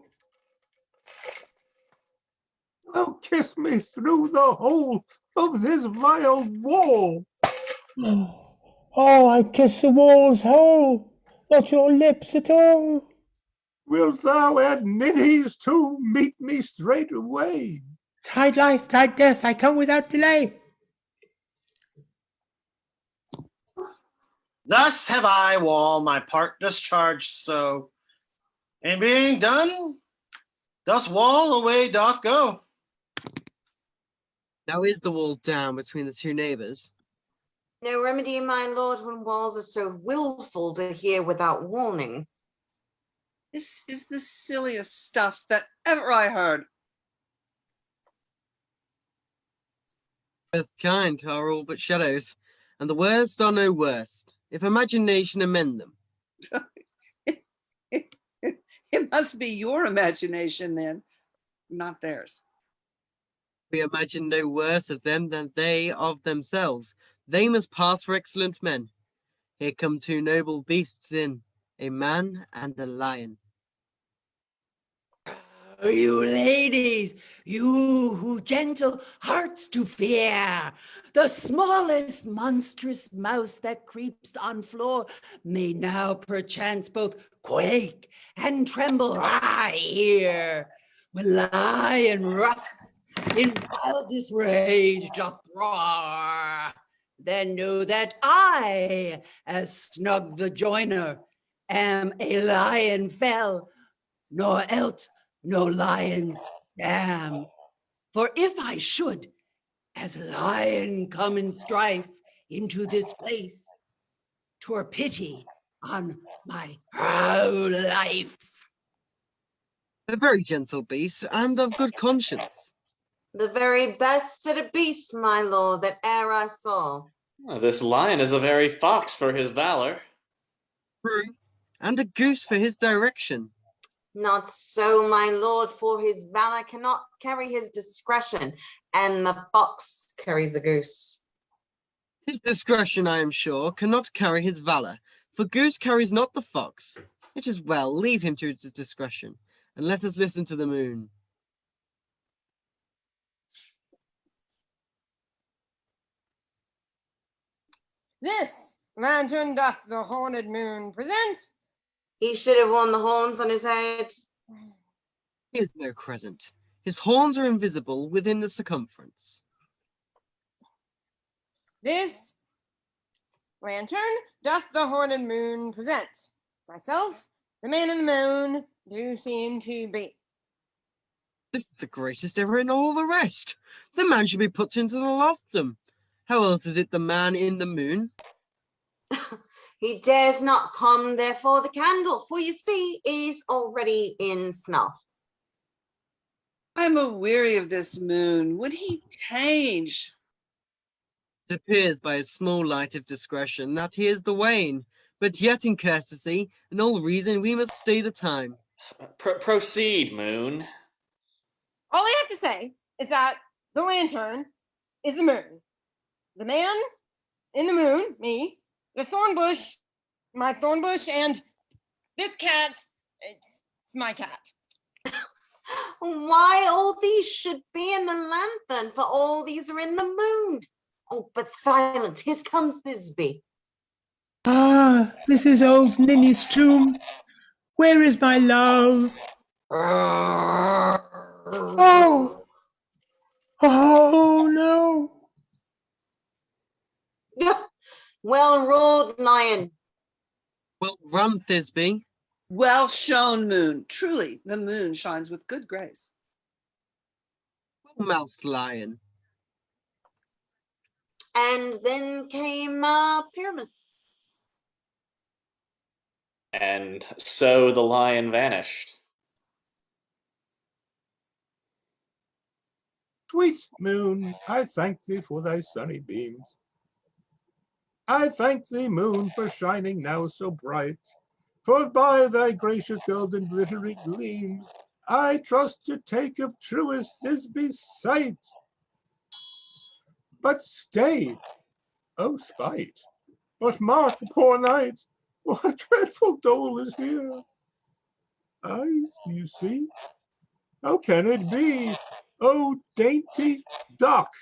Oh, kiss me through the hole of this vile wall. Oh, I kiss the wall's hole, not your lips at all. Wilt thou add ninnies to meet me straightway? Tide life, tide death, I come without delay. Thus have I, wall, my part discharged so. And being done, thus wall away doth go. Now is the wall down between the two neighbours? No remedy, my lord, when walls are so willful to hear without warning. This is the silliest stuff that ever I heard. Both kind are all but shadows, and the worst are no worst, if imagination amend them. It must be your imagination then, not theirs. We imagine no worse of them than they of themselves. They must pass for excellent men. Here come two noble beasts in, a man and a lion. Oh, you ladies, you who gentle hearts to fear, the smallest monstrous mouse that creeps on floor may now perchance both quake and tremble right here, when lion rough in wildest rage doth roar. Then know that I, as Snug the joiner, am a lion fell, nor else no lion's dam. For if I should, as lion come in strife into this place, 'twere pity on my proud life. A very gentle beast, and of good conscience. The very best at a beast, my lord, that e'er I saw. This lion is a very fox for his valor. True, and a goose for his direction. Not so, my lord, for his valor cannot carry his discretion, and the fox carries the goose. His discretion, I am sure, cannot carry his valor, for goose carries not the fox. It is well, leave him to his discretion, and let us listen to the moon. This lantern doth the horned moon present. He should have worn the horns on his head. He is no crescent. His horns are invisible within the circumference. This lantern doth the horned moon present. Myself, the man in the moon, do seem to be. This is the greatest error in all the rest. The man should be put into the loftum. How else is it the man in the moon? He dares not come, therefore, the candle, for you see, it is already in snuff. I'm a-weary of this moon. Would he change? It appears by his small light of discretion that he is the wane, but yet in courtesy and all reason we must stay the time. Proceed, moon. All I have to say is that the lantern is the moon. The man in the moon, me, the thorn bush, my thorn bush, and this cat, it's my cat. Why all these should be in the lantern, for all these are in the moon. Oh, but silence, here comes Thisbe. Ah, this is old Ninny's tomb. Where is my love? Oh! Oh, no! Well roared, lion. Well run, Thisbe. Well shown, moon. Truly, the moon shines with good grace. Well mouthed, lion. And then came Pyramus. And so the lion vanished. Sweet moon, I thank thee for thy sunny beams. I thank thee, moon, for shining now so bright. For by thy gracious golden glittery gleams, I trust to take of truest Thisbe's sight. But stay, oh spite! But mark, poor knight, what dreadful dole is here? Eyes, do you see? How can it be? Oh, dainty duck!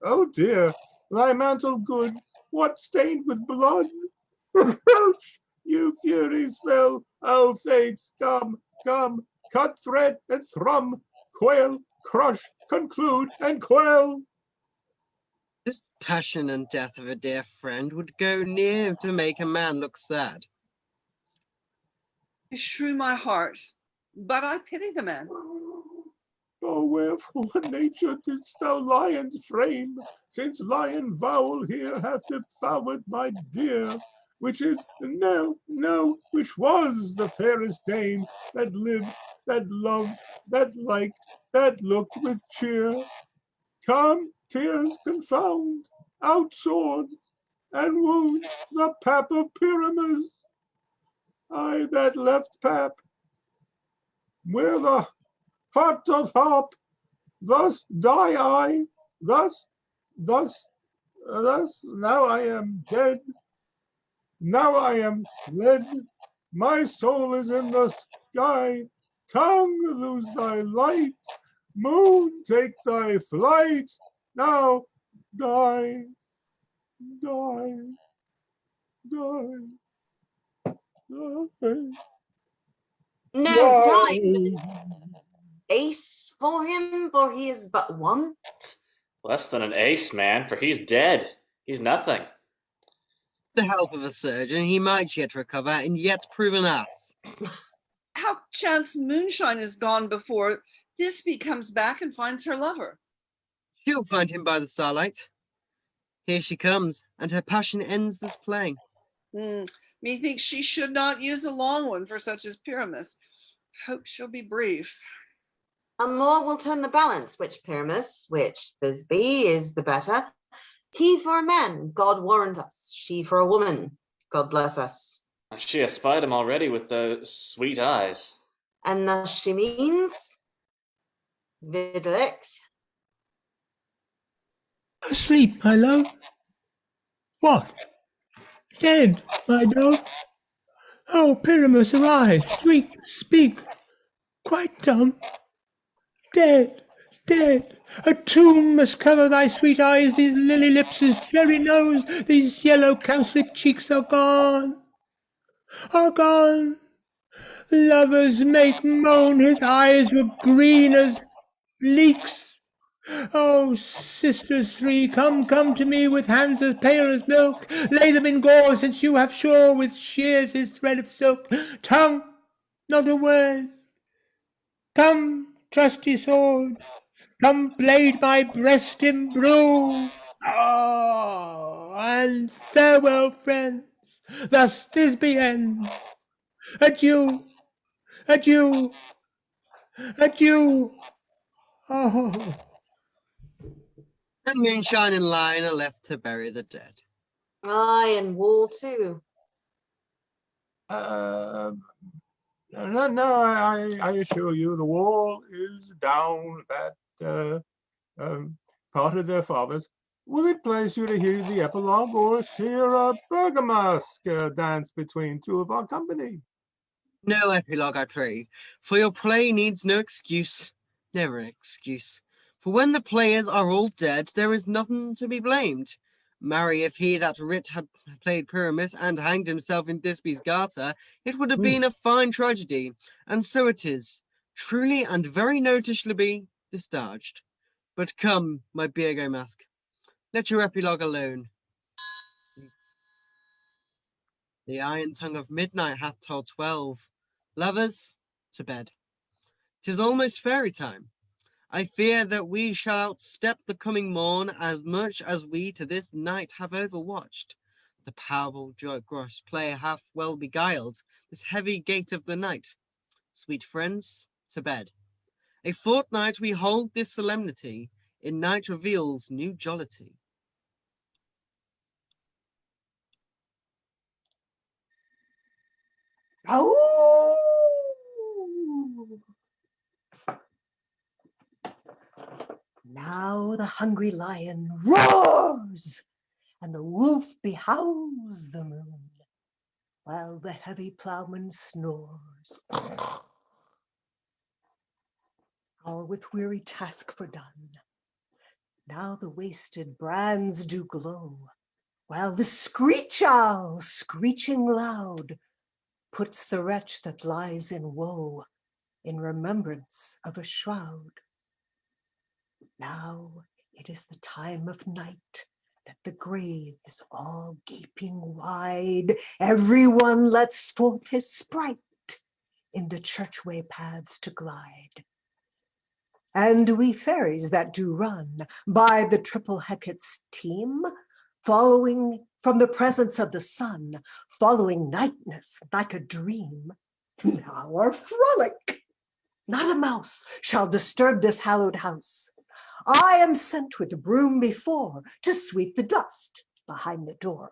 Oh dear, thy mantle good, what stained with blood? Reproach, you furies fell, oh fates, come, come, cut thread and thrum, quail, crush, conclude, and quell. This passion and death of a dear friend would go near to make a man look sad. Shrew my heart, but I pity the man. Oh, wherefore, nature, didst thou lions frame, since lion vowel here hath devoured my dear, which is, no, which was the fairest dame that lived, that loved, that liked, that looked with cheer. Come, tears confound, out sword, and wound the pap of Pyramus. I that left pap, where the heart doth harp, thus die I, thus, now I am dead, now I am fled, my soul is in the sky, tongue lose thy light, moon take thy flight, now die, die, die, die. No, die. Ace for him, for he is but one. Less than an ace, man, for he's dead. He's nothing. The help of a surgeon, he might yet recover and yet prove an ass. How chance moonshine is gone before Thisbe comes back and finds her lover? She'll find him by the starlight. Here she comes, and her passion ends this play. Methinks she should not use a long one for such as Pyramus. Hope she'll be brief. A more will turn the balance, which Pyramus, which Thisbe is the better. He for a man, God warrant us. She for a woman, God bless us. She has spied him already with those sweet eyes. And thus she means, Videlict. Asleep, my love. What? Dead, my dove? Oh, Pyramus, arise, shriek, speak, quite dumb. Dead, dead. A tomb must cover thy sweet eyes, these lily lips, this cherry nose, these yellow cowslip cheeks are gone. Are gone. Lovers make moan, his eyes were green as leeks. Oh, sisters three, come to me with hands as pale as milk. Lay them in gore, since you have sure with shears his thread of silk. Tongue, not a word. Come, trusty sword, come blade my breast imbrue. Oh, and farewell, friends. Thus Thisbe ends. Adieu, adieu, adieu. Oh. And Moonshine and Lion are left to bury the dead. Aye, and Wall too. No, I assure you, the wall is down that part of their fathers. Will it please you to hear the epilogue or hear a bergamask dance between two of our company? No epilogue, I pray, for your play needs no excuse, never an excuse. For when the players are all dead, there is nothing to be blamed. Marry, if he that writ had played Pyramus and hanged himself in Thisbe's garter, it would have been a fine tragedy, and so it is, truly and very noticeably discharged. But come, my Birgo mask, let your epilogue alone. The iron tongue of midnight hath told 12. Lovers, to bed. 'Tis almost fairy time. I fear that we shall outstep the coming morn as much as we to this night have overwatched. The powerful gross player hath well beguiled this heavy gate of the night. Sweet friends, to bed. A fortnight we hold this solemnity, in night reveals new jollity. Oh! Now the hungry lion roars, and the wolf behowls the moon, while the heavy ploughman snores. All with weary task fordone. Now the wasted brands do glow, while the screech owl, screeching loud, puts the wretch that lies in woe in remembrance of a shroud. Now it is the time of night, that the grave is all gaping wide. Everyone lets forth his sprite in the churchway paths to glide. And we fairies that do run by the triple Hecate's team, following from the presence of the sun, following nightness like a dream, now are frolic. Not a mouse shall disturb this hallowed house. I am sent with broom before to sweep the dust behind the door.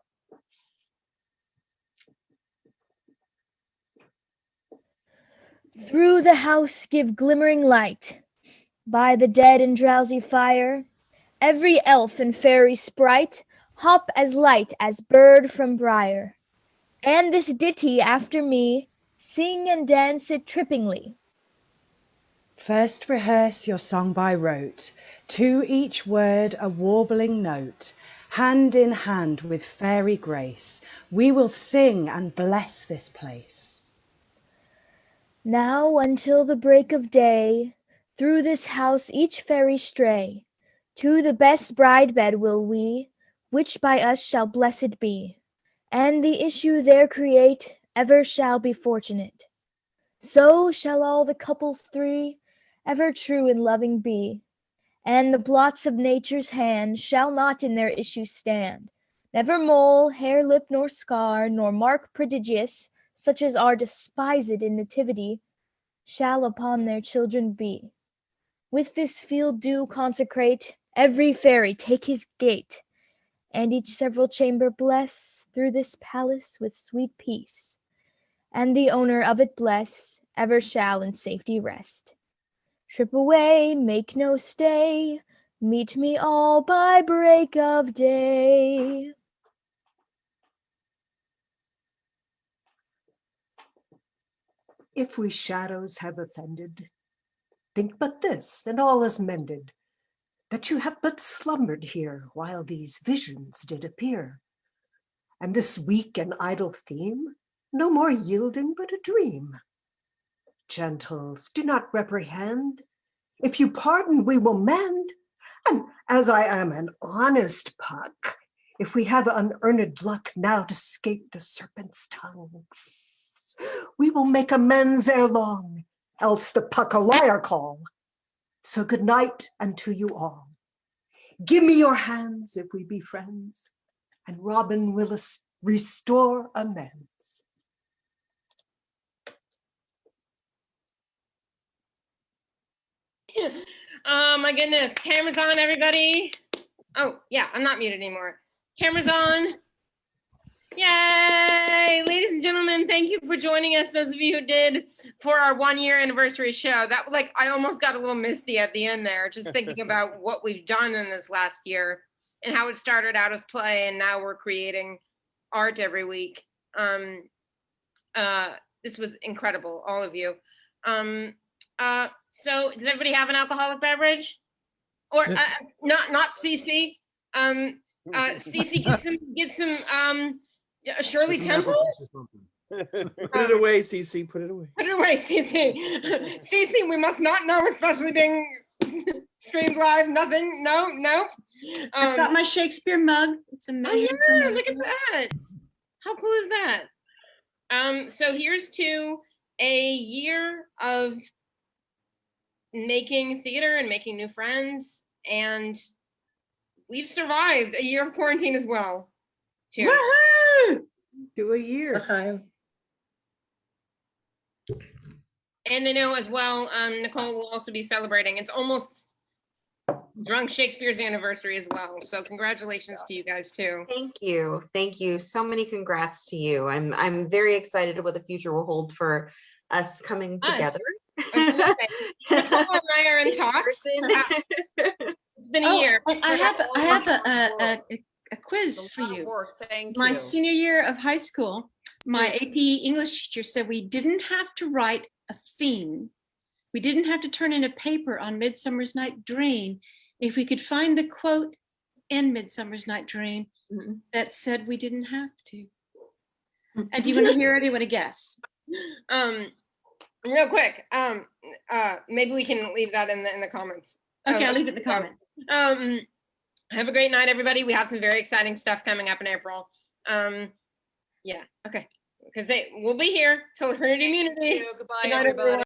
Through the house give glimmering light, by the dead and drowsy fire, every elf and fairy sprite hop as light as bird from briar. And this ditty after me, sing and dance it trippingly. First rehearse your song by rote, to each word a warbling note. Hand in hand with fairy grace, we will sing and bless this place. Now until the break of day, through this house each fairy stray. To the best bride bed will we, which by us shall blessed be, and the issue there create ever shall be fortunate. So shall all the couples three ever true and loving be, and the blots of nature's hand shall not in their issue stand. Never mole, hair, lip, nor scar, nor mark prodigious, such as are despised in nativity, shall upon their children be. With this field do consecrate, every fairy take his gate, and each several chamber bless, through this palace with sweet peace. and the owner of it bless, ever shall in safety rest. Trip away, make no stay, meet me all by break of day. If we shadows have offended, think but this, and all is mended, that you have but slumbered here while these visions did appear. And this weak and idle theme, no more yielding but a dream. Gentles, do not reprehend. If you pardon, we will mend. And as I am an honest Puck, if we have unearned luck now to scape the serpent's tongues, we will make amends ere long, else the Puck a liar call. So good night unto you all. Give me your hands if we be friends, and Robin will restore amends. Oh my goodness, cameras on, everybody. Oh yeah, I'm not muted anymore. Cameras on. Yay! Ladies and gentlemen, thank you for joining us, those of you who did, for our 1-year anniversary show. That, like, I almost got a little misty at the end there, just thinking about what we've done in this last year and how it started out as play and now we're creating art every week. This was incredible, all of you. So does everybody have an alcoholic beverage? Or not Cece? Cece, get some Shirley Temple? Put it away, Cece. Put it away. Put it away, Cece. Cece, we must not know, especially being streamed live. Nothing. No. I've got my Shakespeare mug. It's a measure. Oh, yeah, look at that. How cool is that? So here's to a year of making theater and making new friends, and we've survived a year of quarantine as well. Cheers. Woohoo! To a year. And I know as well, Nicole will also be celebrating. It's almost Drunk Shakespeare's anniversary as well. So congratulations to you guys too. Thank you. Thank you. So many congrats to you. I'm very excited what the future will hold for us coming together. Nicole and I are in talks. It's been a year. I have a quiz for you. Thank My you. senior year of high school, my AP English teacher said we didn't have to write a theme. We didn't have to turn in a paper on Midsummer's Night Dream if we could find the quote in Midsummer's Night Dream that said we didn't have to. And do you want to hear it? Do you want to guess? Real quick, maybe we can leave that in the comments. Okay, I'll leave it in the comments. Have a great night, everybody. We have some very exciting stuff coming up in April. Yeah, okay. Because we'll be here till herd immunity. Goodbye, Good night, everybody.